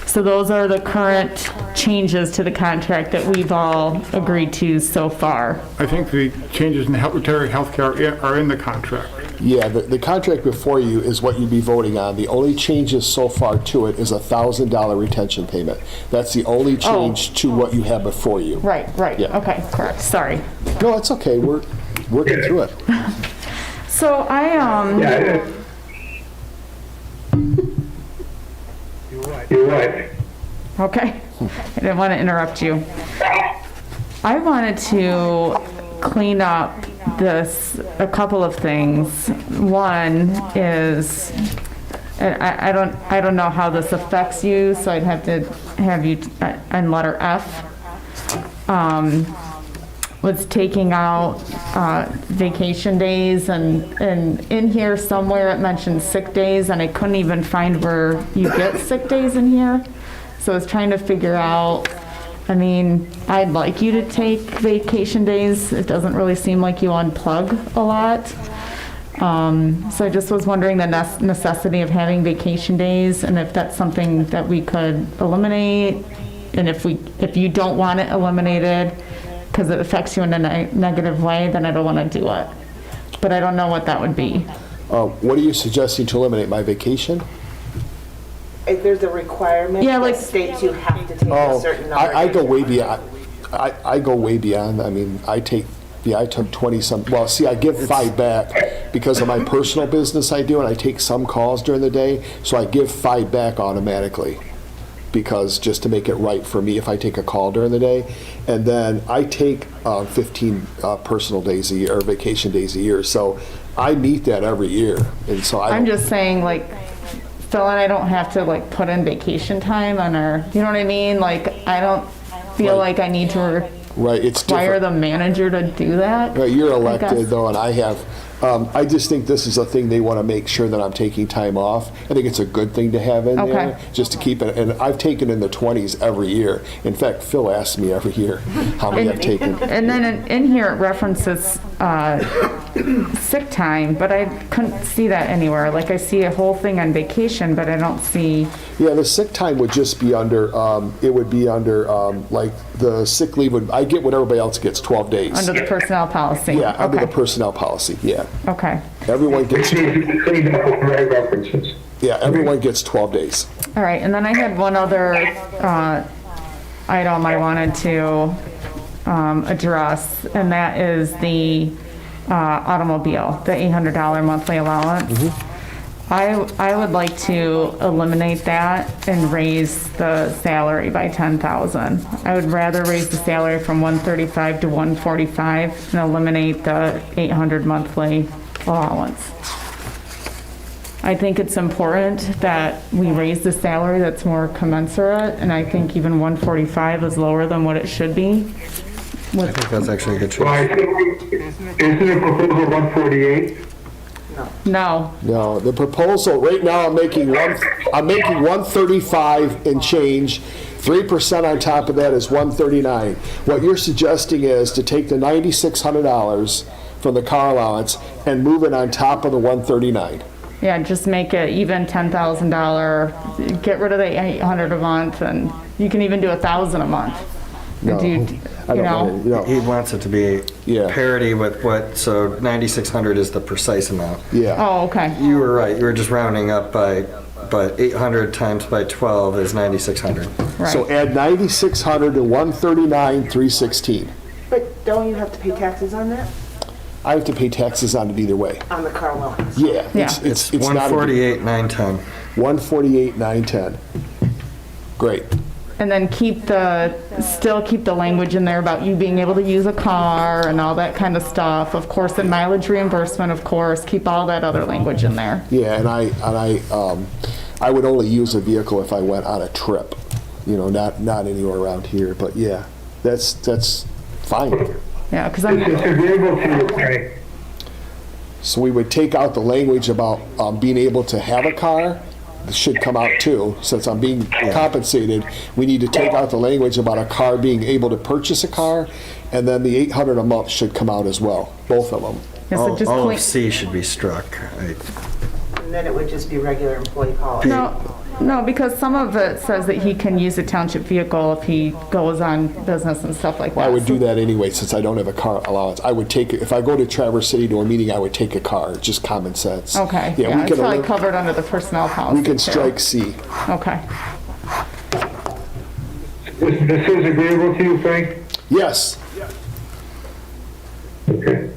So those are the current changes to the contract that we've all agreed to so far. I think the changes in the retiree health care are in the contract. Yeah, the contract before you is what you'd be voting on. The only changes so far to it is a $1,000 retention payment. That's the only change to what you have before you. Right. Yeah. Okay, correct. Sorry. No, it's okay. We're working through it. So I You're right. Okay. I didn't want to interrupt you. I wanted to clean up a couple of things. One is, I don't know how this affects you, so I'd have to have you on letter F. Was taking out vacation days, and in here somewhere it mentioned sick days, and I couldn't even find where you get sick days in here. So I was trying to figure out, I mean, I'd like you to take vacation days. It doesn't really seem like you unplug a lot. So I just was wondering the necessity of having vacation days, and if that's something that we could eliminate, and if you don't want it eliminated because it affects you in a negative way, then I don't want to do it. But I don't know what that would be. What are you suggesting to eliminate? My vacation? If there's a requirement that states you have to take a certain number. I go way beyond. I go way beyond. I mean, I took 20-some. Well, see, I give 5 back because of my personal business I do, and I take some calls during the day, so I give 5 back automatically. Because just to make it right for me if I take a call during the day. And then I take 15 personal days a year, or vacation days a year. So I meet that every year. And so I'm just saying, like, Phil and I don't have to, like, put in vacation time on our, you know what I mean? Like, I don't feel like I need to require the manager to do that. Right, you're elected though, and I have, I just think this is a thing they want to make sure that I'm taking time off. I think it's a good thing to have in there, just to keep it, and I've taken in the 20s every year. In fact, Phil asks me every year how many I've taken. And then in here it references sick time, but I couldn't see that anywhere. Like, I see a whole thing on vacation, but I don't see. Yeah, the sick time would just be under, it would be under, like, the sick leave would, I get what everybody else gets, 12 days. Under the personnel policy. Yeah, under the personnel policy, yeah. Okay. Everyone gets. References. Yeah, everyone gets 12 days. All right, and then I had one other item I wanted to address, and that is the automobile, the $800 monthly allowance. I would like to eliminate that and raise the salary by $10,000. I would rather raise the salary from $135 to $145 and eliminate the $800 monthly allowance. I think it's important that we raise the salary that's more commensurate, and I think even $145 is lower than what it should be. I think that's actually a good choice. Well, I think, isn't it proposal 148? No. No, the proposal, right now I'm making 135 and change. 3% on top of that is 139. What you're suggesting is to take the $9,600 from the car allowance and move it on top of the 139. Yeah, just make it even $10,000, get rid of the $800 a month, and you can even do $1,000 a month. No, he wants it to be parity with what, so 9,600 is the precise amount. Yeah. Oh, okay. You were right, you were just rounding up but 800 times by 12 is 9,600. Right. So add 9,600 to 139, 316. But don't you have to pay taxes on that? I have to pay taxes on it either way. On the car allowance? Yeah. It's 148,910. 148,910. Great. And then still keep the language in there about you being able to use a car and all that kind of stuff. Of course, and mileage reimbursement, of course, keep all that other language in there. Yeah, and I would only use a vehicle if I went on a trip, not anywhere around here. But yeah, that's fine. Yeah, because So we would take out the language about being able to have a car. This should come out too, since I'm being compensated. We need to take out the language about a car being able to purchase a car, and then the $800 a month should come out as well, both of them. Yeah, so just all of C should be struck. And then it would just be regular employee policy. No, because some of it says that he can use a township vehicle if he goes on business and stuff like that. I would do that anyway, since I don't have a car allowance. I would take it, if I go to Traverse City to a meeting, I would take a car, just common sense. Okay, we it's can probably covered under the personnel policy. We can too. strike C. Okay. This is agreeable to you, Frank? Yes. Okay.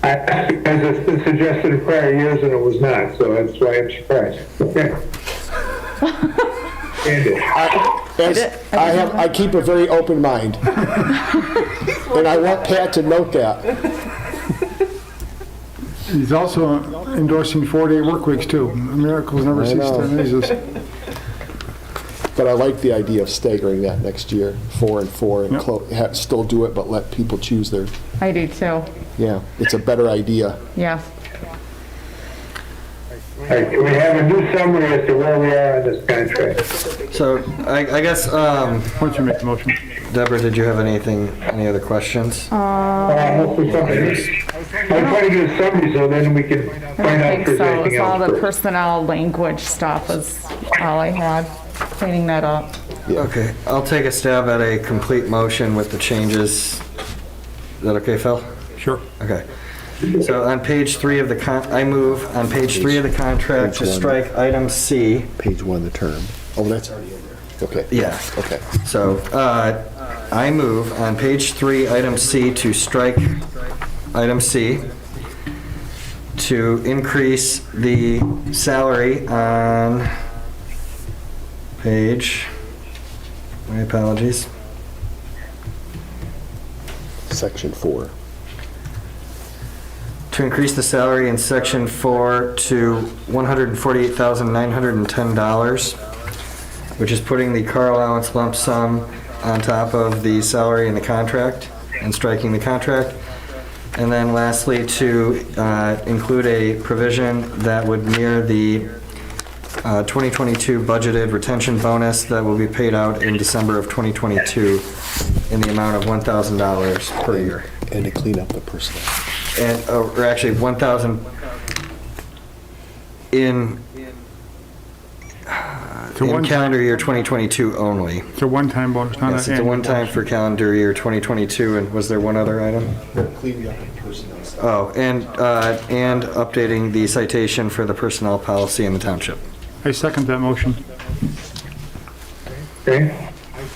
As it's been suggested in prior years, and it was not, so that's why I'm surprised. Okay. I keep a very open mind. And I want Pat to note that. He's also endorsing 4-day work weeks too. Miracles never cease to amaze us. But I like the idea of staggering that next year, 4 and 4, and still do it, but let people choose their. I do too. Yeah, it's a better idea. Yeah. All right, do we have a new summary as to where we are on this contract? So I guess, why don't you make the motion? Deborah, did you have any other questions? Hopefully something. I'm trying to get a summary so then we can find out if there's anything All else. the personnel language stuff is all I had, cleaning that up. Okay, I'll take a stab at a complete motion with the changes. Is that okay, Phil? Sure. Okay. So on page 3 of the I move on page 3 of the contract to strike item C. Page 1, the term. Oh, that's already in there. Okay. Yeah. Okay. So I move on page 3, item C, to strike item C, to increase the salary on page, my apologies, Section 4. to increase the salary in section 4 to $148,910, which is putting the car allowance lump sum on top of the salary in the contract and striking the contract. And then lastly, to include a provision that would mirror the 2022 budgeted retention bonus that will be paid out in December of 2022 in the amount of $1,000 per year. And to clean up the personnel. And, or actually 1,000 in calendar year 2022 only. It's a one-time bonus, not Yes, it's a one-time for calendar year 2022. And was there one other item? Cleaning up the personnel. Oh, and updating the citation for the personnel policy in the township. I second that motion. Okay.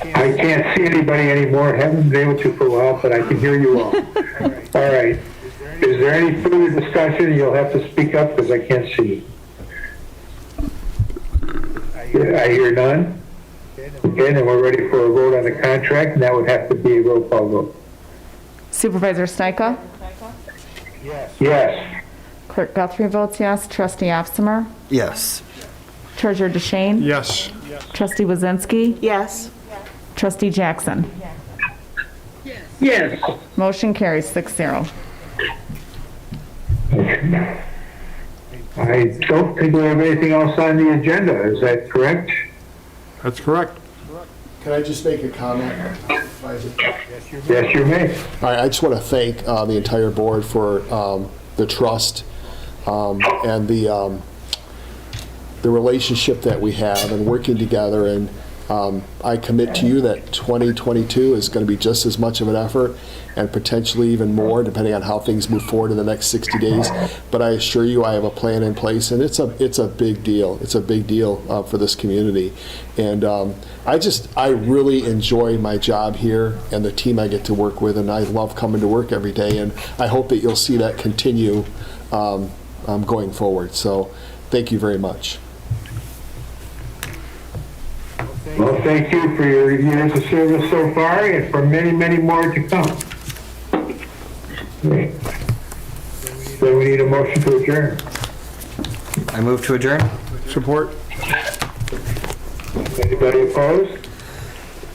I can't see anybody anymore, haven't been able to for a while, but I can hear you all. All right. Is there any further discussion? You'll have to speak up because I can't see. I hear none. Okay, then we're ready for a vote on the contract, and that would have to be a roll call vote. Supervisor Stajka? Yes. Clerk Guthrie votes yes. Trustee Opsimer? Yes. Treasurer DeShane? Yes. Trustee Wazinski? Yes. Trustee Jackson? Yes. Motion carries 6-0. I don't think we have anything else on the agenda. Is that correct? That's correct. Can I just make a comment? Yes, you may. All right, I just want to thank the entire board for the trust and the relationship that we have and working together. And I commit to you that 2022 is going to be just as much of an effort and potentially even more, depending on how things move forward in the next 60 days. But I assure you, I have a plan in place, and it's a big deal. It's a big deal for this community. And I really enjoy my job here and the team I get to work with, and I love coming to work every day. And I hope that you'll see that continue going forward. So thank you very much. Well, thank you for your years of service so far and for many, many more to come. So we need a motion to adjourn. I move to adjourn. Support. Anybody opposed?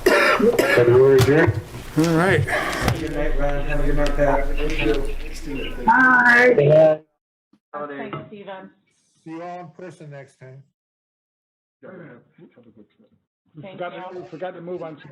Then we're adjourned. All right. Good night, Ron. Have a good night, Pat. Bye. Thanks, Stephen. See you all in person next time. Thank Forgot to move on to